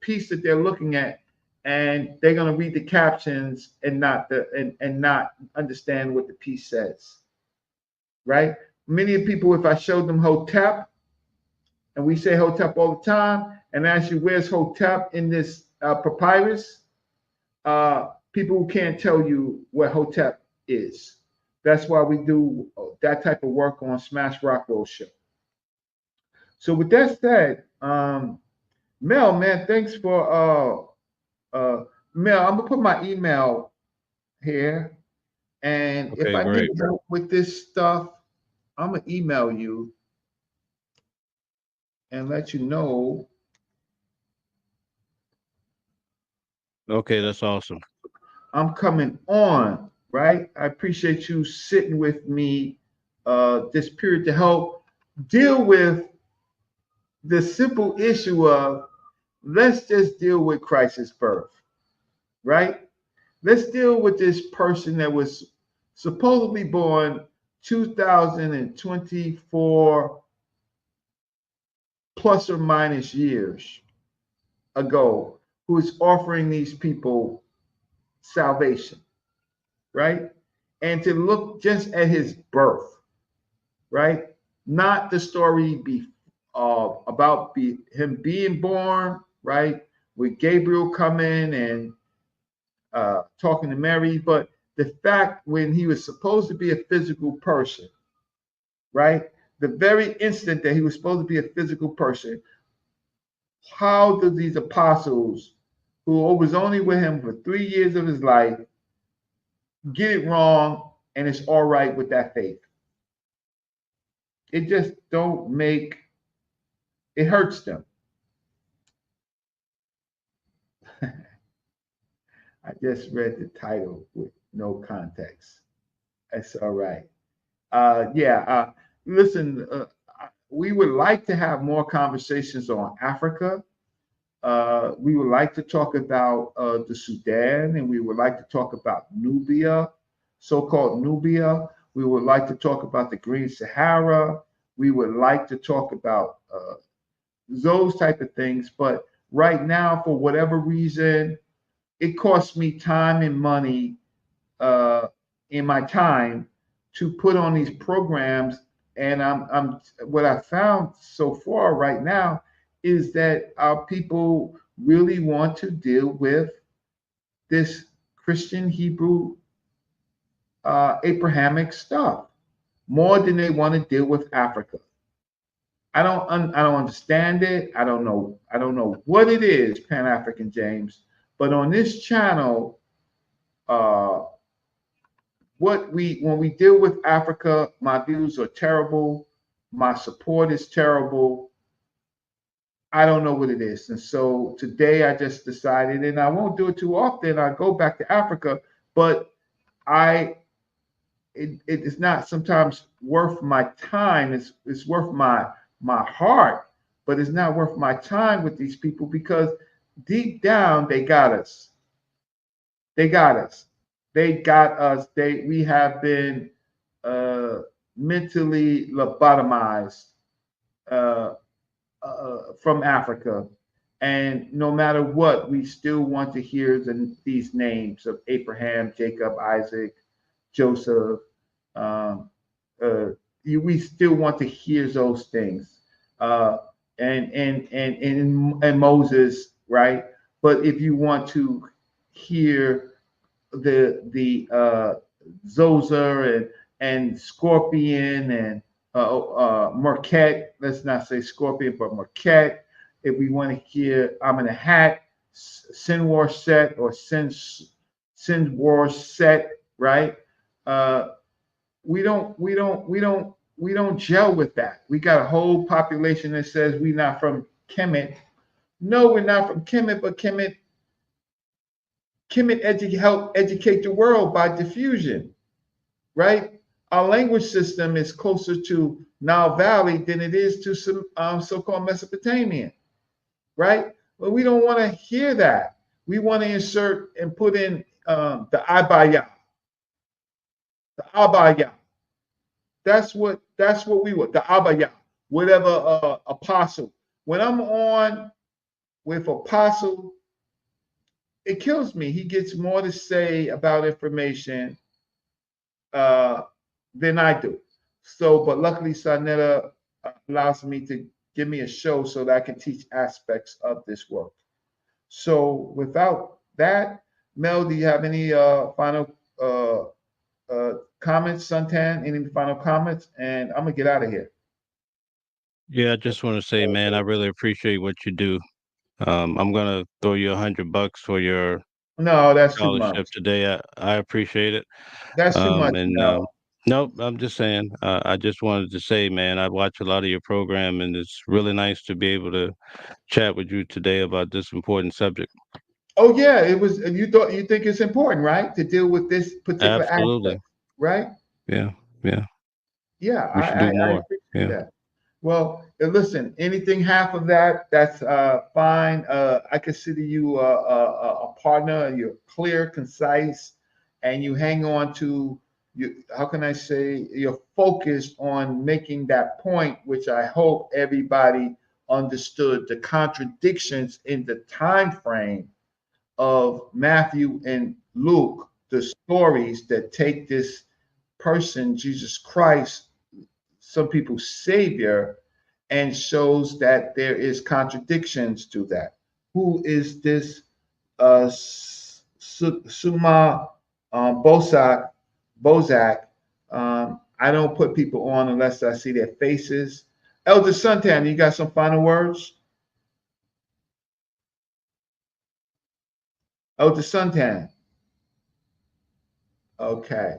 [SPEAKER 1] piece that they're looking at, and they're going to read the captions and not understand what the piece says, right? Many people, if I showed them Hotep, and we say Hotep all the time, and ask you where's Hotep in this papyrus, people who can't tell you what Hotep is. That's why we do that type of work on Smash Rockwell Show. So with that said, Mel, man, thanks for Mel. I'm gonna put my email here, and
[SPEAKER 2] Okay,
[SPEAKER 1] if I
[SPEAKER 2] great.
[SPEAKER 1] need help with this stuff, I'm gonna email you and let you know.
[SPEAKER 2] Okay, that's awesome.
[SPEAKER 1] I'm coming on, right? I appreciate you sitting with me this period to help deal with the simple issue of, let's just deal with crisis birth, right? Let's deal with this person that was supposedly born 2024 plus or minus years ago, who is offering these people salvation, right? And to look just at his birth, right? Not the story about him being born, right? With Gabriel coming and talking to Mary, but the fact when he was supposed to be a physical person, right? The very instant that he was supposed to be a physical person, how do these apostles, who was only with him for 3 years of his life, get it wrong and it's all right with that faith? It just don't make It hurts them. I just read the title with no context. That's all right. Yeah. Listen, we would like to have more conversations on Africa. We would like to talk about the Sudan, and we would like to talk about Nubia, so-called Nubia. We would like to talk about the Green Sahara. We would like to talk about those type of things. But right now, for whatever reason, it costs me time and money uh, in my time to put on these programs. And I'm what I found so far right now is that our people really want to deal with this Christian Hebrew Abrahamic stuff more than they want to deal with Africa. I don't understand it. I don't know what it is, Pan African James. But on this channel, uh, when we deal with Africa, my views are terrible. My support is terrible. I don't know what it is. And so today I just decided, and I won't do it too often. I go back to Africa, but I it is not sometimes worth my time. It's worth my heart, but it's not worth my time with these people because deep down they got us. They got us. They got us. We have been uh, mentally lobotomized uh, from Africa, and no matter what, we still want to hear these names of Abraham, Jacob, Isaac, Joseph. Um, we still want to hear those things, uh, and Moses, right? But if you want to hear the Zoser and Scorpion and Marquette. Let's not say Scorpion, but Marquette. If we want to hear I'm in a Hat, Sin War Set or Sin War Set, right? Uh, we don't gel with that. We got a whole population that says we're not from Kemet. No, we're not from Kemet, but Kemet help educate the world by diffusion, right? Our language system is closer to Nile Valley than it is to some so-called Mesopotamian, right? But we don't want to hear that. We want to insert and put in the Abaya, the Abaya. That's what we want, the Abaya, whatever apostle. When I'm on with apostle, it kills me. He gets more to say about information uh, than I do. So, but luckily, Sarnetta allows me to give me a show so that I can teach aspects of this work. So, without that, Mel, do you have any final comments, Suntan? Any final comments? And I'm gonna get out of here.
[SPEAKER 2] Yeah, I just want to say, man, I really appreciate what you do. I'm gonna throw you $100 for your
[SPEAKER 1] No, that's too
[SPEAKER 2] scholarship
[SPEAKER 1] much.
[SPEAKER 2] today. I appreciate it.
[SPEAKER 1] That's too much,
[SPEAKER 2] And
[SPEAKER 1] Mel.
[SPEAKER 2] nope, I'm just saying. I just wanted to say, man, I watch a lot of your program, and it's really nice to be able to chat with you today about this important subject.
[SPEAKER 1] Oh yeah, it was. You think it's important, right, to deal with this particular
[SPEAKER 2] Absolutely.
[SPEAKER 1] aspect, right?
[SPEAKER 2] Yeah, yeah.
[SPEAKER 1] Yeah,
[SPEAKER 2] We should do
[SPEAKER 1] I
[SPEAKER 2] more.
[SPEAKER 1] appreciate
[SPEAKER 2] Yeah.
[SPEAKER 1] that. Well, listen, anything half of that, that's fine. I consider you a partner. You're clear, concise, and you hang on to you. How can I say you're focused on making that point, which I hope everybody understood the contradictions in the time frame of Matthew and Luke, the stories that take this person, Jesus Christ, some people's savior, and shows that there is contradictions to that. Who is this Suma Bozak? I don't put people on unless I see their faces. Elder Suntan, you got some final words? Elder Suntan. Okay.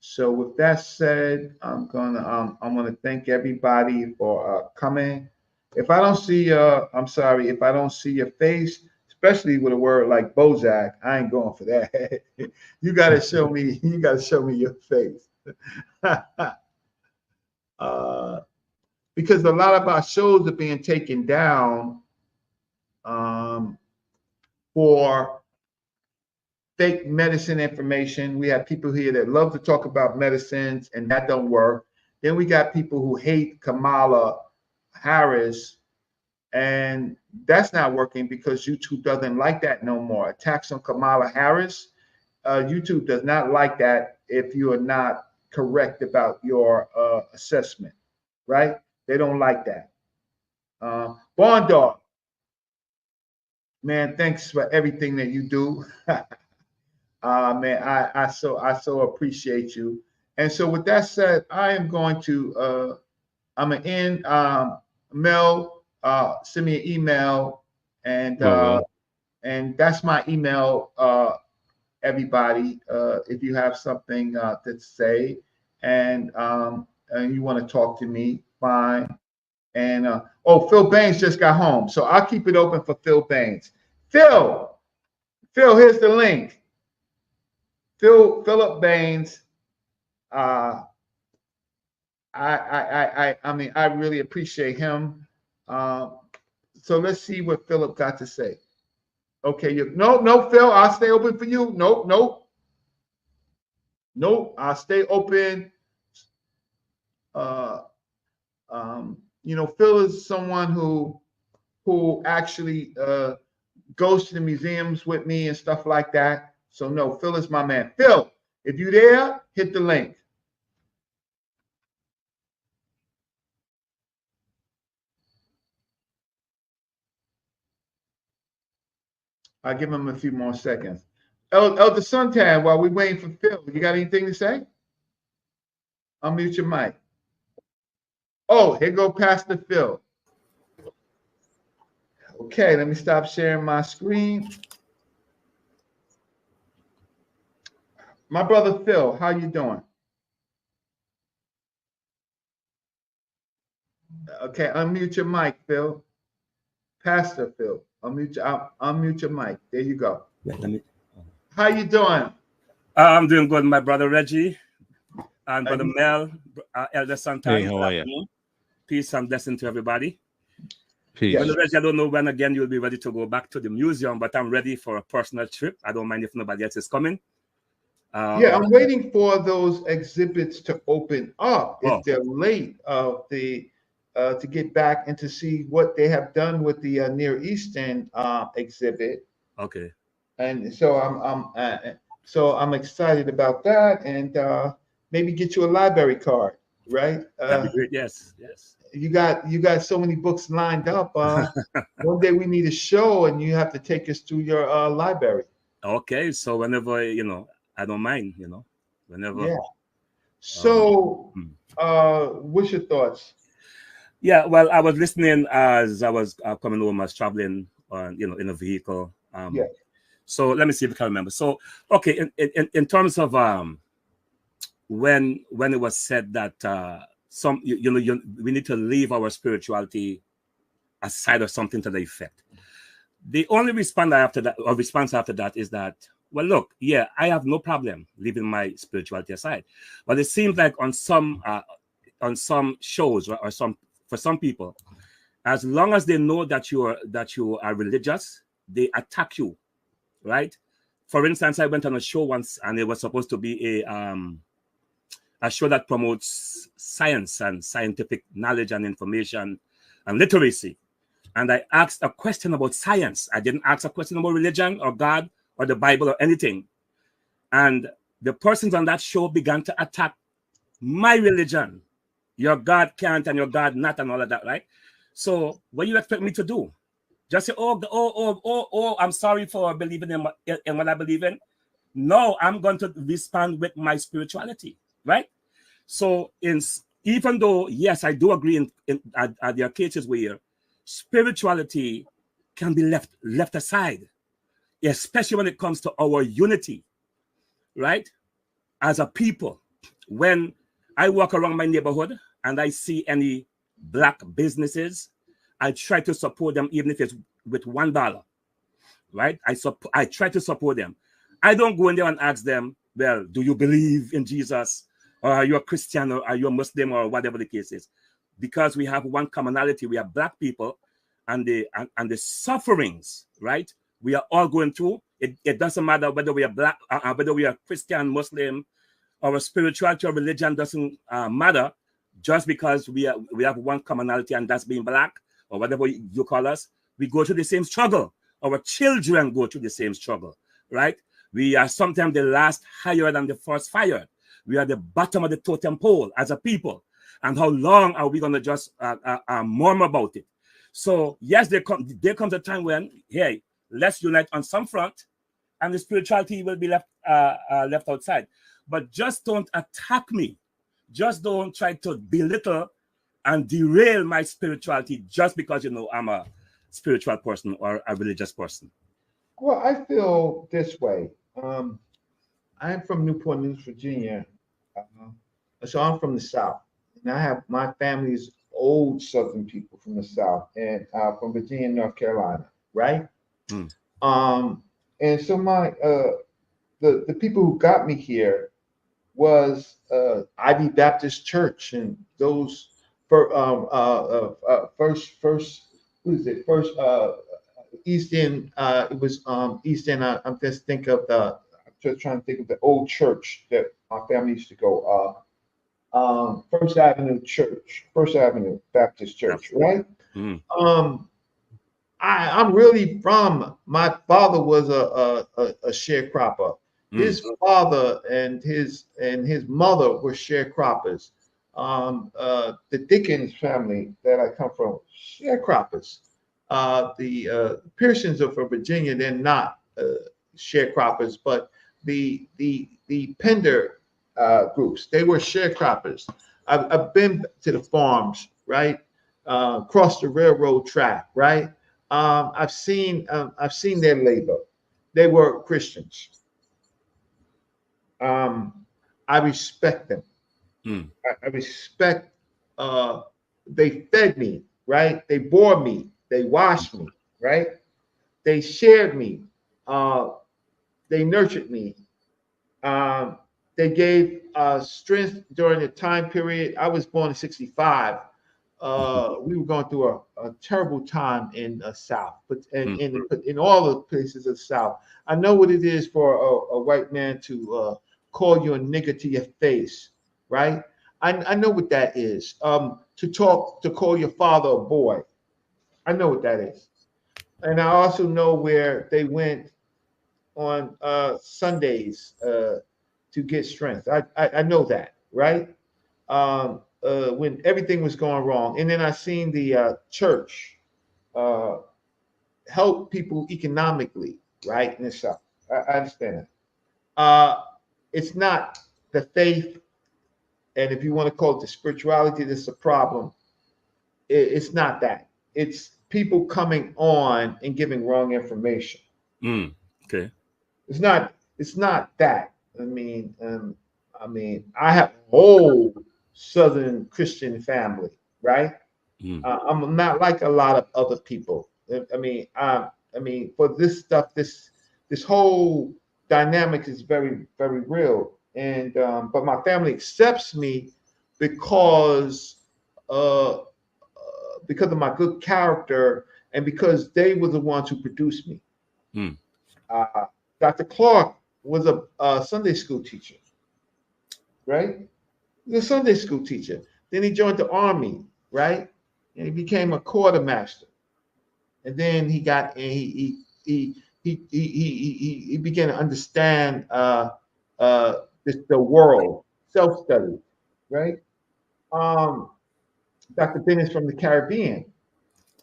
[SPEAKER 1] So with that said, I'm gonna thank everybody for coming. If I don't see I'm sorry, if I don't see your face, especially with a word like Bozak, I ain't going for that. You gotta show me, your face. Because a lot of our shows are being taken down for fake medicine information. We have people here that love to talk about medicines, and that don't work. Then we got people who hate Kamala Harris, and that's not working because YouTube doesn't like that no more. Attacks on Kamala Harris, YouTube does not like that if you are not correct about your assessment, right? They don't like that. Bond Dog, man, thanks for everything that you do. Man, I so appreciate you. And so with that said, I am going to I'm gonna end. Mel, send me an email, and and that's my email. Everybody, if you have something to say, and you want to talk to me, fine. And oh, Phil Baines just got home, so I'll keep it open for Phil Baines. Phil, here's the link. Philip Baines. I mean, I really appreciate him. So let's see what Philip got to say. Okay, no, Phil, I'll stay open for you. Nope, I'll stay open. Phil is someone who actually goes to the museums with me and stuff like that. So no, Phil is my man. Phil, if you there, hit the link. I'll give him a few more seconds. Elder Suntan, while we're waiting for Phil, you got anything to say? Unmute your mic. Oh, here go Pastor Phil. Okay, let me stop sharing my screen. My brother Phil, how you doing? Okay, unmute your mic, Phil. Pastor Phil, unmute your mic. There you go. How you doing?
[SPEAKER 9] I'm doing good, my brother Reggie and brother Mel, Elder Santana.
[SPEAKER 2] Hey, how are you?
[SPEAKER 9] Peace and blessing to everybody.
[SPEAKER 2] Peace.
[SPEAKER 9] Brother Reggie, I don't know when again you'll be ready to go back to the museum, but I'm ready for a personal trip. I don't mind if nobody else is coming.
[SPEAKER 1] Yeah, I'm waiting for those exhibits to open up. If they're late, to get back and to see what they have done with the Near Eastern exhibit.
[SPEAKER 9] Okay.
[SPEAKER 1] And so I'm excited about that, and maybe get you a library card, right?
[SPEAKER 9] That'd be great. Yes.
[SPEAKER 1] You got so many books lined up. One day we need a show, and you have to take us to your library.
[SPEAKER 9] Okay, so whenever I don't mind. Whenever.
[SPEAKER 1] Yeah. So, what's your thoughts?
[SPEAKER 9] Yeah, well, I was listening as I was coming home. I was traveling on, in a vehicle.
[SPEAKER 1] Yeah.
[SPEAKER 9] So let me see if I can remember. So, okay, in terms of when it was said that we need to leave our spirituality aside or something to the effect. The only response after that is that, well, look, yeah, I have no problem leaving my spirituality aside, but it seems like on some shows or for some people, as long as they know that you are religious, they attack you, right? For instance, I went on a show once, and it was supposed to be a show that promotes science and scientific knowledge and information and literacy. And I asked a question about science. I didn't ask a question about religion or God or the Bible or anything. And the persons on that show began to attack my religion. Your God can't and your God not and all of that, right? So what do you expect me to do? Just say, oh, I'm sorry for believing in what I believe in. No, I'm going to respond with my spirituality, right? So even though, yes, I do agree there are cases where spirituality can be left aside, especially when it comes to our unity, right? As a people, when I walk around my neighborhood and I see any black businesses, I try to support them, even if it's with $1, right? I try to support them. I don't go in there and ask them, well, do you believe in Jesus? Or are you a Christian, or are you a Muslim, or whatever the case is? Because we have one commonality. We are Black people, and the sufferings, right? We are all going through. It doesn't matter whether we are Black, whether we are Christian, Muslim, our spirituality or religion doesn't matter. Just because we have one commonality, and that's being Black, or whatever you call us, we go through the same struggle. Our children go through the same struggle, right? We are sometimes the last hired and the first fired. We are the bottom of the totem pole as a people. And how long are we going to just murmur about it? So yes, there comes a time when, hey, let's unite on some front, and the spirituality will be left outside. But just don't attack me. Just don't try to belittle and derail my spirituality just because I'm a spiritual person or a religious person.
[SPEAKER 1] Well, I feel this way. I'm from Newport News, Virginia, so I'm from the South, and I have my family's old Southern people from the South, and from Virginia, North Carolina, right?
[SPEAKER 9] Mm.
[SPEAKER 1] And so the people who got me here was Ivy Baptist Church, and those first who is it? First East End. It was East End. I'm just think of the. I'm just trying to think of the old church that my family used to go. First Avenue Church, First Avenue Baptist Church, right?
[SPEAKER 9] Mm.
[SPEAKER 1] I'm really from. My father was a sharecropper. His father and his mother were sharecroppers. The Dickens family that I come from, sharecroppers. The Pearsons are from Virginia. They're not sharecroppers, but the Pender groups, they were sharecroppers. I've been to the farms, right? Across the railroad track, right? I've seen their labor. They were Christians. I respect them.
[SPEAKER 9] Mm.
[SPEAKER 1] I respect. They fed me, right? They bore me. They washed me, right? They shared me. They nurtured me. Um, they gave strength during the time period. I was born in '65. We were going through a terrible time in the South, but in all the places of the South. I know what it is for a white man to call you a nigger to your face, right? I know what that is. To call your father a boy. I know what that is. And I also know where they went on Sundays to get strength. I know that, right? When everything was going wrong. And then I seen the church uh, help people economically, right? In the South. I understand that. It's not the faith, and if you want to call it the spirituality, that's a problem. It's not that. It's people coming on and giving wrong information.
[SPEAKER 9] Okay.
[SPEAKER 1] It's not. It's not that. I have a whole Southern Christian family, right? I'm not like a lot of other people. For this stuff, this whole dynamic is very, very real. And but my family accepts me because uh, because of my good character and because they were the ones who produced me.
[SPEAKER 9] Mm.
[SPEAKER 1] Dr. Clark was a Sunday school teacher, right? He was a Sunday school teacher. Then he joined the army, right? And he became a quartermaster. And then he got he began to understand the world, self-study, right? Dr. Ben is from the Caribbean.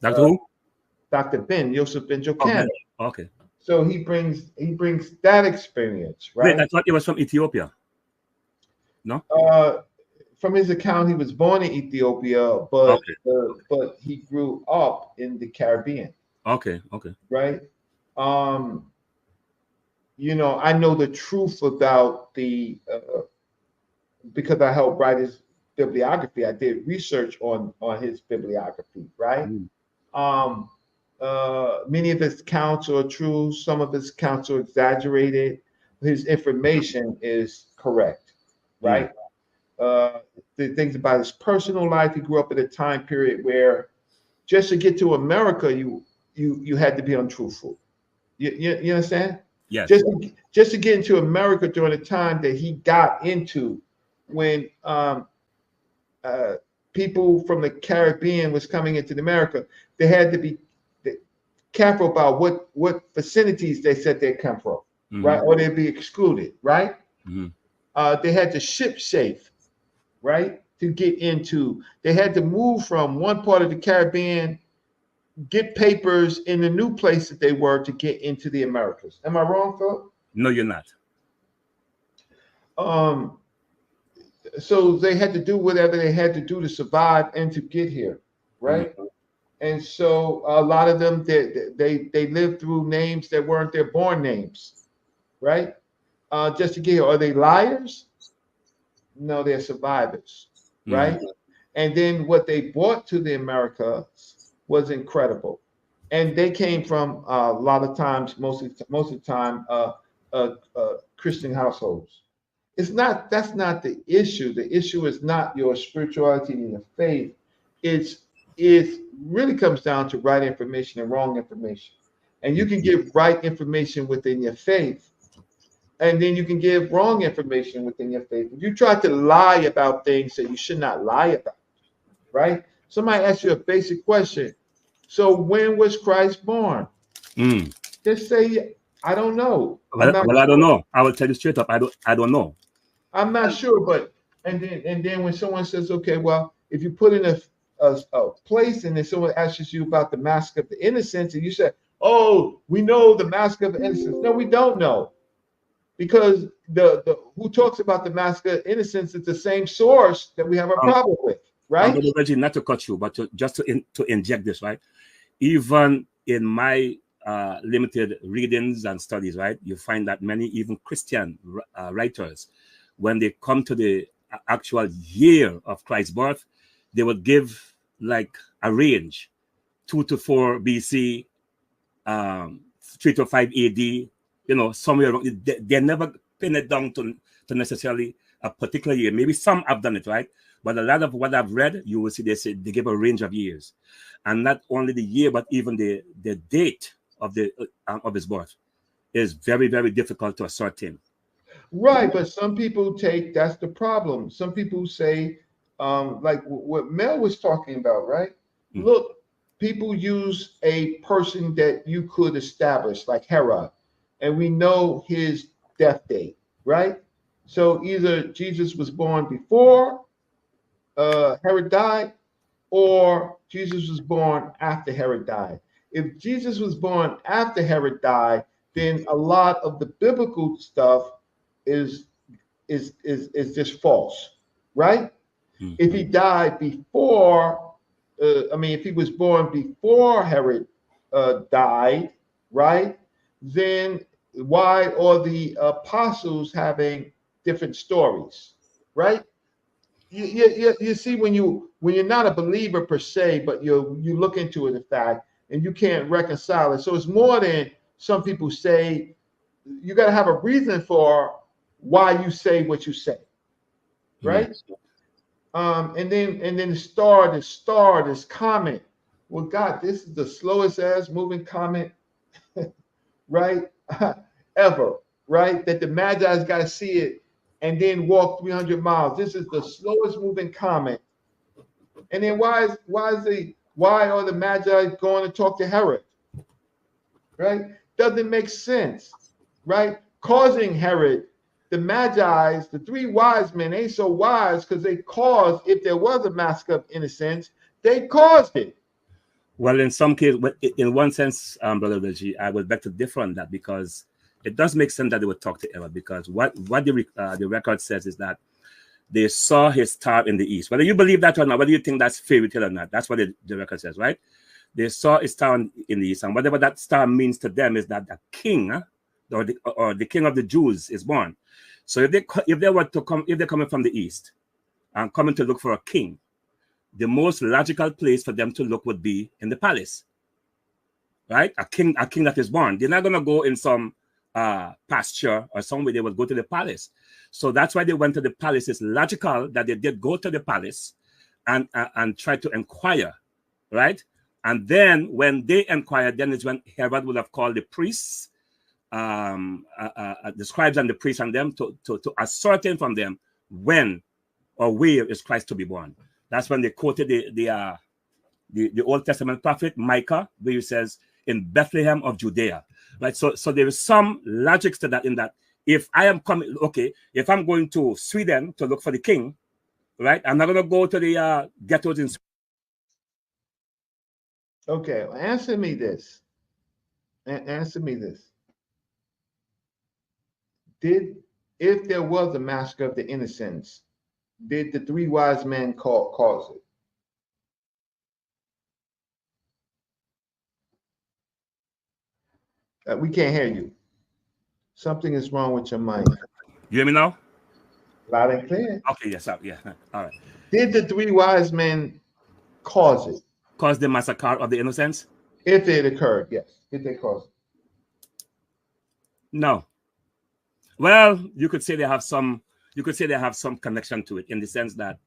[SPEAKER 9] Dr. Who?
[SPEAKER 1] Dr. Ben, Joseph Ben
[SPEAKER 9] Oh, Ben.
[SPEAKER 1] Jocano.
[SPEAKER 9] Okay.
[SPEAKER 1] So he brings that experience, right?
[SPEAKER 9] Wait, I thought he was from Ethiopia. No?
[SPEAKER 1] From his account, he was born in Ethiopia, but he grew up in the Caribbean.
[SPEAKER 9] Okay.
[SPEAKER 1] Right? I know the truth about because I helped write his bibliography. I did research on his bibliography, right? Many of his accounts are true. Some of his accounts are exaggerated. His information is correct, right? The things about his personal life. He grew up at a time period where just to get to America, you had to be untruthful. You understand?
[SPEAKER 9] Yes.
[SPEAKER 1] Just to get into America during the time that he got into, when people from the Caribbean was coming into America, they had to be careful about what vicinities they said they come from, right? Or they'd be excluded, right? They had to ship safe, right? To get into, they had to move from one part of the Caribbean, get papers in the new place that they were to get into the Americas. Am I wrong, Phil?
[SPEAKER 9] No, you're not.
[SPEAKER 1] So they had to do whatever they had to do to survive and to get here, right? And so a lot of them, they lived through names that weren't their born names, right? Just to get here. Are they liars? No, they're survivors, right? And then what they brought to the Americas was incredible. And they came from a lot of times, most of the time, Christian households. That's not the issue. The issue is not your spirituality and your faith. It really comes down to right information and wrong information. And you can give right information within your faith, and then you can give wrong information within your faith. If you try to lie about things that you should not lie about, right? Somebody asks you a basic question. So when was Christ born? Just say, I don't know.
[SPEAKER 9] Well, I don't know. I will tell you straight up. I don't know.
[SPEAKER 1] I'm not sure, but and then when someone says, okay, well, if you put in a place and then someone asks you about the mask of the innocents, and you say, oh, we know the mask of the innocents. No, we don't know. Because the who talks about the mask of innocence is the same source that we have a problem with, right?
[SPEAKER 9] Reggie, not to cut you, but just to inject this, right? Even in my limited readings and studies, right, you find that many even Christian writers, when they come to the actual year of Christ's birth, they would give like a range, 2 to 4 BC, 3 to 5 AD, somewhere around. They never pin it down to necessarily a particular year. Maybe some have done it, right? But a lot of what I've read, you will see they give a range of years, and not only the year, but even the date of his birth is very, very difficult to ascertain.
[SPEAKER 1] Right, but some people that's the problem. Some people say, like what Mel was talking about, right? Look, people use a person that you could establish, like Herod, and we know his death date, right? So either Jesus was born before Herod died, or Jesus was born after Herod died. If Jesus was born after Herod died, then a lot of the biblical stuff is just false, right? If he died before, if he was born before Herod died, right? Then why are the apostles having different stories, right? You see, when you're not a believer per se, but you look into it, in fact, and you can't reconcile it. So it's more than some people say. You got to have a reason for why you say what you say, right? And then the star, this comet. Well, God, this is the slowest ass moving comet, right? Ever, right? That the Magi's got to see it and then walk 300 miles. This is the slowest moving comet. And then why are the Magi going to talk to Herod? Right? Doesn't make sense, right? Causing Herod, the Magi's, the 3 wise men ain't so wise because they caused, if there was a mask of innocence, they caused it.
[SPEAKER 9] Well, in some cases, in one sense, Brother Reggie, I would beg to differ on that, because it does make sense that they would talk to Herod, because what the record says is that they saw his star in the east. Whether you believe that or not, whether you think that's fairy tale or not, that's what the record says, right? They saw a star in the east, and whatever that star means to them is that the king, or the king of the Jews, is born. So if they're coming from the east and coming to look for a king, the most logical place for them to look would be in the palace, right? A king that is born. They're not gonna go in some pasture or somewhere. They would go to the palace. So that's why they went to the palace. It's logical that they did go to the palace and try to inquire, right? And then when they inquired, then is when Herod would have called the priests, the scribes and the priests, and them to ascertain from them when or where is Christ to be born. That's when they quoted the Old Testament prophet Micah, where he says, in Bethlehem of Judea, right? So there is some logic to that, in that if I am coming, okay, if I'm going to Sweden to look for the king, right? I'm not going to go to the ghettos in Sweden.
[SPEAKER 1] Okay, answer me this. Answer me this. If there was a massacre of the innocents, did the three wise men cause it? We can't hear you. Something is wrong with your mic.
[SPEAKER 9] You hear me now?
[SPEAKER 1] Loud and clear.
[SPEAKER 9] Okay, yes, yeah. All right.
[SPEAKER 1] Did the three wise men cause it?
[SPEAKER 9] Cause the massacre of the innocents?
[SPEAKER 1] If it occurred, yes. Did they cause it?
[SPEAKER 9] No. Well, you could say they have some connection to it, in the sense that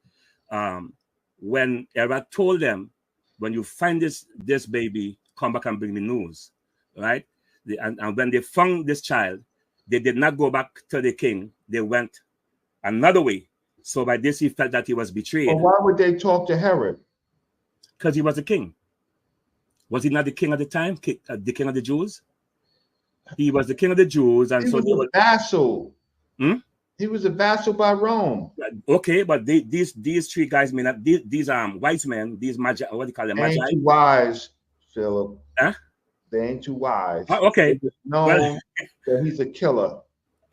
[SPEAKER 9] when Herod told them, when you find this baby, come back and bring me news, right? And when they found this child, they did not go back to the king. They went another way. So by this, he felt that he was betrayed.
[SPEAKER 1] Well, why would they talk to Herod?
[SPEAKER 9] Because he was a king. Was he not the king at the time? The king of the Jews? He was the king of the Jews, and
[SPEAKER 1] he
[SPEAKER 9] so
[SPEAKER 1] was a vassal. He was a vassal by Rome.
[SPEAKER 9] Okay, but these three guys may not. These wise men, these magi, what do you call them?
[SPEAKER 1] They ain't too wise, Philip.
[SPEAKER 9] Huh?
[SPEAKER 1] They ain't too wise.
[SPEAKER 9] Okay.
[SPEAKER 1] No, that he's a killer.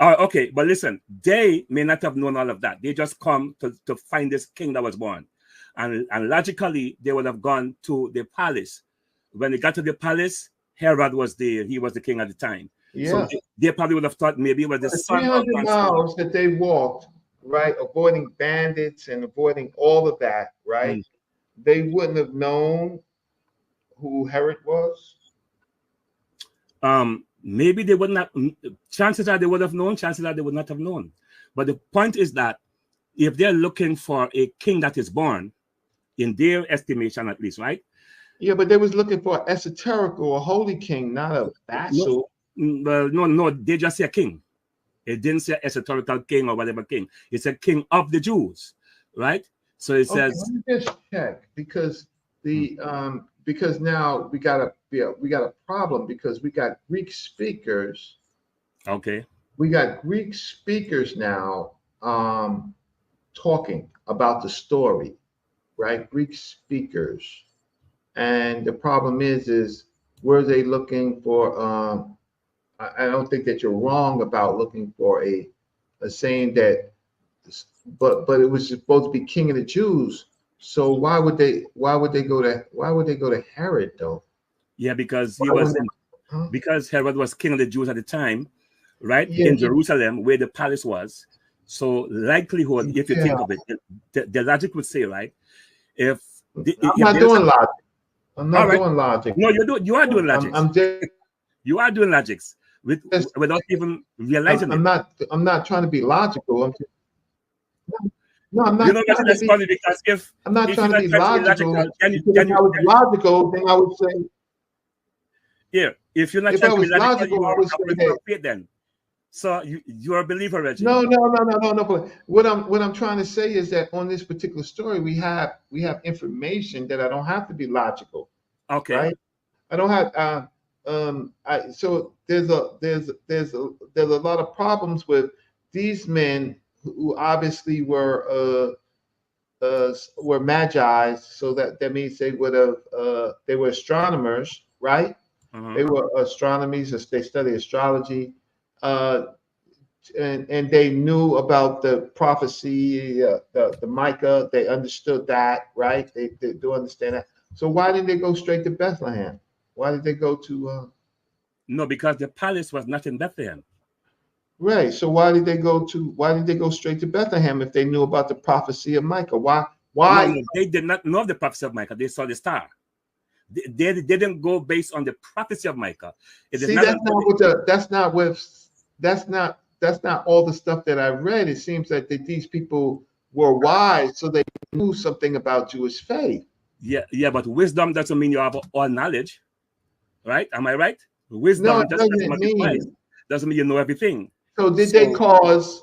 [SPEAKER 9] Okay, but listen, they may not have known all of that. They just come to find this king that was born, and logically they would have gone to the palace. When they got to the palace, Herod was there. He was the king at the time.
[SPEAKER 1] Yeah.
[SPEAKER 9] So they probably would have thought maybe it was the son
[SPEAKER 1] 300 miles that they walked, right, avoiding bandits and avoiding all of that, right? They wouldn't have known who Herod was.
[SPEAKER 9] Maybe they would not. Chances are they would have known. Chances are they would not have known. But the point is that if they're looking for a king that is born, in their estimation at least, right?
[SPEAKER 1] Yeah, but they was looking for an esoterical, a holy king, not a vassal.
[SPEAKER 9] No, they just say a king. It didn't say esoterical king or whatever king. It's a king of the Jews, right? So it says.
[SPEAKER 1] Let me just check, because because now we got a problem, because we got Greek speakers.
[SPEAKER 9] Okay.
[SPEAKER 1] We got Greek speakers now talking about the story, right? Greek speakers. And the problem is were they looking for I don't think that you're wrong about looking for a saying that, but it was supposed to be king of the Jews. So why would they go to Herod though?
[SPEAKER 9] Yeah, because because Herod was king of the Jews at the time, right? Yeah, in Jerusalem, where the palace was. So likelihood, if you think of it, the logic would say, right? I'm
[SPEAKER 1] not doing logic. I'm not doing logic.
[SPEAKER 9] No, you are doing logic. You are doing logics without even realizing it.
[SPEAKER 1] I'm not trying to be logical. No, I'm not.
[SPEAKER 9] You know, that's funny, because if
[SPEAKER 1] I'm not trying to be logical,
[SPEAKER 9] then
[SPEAKER 1] if I was logical, then I would say.
[SPEAKER 9] Yeah, if you're not trying to be logical, I would say then. So you're a believer, Reggie.
[SPEAKER 1] No. But what I'm trying to say is that on this particular story, we have information that I don't have to be logical.
[SPEAKER 9] Okay.
[SPEAKER 1] Right? I don't have. So there's a lot of problems with these men who obviously were magi. So that means they would have they were astronomers, right? They were astronomers. They study astrology. And they knew about the prophecy, the Micah. They understood that, right? They do understand that. So why didn't they go straight to Bethlehem? Why did they go to?
[SPEAKER 9] No, because the palace was not in Bethlehem.
[SPEAKER 1] Right. So why did they go straight to Bethlehem if they knew about the prophecy of Micah? Why Why?
[SPEAKER 9] No, they did not know the prophecy of Micah. They saw the star. They didn't go based on the prophecy of Micah. It is
[SPEAKER 1] See,
[SPEAKER 9] not
[SPEAKER 1] that's not all the stuff that I read. It seems that these people were wise, so they knew something about Jewish faith.
[SPEAKER 9] yeah, but wisdom doesn't mean you have all knowledge, right? Am I right?
[SPEAKER 1] No,
[SPEAKER 9] Wisdom
[SPEAKER 1] it
[SPEAKER 9] doesn't
[SPEAKER 1] doesn't
[SPEAKER 9] mean wise.
[SPEAKER 1] mean.
[SPEAKER 9] Doesn't mean you know everything.
[SPEAKER 1] So did they cause,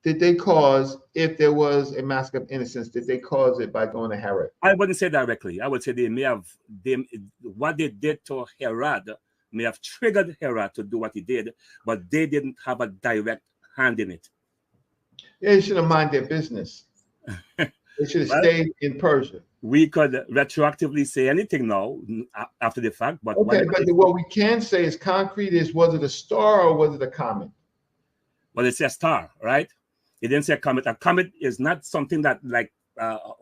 [SPEAKER 1] if there was a mask of innocence, did they cause it by going to Herod?
[SPEAKER 9] I wouldn't say directly. I would say what they did to Herod may have triggered Herod to do what he did, but they didn't have a direct hand in it.
[SPEAKER 1] Yeah, they should have minded their business. They should have
[SPEAKER 9] Well,
[SPEAKER 1] stayed in Persia.
[SPEAKER 9] We could retroactively say anything now after the fact, but
[SPEAKER 1] Okay, but what we can say is concrete is, was it a star or was it a comet?
[SPEAKER 9] Well, it's a star, right? It didn't say a comet. A comet is not something that like how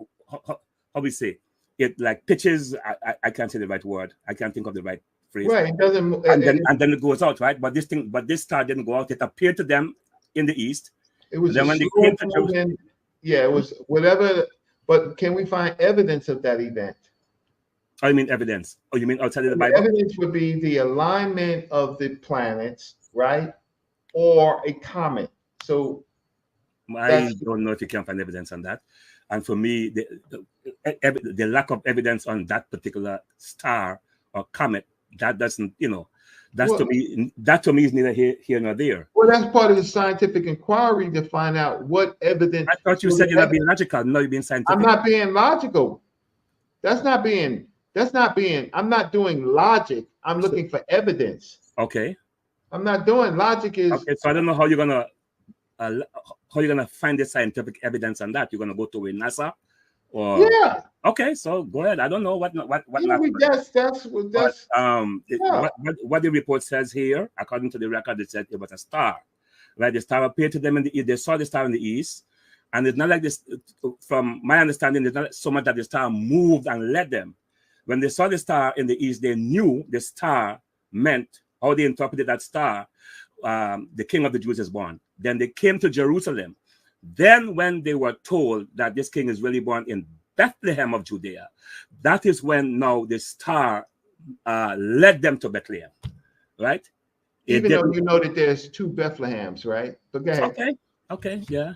[SPEAKER 9] we say it, like pitches. I can't say the right word. I can't think of the right phrase.
[SPEAKER 1] Right. It doesn't.
[SPEAKER 9] And then it goes out, right? But this star didn't go out. It appeared to them in the east.
[SPEAKER 1] It was
[SPEAKER 9] then when they came to Jerusalem.
[SPEAKER 1] Yeah, it was whatever. But can we find evidence of that event?
[SPEAKER 9] Oh, you mean evidence? Oh, you mean outside of the Bible?
[SPEAKER 1] Evidence would be the alignment of the planets, right? Or a comet. So
[SPEAKER 9] I don't know if you can find evidence on that. And for me, the lack of evidence on that particular star or comet, that doesn't, to me is neither here nor there.
[SPEAKER 1] Well, that's part of the scientific inquiry to find out what evidence.
[SPEAKER 9] I thought you said you're not being logical. No, you're being scientific.
[SPEAKER 1] I'm not being logical. I'm not doing logic. I'm looking for evidence.
[SPEAKER 9] Okay.
[SPEAKER 1] I'm not doing logic is.
[SPEAKER 9] Okay, so I don't know how you're gonna find the scientific evidence on that. You're gonna go to a NASA, or
[SPEAKER 1] yeah.
[SPEAKER 9] Okay, so go ahead. I don't know what.
[SPEAKER 1] Yeah,
[SPEAKER 9] what the report says here, according to the record, it said it was a star. Right, the star appeared to them in the east. They saw the star in the east, and it's not like this. From my understanding, it's not so much that the star moved and led them. When they saw the star in the east, they knew the star meant, how they interpreted that star, the King of the Jews is born. Then they came to Jerusalem. Then when they were told that this king is really born in Bethlehem of Judea, that is when now the star led them to Bethlehem, right?
[SPEAKER 1] Even though you know that there's two Bethlehems, right? But go ahead.
[SPEAKER 9] Okay, yeah.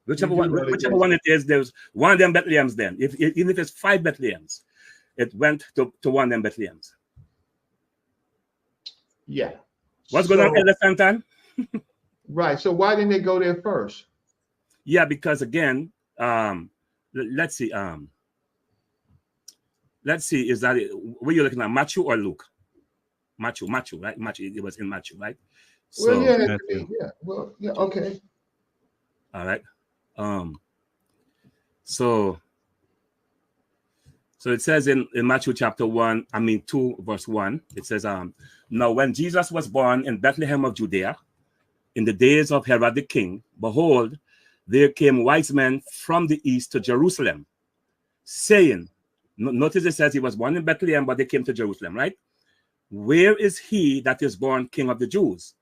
[SPEAKER 9] Whichever one it is, there's one of them Bethlehems then. Even if it's 5 Bethlehems, it went to one of them Bethlehems.
[SPEAKER 1] Yeah.
[SPEAKER 9] What's going on, Elder Santan?
[SPEAKER 1] Right. So why didn't they go there first?
[SPEAKER 9] Yeah, because again, let's see. Is that it? Were you looking at Matthew or Luke? Matthew, right? Matthew. It was in Matthew, right?
[SPEAKER 1] So, well, yeah. Well, yeah. Okay.
[SPEAKER 9] All right. So it says in Matthew chapter 2, verse 1, it says, now when Jesus was born in Bethlehem of Judea, in the days of Herod the king, behold, there came wise men from the east to Jerusalem, saying, notice it says he was born in Bethlehem, but they came to Jerusalem, right? Where is he that is born King of the Jews?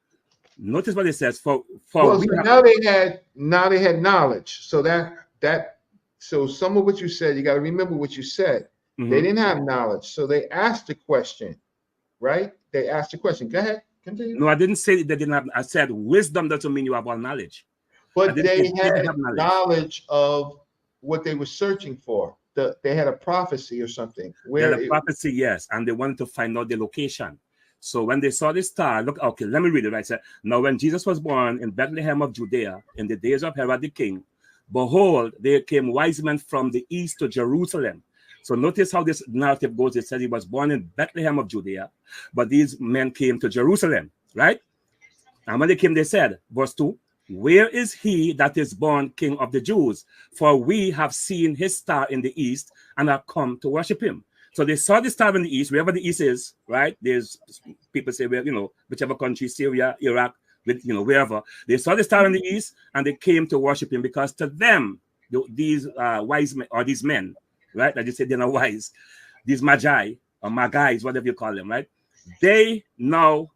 [SPEAKER 9] Notice what it says.
[SPEAKER 1] Now they had knowledge. So some of what you said, you got to remember what you said. Mm-hmm. They didn't have knowledge, so they asked the question, right? They asked the question. Go ahead, continue.
[SPEAKER 9] No, I didn't say they didn't have. I said wisdom doesn't mean you have all knowledge.
[SPEAKER 1] But they had knowledge of what they were searching for. They had a prophecy or something.
[SPEAKER 9] They had a prophecy, yes, and they wanted to find out the location. So when they saw the star, look, okay, let me read it. Right, so now when Jesus was born in Bethlehem of Judea in the days of Herod the king, behold, there came wise men from the east to Jerusalem. So notice how this narrative goes. It says he was born in Bethlehem of Judea, but these men came to Jerusalem, right? And when they came, they said, verse 2, where is he that is born King of the Jews? For we have seen his star in the east and have come to worship him. So they saw the star in the east, wherever the east is, right? There's people say, well, whichever country, Syria, Iraq, wherever. They saw the star in the east and they came to worship him, because to them, these wise men, or these men, right? Like you said, they're not wise. These magi, or magais, whatever you call them, right? They now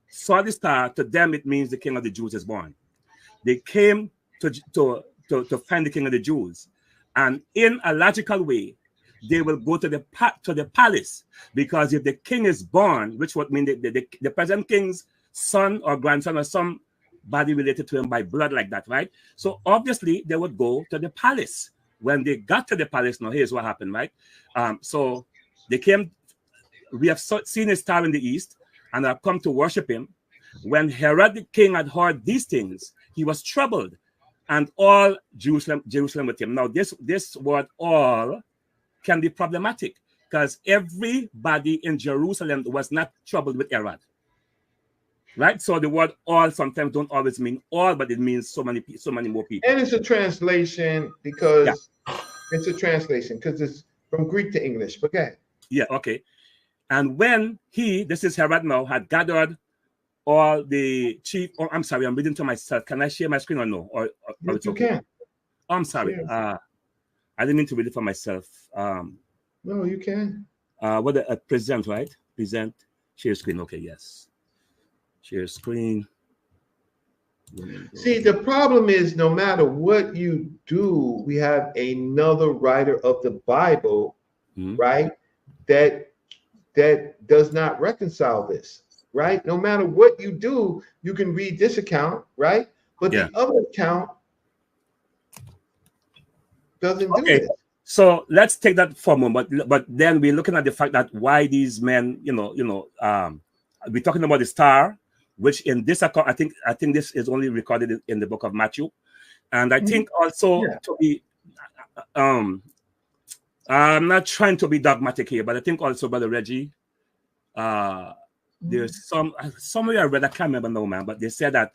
[SPEAKER 9] saw the star. To them, it means the King of the Jews is born. They came to find the King of the Jews. And in a logical way, they will go to the palace, because if the king is born, which would mean the present king's son or grandson or somebody related to him by blood like that, right? So obviously they would go to the palace. When they got to the palace, now here's what happened, right? So they came. We have seen a star in the east and have come to worship him. When Herod the king had heard these things, he was troubled, and all Jerusalem with him. Now, this word "all" can be problematic, because everybody in Jerusalem was not troubled with Herod, right? So the word "all" sometimes don't always mean all, but it means so many more people.
[SPEAKER 1] And it's a translation because it's from Greek to English. But go ahead.
[SPEAKER 9] Yeah, okay. And when this is Herod now, had gathered all the chief. Oh, I'm sorry, I'm reading to myself. Can I share my screen or no? Or it's
[SPEAKER 1] You
[SPEAKER 9] okay?
[SPEAKER 1] can.
[SPEAKER 9] Oh, I'm sorry.
[SPEAKER 1] Sure.
[SPEAKER 9] I didn't mean to read it for myself.
[SPEAKER 1] No, you can.
[SPEAKER 9] Present, right? Present. Share screen. Okay, yes. Share screen.
[SPEAKER 1] See, the problem is no matter what you do, we have another writer of the Bible, right? That does not reconcile this, right? No matter what you do, you can read this account, right? But the other account doesn't do this.
[SPEAKER 9] So let's take that for a moment. But then we're looking at the fact that why these men, we're talking about the star, which in this account, I think this is only recorded in the book of Matthew. And I think also to be, I'm not trying to be dogmatic here, but I think also, Brother Reggie, there's somewhere I read, I can't remember now, man, but they said that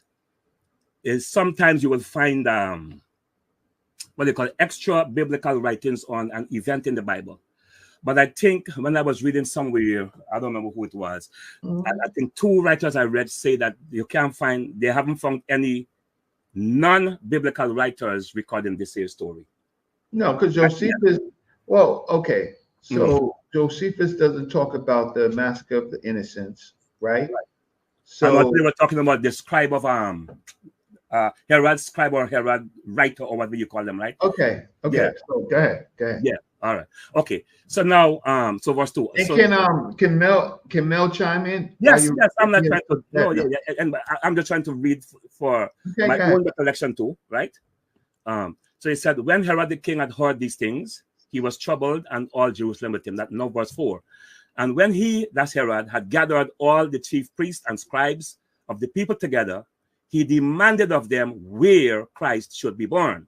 [SPEAKER 9] is sometimes you will find what they call extra biblical writings on an event in the Bible. But I think when I was reading somewhere, I don't remember who it was, I think two writers I read say that they haven't found any non-biblical writers recording this here story.
[SPEAKER 1] No, because Josephus, well, okay. So Josephus doesn't talk about the massacre of the innocents, right? So
[SPEAKER 9] and what they were talking about, the scribe of Herod scribe or Herod writer or whatever you call them, right?
[SPEAKER 1] Okay.
[SPEAKER 9] Yeah.
[SPEAKER 1] So go ahead.
[SPEAKER 9] Yeah. All right. Okay. So now, so verse 2.
[SPEAKER 1] And
[SPEAKER 9] so,
[SPEAKER 1] can Mel chime in?
[SPEAKER 9] Yes. I'm not trying to. No. And I'm just trying to read for my own recollection too, right? So he said, when Herod the king had heard these things, he was troubled, and all Jerusalem with him. That now verse 4. And when that's Herod, had gathered all the chief priests and scribes of the people together, he demanded of them where Christ should be born.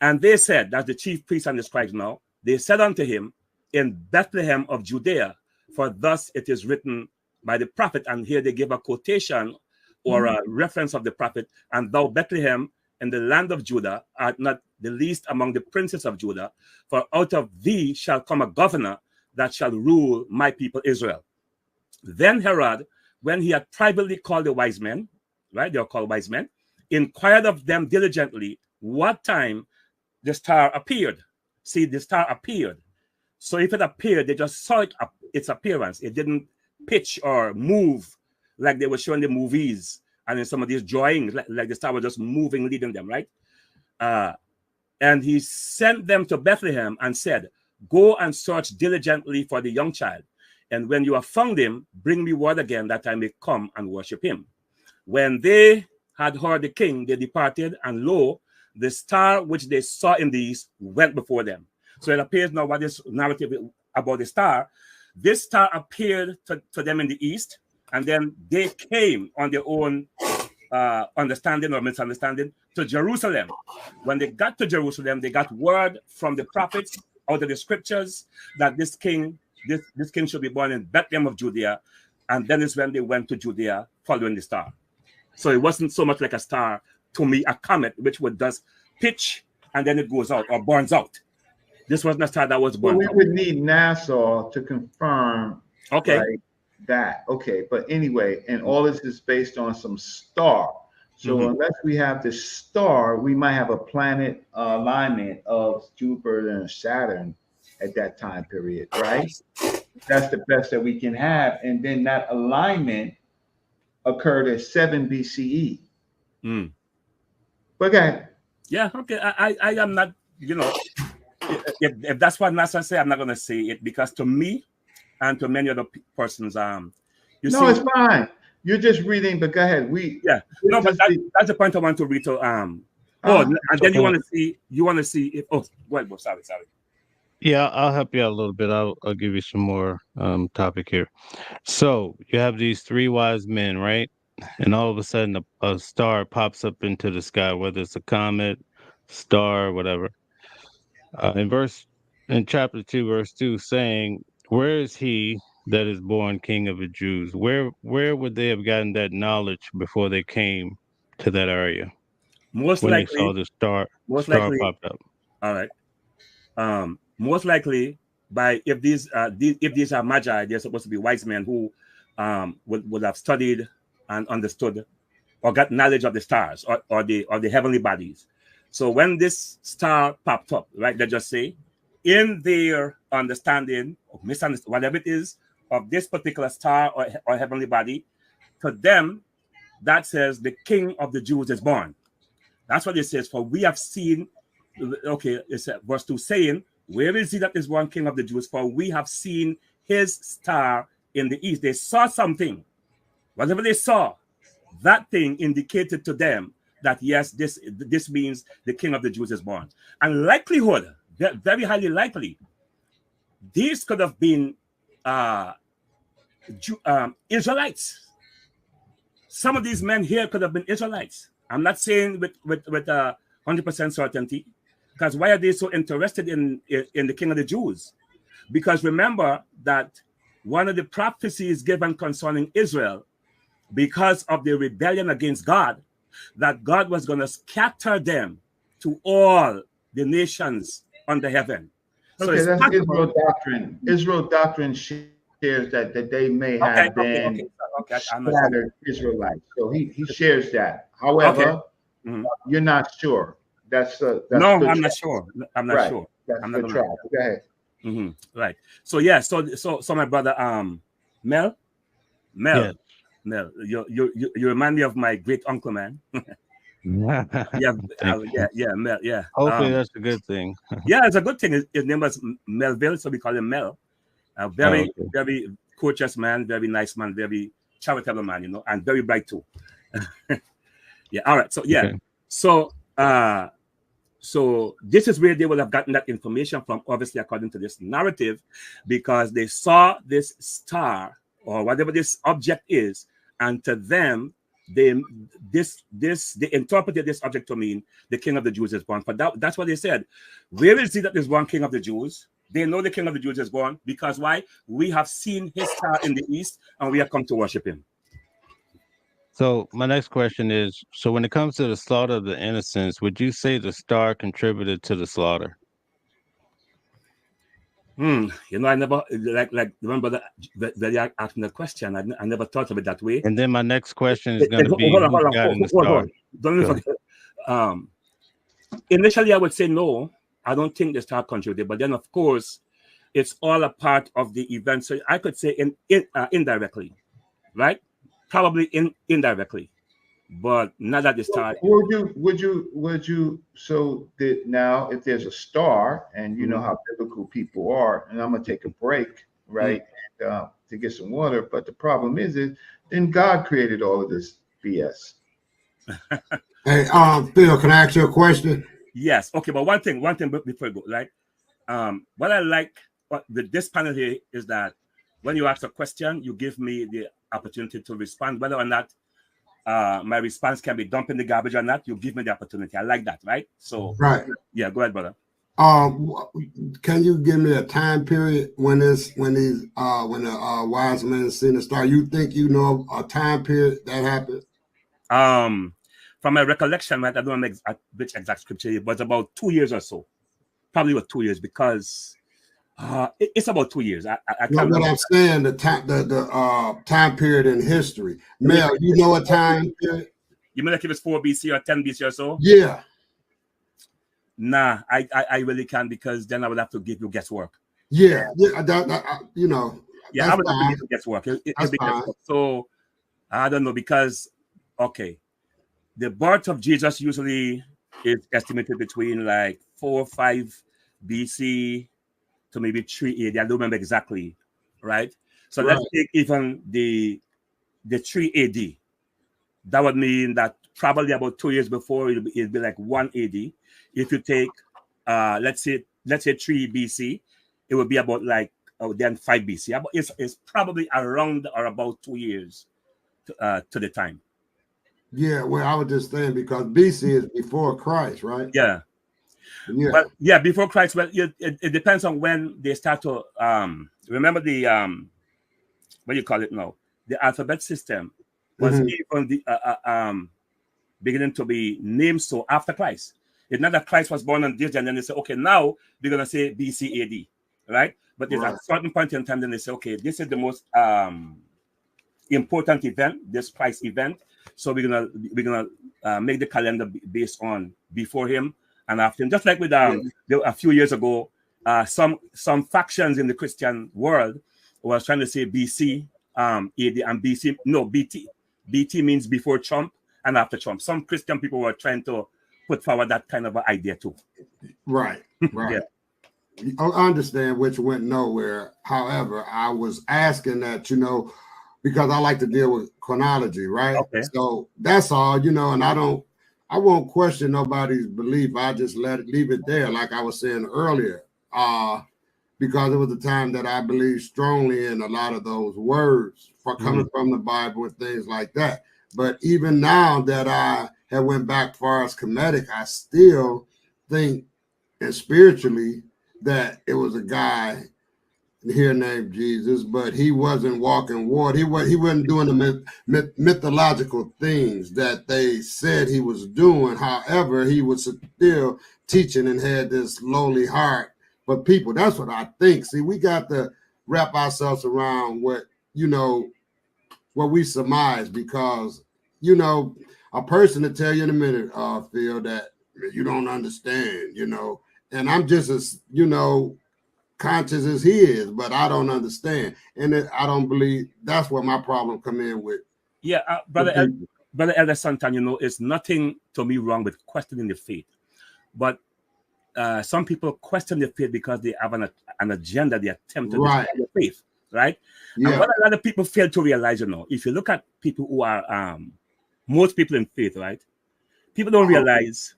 [SPEAKER 9] And they said, that's the chief priests and the scribes now, they said unto him, in Bethlehem of Judea, for thus it is written by the prophet. And here they give a quotation or a reference of the prophet, and thou Bethlehem in the land of Judah art not the least among the princes of Judah, for out of thee shall come a governor that shall rule my people Israel. Then Herod, when he had privately called the wise men, right, they are called wise men, inquired of them diligently what time the star appeared. See, the star appeared. So if it appeared, they just saw its appearance. It didn't pitch or move like they were showing the movies and in some of these drawings, like the star was just moving, leading them, right? And he sent them to Bethlehem and said, go and search diligently for the young child. And when you have found him, bring me word again that I may come and worship him. When they had heard the king, they departed, and lo, the star which they saw in the east went before them. So it appears now what this narrative about the star. This star appeared to them in the east, and then they came on their own understanding or misunderstanding to Jerusalem. When they got to Jerusalem, they got word from the prophets out of the scriptures that this king should be born in Bethlehem of Judea, and then is when they went to Judea following the star. So it wasn't so much like a star to me, a comet, which would just pitch and then it goes out or burns out. This wasn't a star that was born.
[SPEAKER 1] Well, we would need NASA to confirm
[SPEAKER 9] right,
[SPEAKER 1] that. Okay, but anyway, and all this is based on some star. So unless we have this star, we might have a planet alignment of Jupiter and Saturn at that time period, right? That's the best that we can have. And then that alignment occurred at 7 BCE. But okay.
[SPEAKER 9] Yeah, okay. I am not, if that's what NASA say, I'm not gonna say it because to me and to many other persons, you
[SPEAKER 1] No,
[SPEAKER 9] see,
[SPEAKER 1] it's fine. You're just reading, but go ahead.
[SPEAKER 9] yeah, no, but that's the point I want to read to oh, and then you want to see if go ahead, bro. Sorry.
[SPEAKER 2] Yeah, I'll help you out a little bit. I'll give you some more topic here. So you have these three wise men, right? And all of a sudden, a star pops up into the sky, whether it's a comet, star, whatever. In chapter 2, verse 2, saying, "Where is he that is born King of the Jews?" Where would they have gotten that knowledge before they came to that area
[SPEAKER 9] Most
[SPEAKER 2] when they saw
[SPEAKER 9] likely,
[SPEAKER 2] the star
[SPEAKER 9] most
[SPEAKER 2] star
[SPEAKER 9] likely,
[SPEAKER 2] popped up?
[SPEAKER 9] all right. Most likely by if these are magi, they're supposed to be wise men who would have studied and understood or got knowledge of the stars or the heavenly bodies. So when this star popped up, right, they just say, in their understanding or misunderstanding, whatever it is, of this particular star or heavenly body, to them, that says the King of the Jews is born. That's what it says. For we have seen, okay, it's verse 2 saying, where is he that is born King of the Jews? For we have seen his star in the east. They saw something. Whatever they saw, that thing indicated to them that yes, this means the King of the Jews is born. And likelihood, very highly likely, these could have been Israelites. Some of these men here could have been Israelites. I'm not saying with 100% certainty, because why are they so interested in the King of the Jews? Because remember that one of the prophecies given concerning Israel, because of the rebellion against God, that God was going to scatter them to all the nations under heaven. So
[SPEAKER 1] Okay,
[SPEAKER 9] it's
[SPEAKER 1] that's
[SPEAKER 9] possible.
[SPEAKER 1] Israel doctrine. Israel doctrine shares that they may have been
[SPEAKER 9] I'm not sure.
[SPEAKER 1] scattered Israelites. So he shares that. However, you're not sure. That's
[SPEAKER 9] no,
[SPEAKER 1] good
[SPEAKER 9] I'm
[SPEAKER 1] try.
[SPEAKER 9] not sure. I'm not
[SPEAKER 1] Right.
[SPEAKER 9] sure.
[SPEAKER 1] That's
[SPEAKER 9] I'm
[SPEAKER 1] good
[SPEAKER 9] not
[SPEAKER 1] try.
[SPEAKER 9] gonna.
[SPEAKER 1] Go ahead.
[SPEAKER 9] Right. So yeah. So my brother Mel,
[SPEAKER 2] Yeah.
[SPEAKER 9] you remind me of my great uncle, man. Yeah,
[SPEAKER 2] Thank you.
[SPEAKER 9] Mel, yeah.
[SPEAKER 2] Hopefully that's a good thing.
[SPEAKER 9] Yeah, it's a good thing. His name was Melville, so we call him Mel. A
[SPEAKER 2] Okay.
[SPEAKER 9] very courteous man, very nice man, very charitable man, and very bright too. Yeah. All right. So yeah.
[SPEAKER 2] Okay.
[SPEAKER 9] So this is where they would have gotten that information from, obviously, according to this narrative, because they saw this star or whatever this object is, and to them, they interpreted this object to mean the King of the Jews is born. But that's what they said. Where is he that is born King of the Jews? They know the King of the Jews is born because why? We have seen his star in the east, and we have come to worship him.
[SPEAKER 2] So my next question is: so when it comes to the slaughter of the innocents, would you say the star contributed to the slaughter?
[SPEAKER 9] I never like remember that you asking the question. I never thought of it that way.
[SPEAKER 2] And then my next question is going to be:
[SPEAKER 9] hold on,
[SPEAKER 2] who's guiding the star?
[SPEAKER 9] Don't forget. Initially, I would say no. I don't think the star contributed, but then of course, it's all a part of the event. So I could say indirectly, right? Probably indirectly, but not at the start.
[SPEAKER 1] Would you so that now if there's a star and you know how biblical people are, and I'm gonna take a break, right? And, to get some water, but the problem is then God created all of this BS.
[SPEAKER 7] Hey, Phil, can I ask you a question?
[SPEAKER 9] Yes. Okay, but one thing before I go, right? What I like with this panel here is that when you ask a question, you give me the opportunity to respond, whether or not my response can be dumped in the garbage or not. You give me the opportunity. I like that, right? So,
[SPEAKER 7] right.
[SPEAKER 9] Yeah, go ahead, brother.
[SPEAKER 7] Can you give me a time period when the wise men seen the star? You think you know a time period that happened?
[SPEAKER 9] From my recollection, right, I don't know which exact scripture it was, about 2 years or so. Probably about 2 years because it's about 2 years. I can't remember.
[SPEAKER 7] What I'm saying, the time period in history. Mel, you know a time period?
[SPEAKER 9] You mean like if it's 4 BC or 10 BC or so?
[SPEAKER 7] Yeah.
[SPEAKER 9] Nah, I really can't, because then I would have to give you guesswork.
[SPEAKER 7] Yeah. Yeah, I
[SPEAKER 9] would have to give you guesswork. It'd be guesswork. So I don't know, because okay, the birth of Jesus usually is estimated between like 4 or 5 BC to maybe 3 AD. I don't remember exactly, right? So
[SPEAKER 7] Right.
[SPEAKER 9] let's take even the 3 AD. That would mean that probably about 2 years before it'd be like 1 AD. If you take let's say 3 BC, it would be about like then 5 BC. It's probably around or about 2 years to the time.
[SPEAKER 7] Yeah, well, I was just saying because BC is before Christ, right?
[SPEAKER 9] Yeah.
[SPEAKER 7] Yeah.
[SPEAKER 9] But yeah, before Christ, well, it depends on when they start to remember the what do you call it now? The alphabet system was
[SPEAKER 7] Mhm.
[SPEAKER 9] even beginning to be named so after Christ. It's not that Christ was born on this, and then they say, okay, now they're gonna say BC AD, right? But there's
[SPEAKER 7] Right.
[SPEAKER 9] a certain point in time, then they say, okay, this is the most important event, this Christ event. So we're gonna make the calendar based on before him and after him. Just like with a few years ago, some factions in the Christian world was trying to say BC AD and BC. No, BT. BT means before Trump and after Trump. Some Christian people were trying to put forward that kind of an idea too.
[SPEAKER 7] Right. Right.
[SPEAKER 9] Yeah.
[SPEAKER 7] I understand which went nowhere. However, I was asking that, because I like to deal with chronology, right?
[SPEAKER 9] Okay.
[SPEAKER 7] So that's all, and I won't question nobody's belief. I just leave it there, like I was saying earlier, because it was a time that I believed strongly in a lot of those words for coming from the Bible and things like that. But even now that I have went back far as Kemetic, I still think, and spiritually, that it was a guy here named Jesus, but he wasn't walking water. He wasn't doing the mythological things that they said he was doing. However, he was still teaching and had this lowly heart for people. That's what I think. See, we got to wrap ourselves around what we surmise, because a person to tell you in a minute, Phil, that you don't understand, and I'm just as conscious as he is, but I don't understand, and I don't believe. That's where my problem come in with.
[SPEAKER 9] Yeah, brother Elder Santan, it's nothing to me wrong with questioning the faith, but some people question the faith because they have an agenda. They attempt to destroy the faith, right?
[SPEAKER 7] Yeah.
[SPEAKER 9] And what a lot of people fail to realize, if you look at people who are most people in faith, right? People don't realize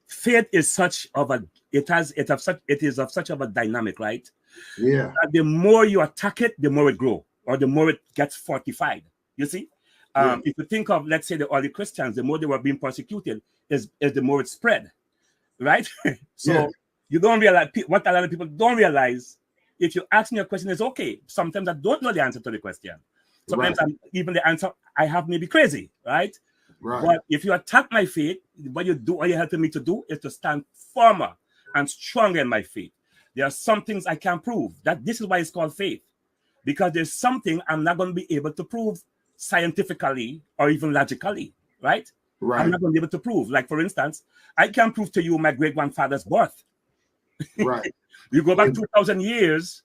[SPEAKER 9] faith is such of a it is of such of a dynamic, right?
[SPEAKER 7] Yeah.
[SPEAKER 9] The more you attack it, the more it grows, or the more it gets fortified. You see, if you think of, let's say, the early Christians, the more they were being persecuted, is the more it spread, right? So you don't realize what a lot of people don't realize. If you ask me a question, it's okay. Sometimes I don't know the answer to the question. Sometimes even the answer I have may be crazy, right? But if you attack my faith, what you're helping me to do is to stand firmer and stronger in my faith. There are some things I can't prove. That this is why it's called faith, because there's something I'm not going to be able to prove scientifically or even logically, right? I'm not going to be able to prove. Like, for instance, I can't prove to you my great-grandfather's birth.
[SPEAKER 7] Right.
[SPEAKER 9] You go back 2,000 years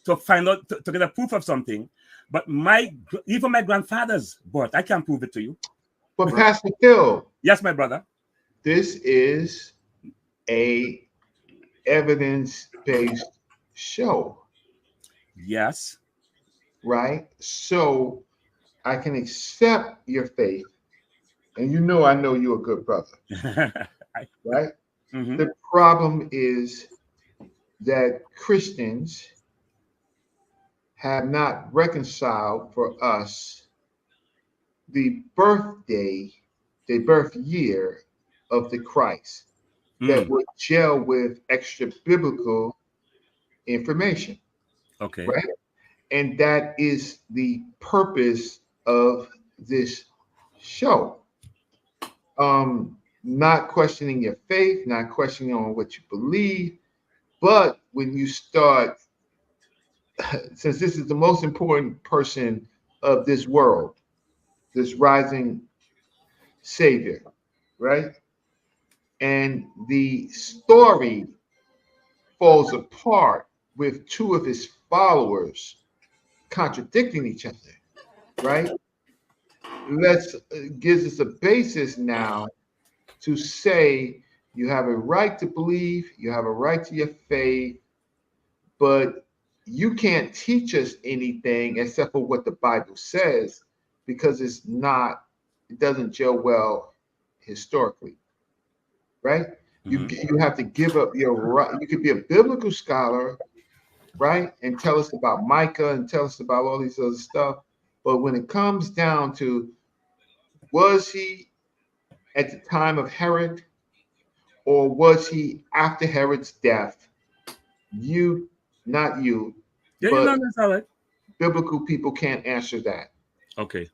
[SPEAKER 9] to find out, to get a proof of something. But even my grandfather's birth, I can't prove it to you.
[SPEAKER 1] But Pastor Phil.
[SPEAKER 9] Yes, my brother.
[SPEAKER 1] This is a evidence-based show.
[SPEAKER 9] Yes.
[SPEAKER 1] Right? So I can accept your faith. And I know you're a good brother. Right?
[SPEAKER 9] Mm-hmm.
[SPEAKER 1] The problem is that Christians have not reconciled for us the birth year of the Christ that would gel with extra biblical information.
[SPEAKER 9] Okay.
[SPEAKER 1] Right? And that is the purpose of this show. Not questioning your faith, not questioning on what you believe, but when you start, since this is the most important person of this world, this rising savior, right? And the story falls apart with two of his followers contradicting each other, right? Gives us a basis now to say You have a right to believe. You have a right to your faith, but you can't teach us anything except for what the Bible says, because it doesn't gel well historically, right? You have to give up your right. You could be a biblical scholar, right, and tell us about Micah and tell us about all these other stuff, but when it comes down to, was he at the time of Herod, or was he after Herod's death? Not you,
[SPEAKER 9] Yeah, you
[SPEAKER 1] but
[SPEAKER 9] know that's all right.
[SPEAKER 1] biblical people can't answer that.
[SPEAKER 9] Okay.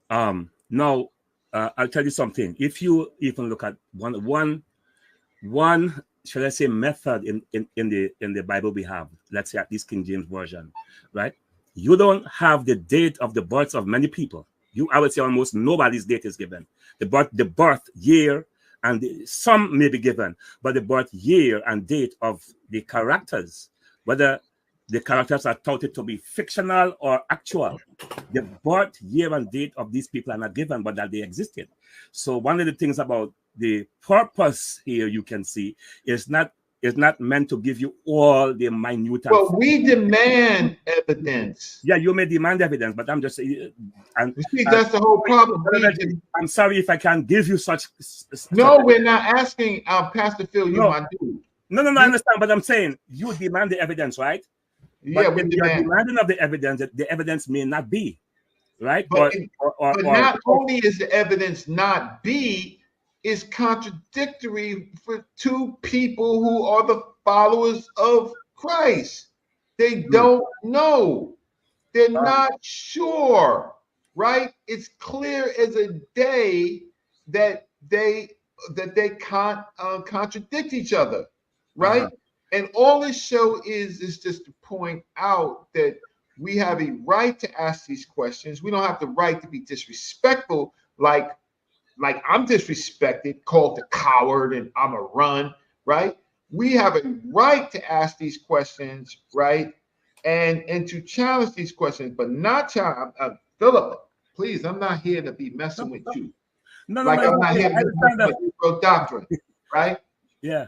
[SPEAKER 9] Now, I'll tell you something. If you even look at one, shall I say, method in the Bible we have, let's say at least King James version, right? You don't have the date of the births of many people. I would say almost nobody's date is given. The birth year, and some may be given, but the birth year and date of the characters, whether the characters are touted to be fictional or actual, the birth year and date of these people are not given, but that they existed. So one of the things about the purpose here, you can see, is not meant to give you all the minute.
[SPEAKER 1] Well, we demand evidence.
[SPEAKER 9] Yeah, you may demand evidence, but I'm just saying.
[SPEAKER 1] You see, that's the whole problem.
[SPEAKER 9] I'm sorry if I can't give you such.
[SPEAKER 1] No, we're not asking Pastor Phil. You my dude.
[SPEAKER 9] No, I understand, but I'm saying you demand the evidence, right?
[SPEAKER 1] Yeah,
[SPEAKER 9] but if you're demanding of the evidence may not be right.
[SPEAKER 1] But not only is the evidence not be, it's contradictory for two people who are the followers of Christ. They don't know. They're not sure, right? It's clear as a day that they contradict each other, right? And all this show is just to point out that we have a right to ask these questions. We don't have the right to be disrespectful, like I'm disrespected, called a coward, and I'm a run, right? We have a right to ask these questions, right? And to challenge these questions, but not challenge. Philip, please, I'm not here to be messing with you. I'm not here to mess with your doctrine, right?
[SPEAKER 9] Yeah.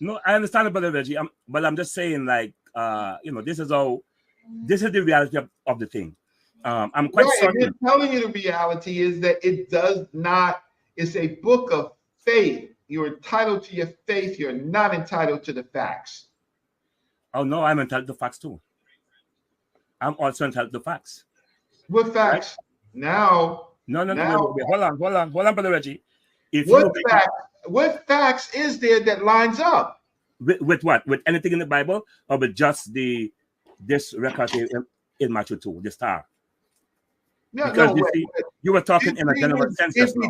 [SPEAKER 9] No, I understand it, Brother Reggie. But I'm just saying, like, this is the reality of the thing. I'm quite certain.
[SPEAKER 1] And telling you the reality is that it does not. It's a book of faith. You're entitled to your faith. You're not entitled to the facts.
[SPEAKER 9] Oh no, I'm entitled to facts too. I'm also entitled to facts.
[SPEAKER 1] What facts? Right? Now.
[SPEAKER 9] No. Wait, hold on, Brother Reggie.
[SPEAKER 1] What facts is there that lines up?
[SPEAKER 9] With what? With anything in the Bible, or with just this record in Matthew 2, the star?
[SPEAKER 1] No,
[SPEAKER 9] because you were talking in a general sense.
[SPEAKER 1] If we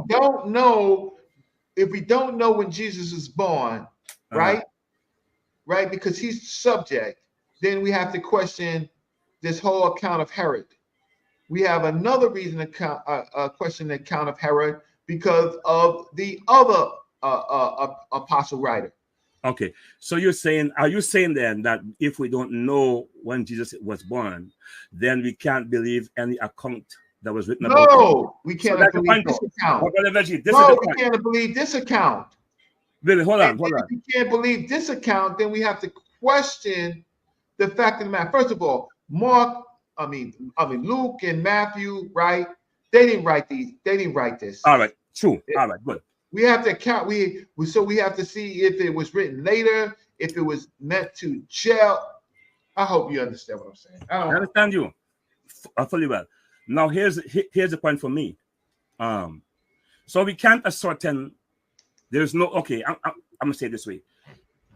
[SPEAKER 1] don't know when Jesus was born, right? Right, because he's subject, then we have to question this whole account of Herod. We have another reason to question the account of Herod because of the other apostle writer.
[SPEAKER 9] Okay, so are you saying then that if we don't know when Jesus was born, then we can't believe any account that was written about him?
[SPEAKER 1] No, we can't believe this account. We can't believe this account.
[SPEAKER 9] Really, hold on.
[SPEAKER 1] If we can't believe this account, then we have to question the fact of the matter. First of all, Luke and Matthew, right? They didn't write these. They didn't write this.
[SPEAKER 9] All right, true. All right, good.
[SPEAKER 1] We have to account. We have to see if it was written later, if it was meant to gel. I hope you understand what I'm saying.
[SPEAKER 9] I understand you fully well. Now here's the point for me. So we can't ascertain. There's no. Okay, I'm gonna say it this way.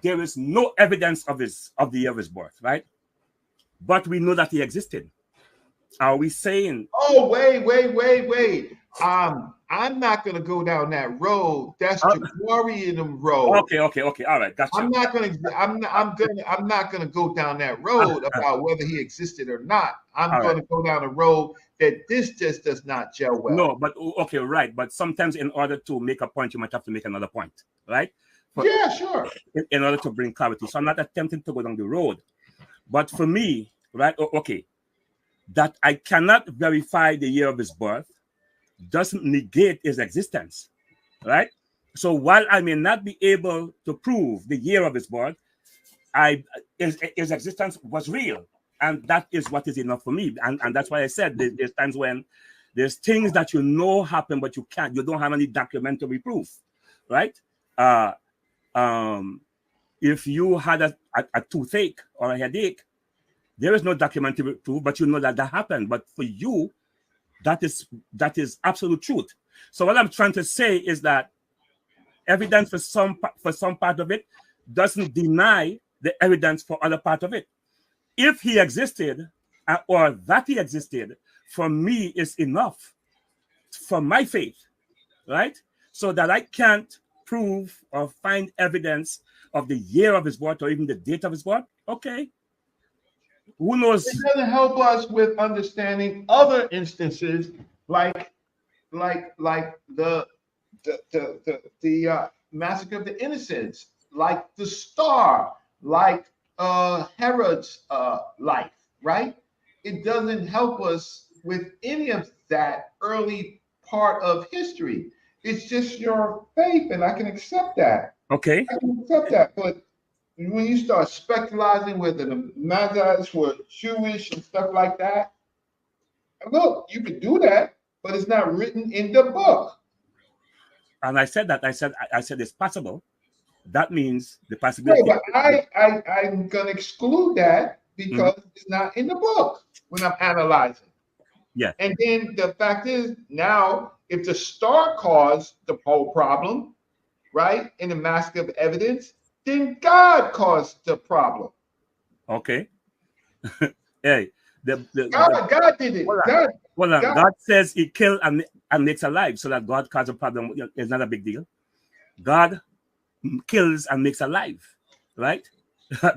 [SPEAKER 9] There is no evidence of the year of his birth, right? But we know that he existed. Are we saying?
[SPEAKER 1] Oh, wait. I'm not gonna go down that road. That's Jabarian road.
[SPEAKER 9] Okay. All right, gotcha.
[SPEAKER 1] I'm not gonna go down that road about whether he existed or not. I'm gonna go down a road that this just does not gel well.
[SPEAKER 9] No, but okay, right. But sometimes in order to make a point, you might have to make another point, right?
[SPEAKER 1] Yeah, sure.
[SPEAKER 9] In order to bring clarity. So I'm not attempting to go down the road. But for me, right, okay, that I cannot verify the year of his birth doesn't negate his existence, right? So while I may not be able to prove the year of his birth, his existence was real, and that is what is enough for me. And that's why I said there's times when there's things that you know happen, but you don't have any documentary proof, right? If you had a toothache or a headache, there is no documentary proof, but you know that happened. But for you, that is absolute truth. So what I'm trying to say is that evidence for some part of it doesn't deny the evidence for other part of it. If he existed, or that he existed, for me is enough for my faith, right? So that I can't prove or find evidence of the year of his birth or even the date of his birth. Okay, who knows?
[SPEAKER 1] It doesn't help us with understanding other instances like the massacre of the innocents, like the star, like Herod's life, right? It doesn't help us with any of that early part of history. It's just your faith, and I can accept that.
[SPEAKER 9] Okay.
[SPEAKER 1] I can accept that, but when you start speculating whether the Magi's were Jewish and stuff like that, look, you could do that, but it's not written in the book.
[SPEAKER 9] And I said that. I said it's possible. That means the possibility.
[SPEAKER 1] Yeah, but I'm gonna exclude that because it's not in the book when I'm analyzing.
[SPEAKER 9] Yeah.
[SPEAKER 1] And then the fact is, now if the star caused the whole problem, right, in the massacre of evidence, then God caused the problem.
[SPEAKER 9] Okay. Hey,
[SPEAKER 1] God did it.
[SPEAKER 9] God says he killed and makes alive, so that God caused a problem is not a big deal. God kills and makes alive, right?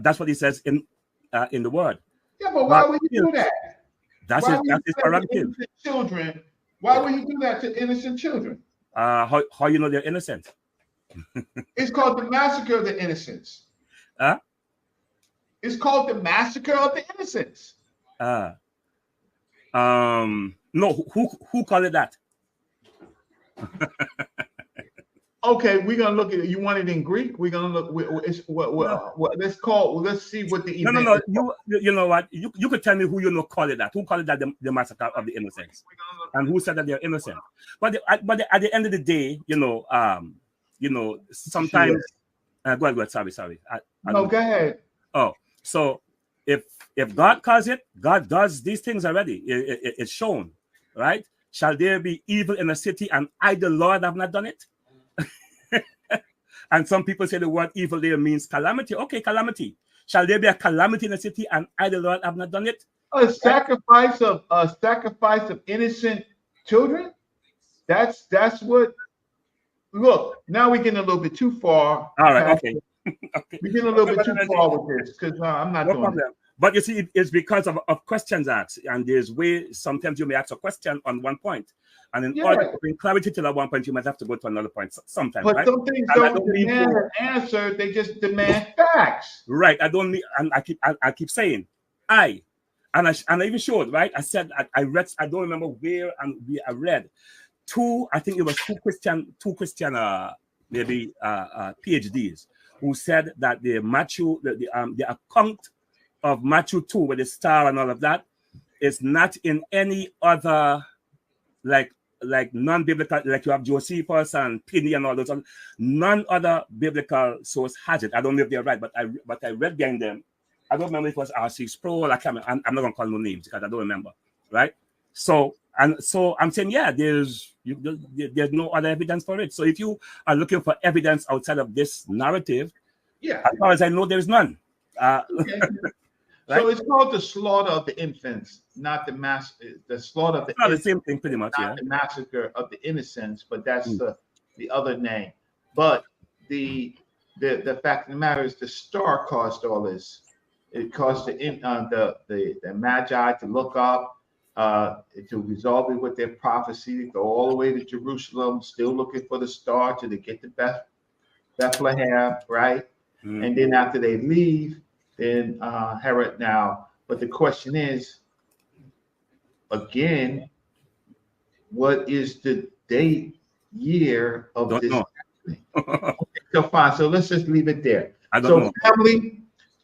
[SPEAKER 9] That's what he says in the word.
[SPEAKER 1] Yeah, but why would he do that?
[SPEAKER 9] That's his prerogative.
[SPEAKER 1] Children. Why would he do that to innocent children?
[SPEAKER 9] How you know they're innocent?
[SPEAKER 1] It's called the massacre of the innocents.
[SPEAKER 9] Huh?
[SPEAKER 1] It's called the massacre of the innocents.
[SPEAKER 9] No, who called it that?
[SPEAKER 1] Okay, we're gonna look at it. You want it in Greek? We're gonna look. Let's see what the event.
[SPEAKER 9] No. You know what? You could tell me who you know call it that. Who called it that the massacre of the innocents, and who said that they're innocent? But at the end of the day, sometimes. Go ahead. Sorry.
[SPEAKER 1] No, go ahead.
[SPEAKER 9] Oh, so if God calls it, God does these things already. It's shown, right? Shall there be evil in a city, and I, the Lord, have not done it? And some people say the word evil there means calamity. Okay, calamity. Shall there be a calamity in a city, and I, the Lord, have not done it?
[SPEAKER 1] A sacrifice of innocent children. That's what. Look, now we're getting a little bit too far.
[SPEAKER 9] All right, okay.
[SPEAKER 1] We're getting a little bit too far with this because I'm not doing it.
[SPEAKER 9] But you see, it's because of questions asked, and there's ways sometimes you may ask a question on one point, and in order to bring clarity to that one point, you might have to go to another point sometimes.
[SPEAKER 1] But
[SPEAKER 9] right?
[SPEAKER 1] some things don't demand an answer; they just demand facts.
[SPEAKER 9] Right. I don't need, and I keep saying, I even showed, right? I said I read. I don't remember where I read two. I think it was two Christian maybe PhDs who said that the account of Matthew 2 with the star and all of that is not in any other like non-biblical, like you have Josephus and Pliny and all those. None other biblical source has it. I don't know if they're right, but I read behind them. I don't remember if it was R.C. Sproul. I'm not gonna call no names because I don't remember, right? So I'm saying, yeah, there's no other evidence for it. So if you are looking for evidence outside of this narrative, as far as I know, there's none.
[SPEAKER 1] Okay. Right? So it's called the slaughter of the infants, not the slaughter of the
[SPEAKER 9] infants. The same thing, pretty much.
[SPEAKER 1] Not the massacre of the innocents, but that's the other name. But the fact of the matter is, the star caused all this. It caused the Magi to look up, to resolve it with their prophecy, go all the way to Jerusalem, still looking for the star till they get to Bethlehem, right? And then after they leave, then Herod now. But the question is, again, what is the date, year of this So fine. So let's just leave it there.
[SPEAKER 9] I don't
[SPEAKER 1] So
[SPEAKER 9] know.
[SPEAKER 1] family,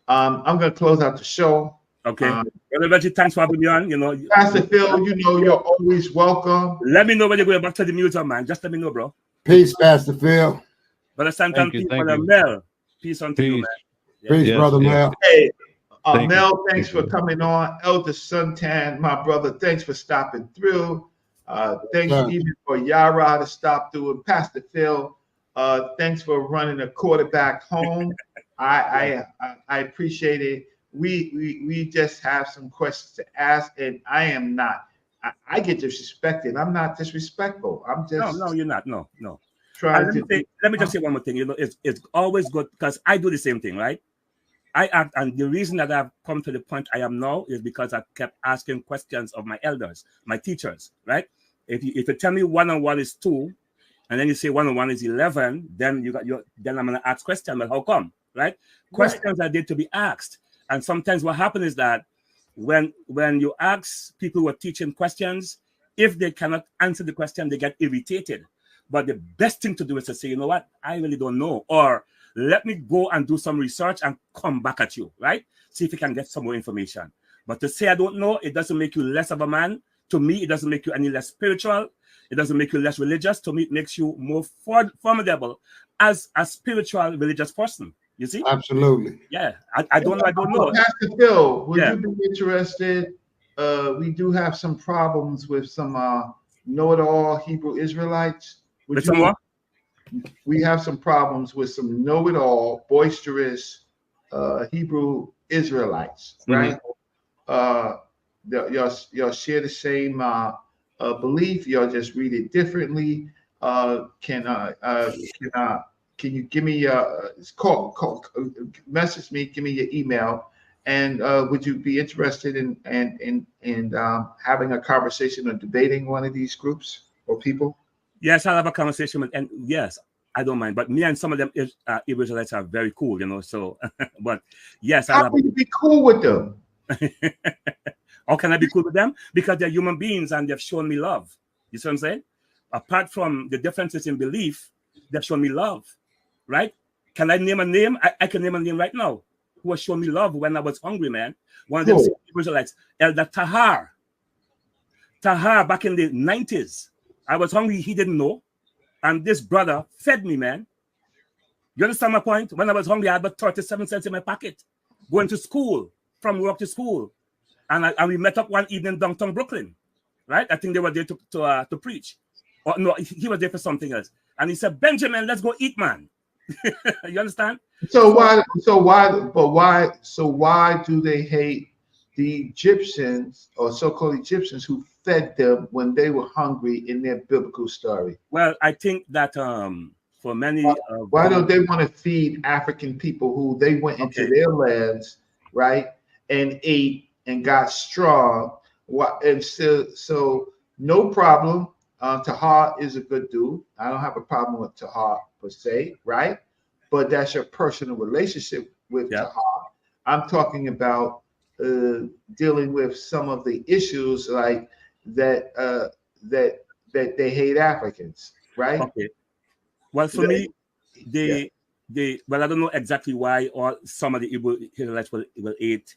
[SPEAKER 1] I'm gonna close out the show.
[SPEAKER 9] Okay. Brother Reggie, thanks for having me on.
[SPEAKER 1] Pastor Phil, you're always welcome.
[SPEAKER 9] Let me know when you're going back to the museum, man. Just let me know, bro.
[SPEAKER 7] Peace, Pastor Phil.
[SPEAKER 9] Brother Santan, peace, Brother Mel. Peace unto you, man.
[SPEAKER 7] Peace, Brother Mel.
[SPEAKER 1] Hey, Mel, thanks for coming on. Elder Suntan, my brother, thanks for stopping through. Thanks even for Yara to stop through. And Pastor Phil, thanks for running a quarterback home. I appreciate it. We just have some questions to ask, and I am not. I get disrespected. I'm not disrespectful. I'm just
[SPEAKER 9] no, you're not. No.
[SPEAKER 1] Let
[SPEAKER 9] me just say one more thing. It's always good because I do the same thing, right? And the reason that I've come to the point I am now is because I kept asking questions of my elders, my teachers, right? If you tell me 1 and 1 is 2, and then you say 1 and 1 is 11, then then I'm gonna ask questions. But how come, right? Questions are there to be asked. And sometimes what happens is that when you ask people who are teaching questions, if they cannot answer the question, they get irritated. But the best thing to do is to say, you know what, I really don't know, or let me go and do some research and come back at you, right? See if you can get some more information. But to say I don't know, it doesn't make you less of a man. To me, it doesn't make you any less spiritual. It doesn't make you less religious. To me, it makes you more formidable as a spiritual religious person. You see?
[SPEAKER 7] Absolutely.
[SPEAKER 9] Yeah. I don't know.
[SPEAKER 1] Pastor Phil, would you be interested? We do have some problems with some know-it-all Hebrew Israelites. We have some problems with some know-it-all, boisterous Hebrew Israelites, right? Y'all share the same belief. Y'all just read it differently. Can you give me message me, give me your email, and would you be interested in having a conversation or debating one of these groups or people?
[SPEAKER 9] Yes, I'll have a conversation with, and yes, I don't mind. But me and some of them Israelites are very cool, So, but yes,
[SPEAKER 1] how can you be cool with them?
[SPEAKER 9] How can I be cool with them? Because they're human beings and they've shown me love. You see what I'm saying? Apart from the differences in belief, they've shown me love, right? Can I name a name? I can name a name right now who has shown me love when I was hungry, man. One of them Israelites, Elder Tahar. Tahar back in the 90s. I was hungry, he didn't know. And this brother fed me, man. You understand my point? When I was hungry, I had about 37 cents in my pocket. Going to school, from work to school. And we met up one evening downtown Brooklyn, right? I think they were there to preach. Or no, he was there for something else. And he said, Benjamin, let's go eat, man. You understand?
[SPEAKER 1] So why do they hate the Egyptians or so-called Egyptians who fed them when they were hungry in their biblical story?
[SPEAKER 9] Well, I think that for many
[SPEAKER 1] why don't they want to feed African people who they went into their lands, right, and ate and got strong? And so no problem. Tahar is a good dude. I don't have a problem with Tahar per se, right? But that's your personal relationship with Tahar. I'm talking about dealing with some of the issues like that that they hate Africans, right?
[SPEAKER 9] Okay. Well, for me, well, I don't know exactly why or some of the Israelites will hate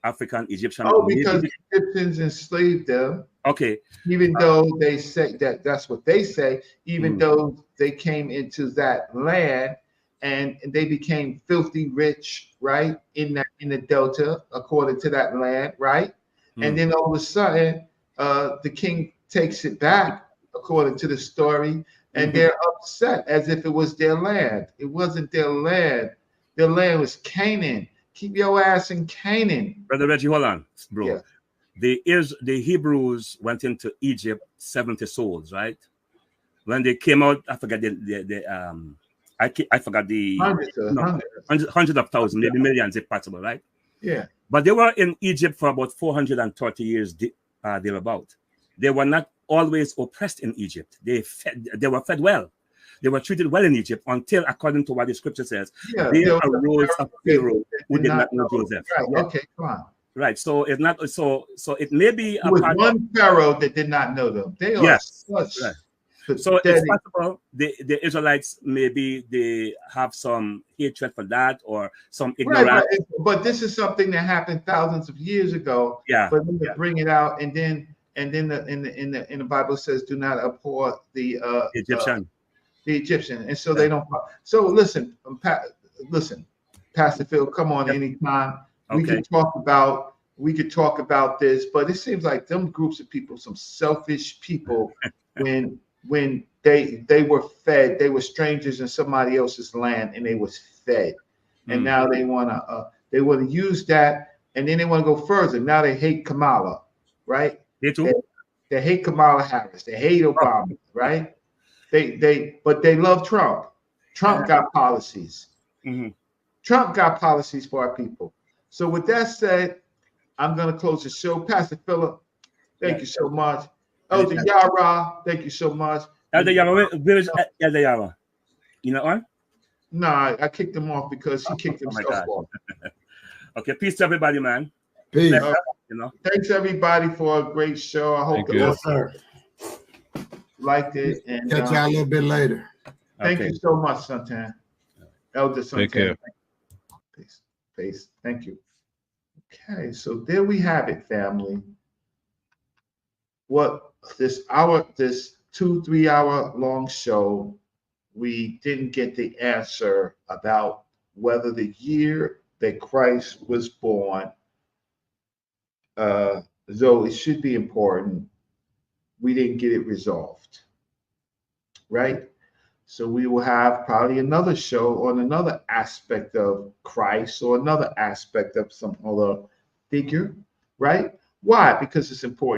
[SPEAKER 9] African Egyptian.
[SPEAKER 1] Oh, because the Egyptians enslaved them.
[SPEAKER 9] Okay.
[SPEAKER 1] Even though they say that's what they say, even though they came into that land and they became filthy rich, right? In the Delta, according to that land, right? And then all of a sudden, the king takes it back, according to the story, and they're upset as if it was their land. It wasn't their land. Their land was Canaan. Keep your ass in Canaan.
[SPEAKER 9] Brother Reggie, hold on, bro.
[SPEAKER 1] Yeah.
[SPEAKER 9] The Hebrews went into Egypt 70 souls, right? When they came out, I forgot I forgot the hundreds of thousands, maybe millions if possible, right?
[SPEAKER 1] Yeah.
[SPEAKER 9] But they were in Egypt for about 430 years thereabout. They were not always oppressed in Egypt. They were fed well. They were treated well in Egypt until, according to what the scripture says, there arose a Pharaoh who did not know Joseph.
[SPEAKER 1] Right.
[SPEAKER 9] Yeah.
[SPEAKER 1] Okay, come on.
[SPEAKER 9] Right. So it's not so it may be
[SPEAKER 1] one Pharaoh that did not know them. They are such.
[SPEAKER 9] Right. So it's
[SPEAKER 1] pathetic.
[SPEAKER 9] possible the Israelites maybe they have some hatred for that or some
[SPEAKER 1] Right,
[SPEAKER 9] ignorance.
[SPEAKER 1] but this is something that happened thousands of years ago.
[SPEAKER 9] Yeah,
[SPEAKER 1] But then to
[SPEAKER 9] yeah.
[SPEAKER 1] bring it out, and then in the Bible says, "Do not abhor the
[SPEAKER 9] Egyptian.
[SPEAKER 1] the Egyptian," and so
[SPEAKER 9] Yeah.
[SPEAKER 1] they don't. So listen, listen, Pastor Phil, come on
[SPEAKER 9] Yep.
[SPEAKER 1] anytime.
[SPEAKER 9] Okay.
[SPEAKER 1] We could talk about this, but it seems like them groups of people, some selfish people, when they were fed, they were strangers in somebody else's land, and they was fed, and now they wanna use that, and then they want to go further. Now they hate Kamala, right?
[SPEAKER 9] They too.
[SPEAKER 1] They hate Kamala Harris. They hate Obama, right? But they love Trump. Trump got policies.
[SPEAKER 9] Mm-hmm.
[SPEAKER 1] Trump got policies for our people. So with that said, I'm gonna close the show. Pastor Philip, thank you so much. Elder Yara, thank you so much.
[SPEAKER 9] Elder Yara, where is Elder Yara? You know what?
[SPEAKER 1] No, I kicked him off because he kicked himself off.
[SPEAKER 9] Okay, peace to everybody, man.
[SPEAKER 7] Peace.
[SPEAKER 9] You know.
[SPEAKER 1] Thanks everybody for a great show. I hope
[SPEAKER 7] Yes, sir.
[SPEAKER 1] liked it. And
[SPEAKER 7] Catch y'all a little bit later.
[SPEAKER 1] Thank you so much, Suntan. Elder Suntan.
[SPEAKER 2] Take care.
[SPEAKER 1] Peace. Peace. Thank you. Okay, so there we have it, family. What this 2-3 hour long show, we didn't get the answer about whether the year that Christ was born, though it should be important, we didn't get it resolved, right? So we will have probably another show on another aspect of Christ or another aspect of some other figure, right? Why? Because it's important.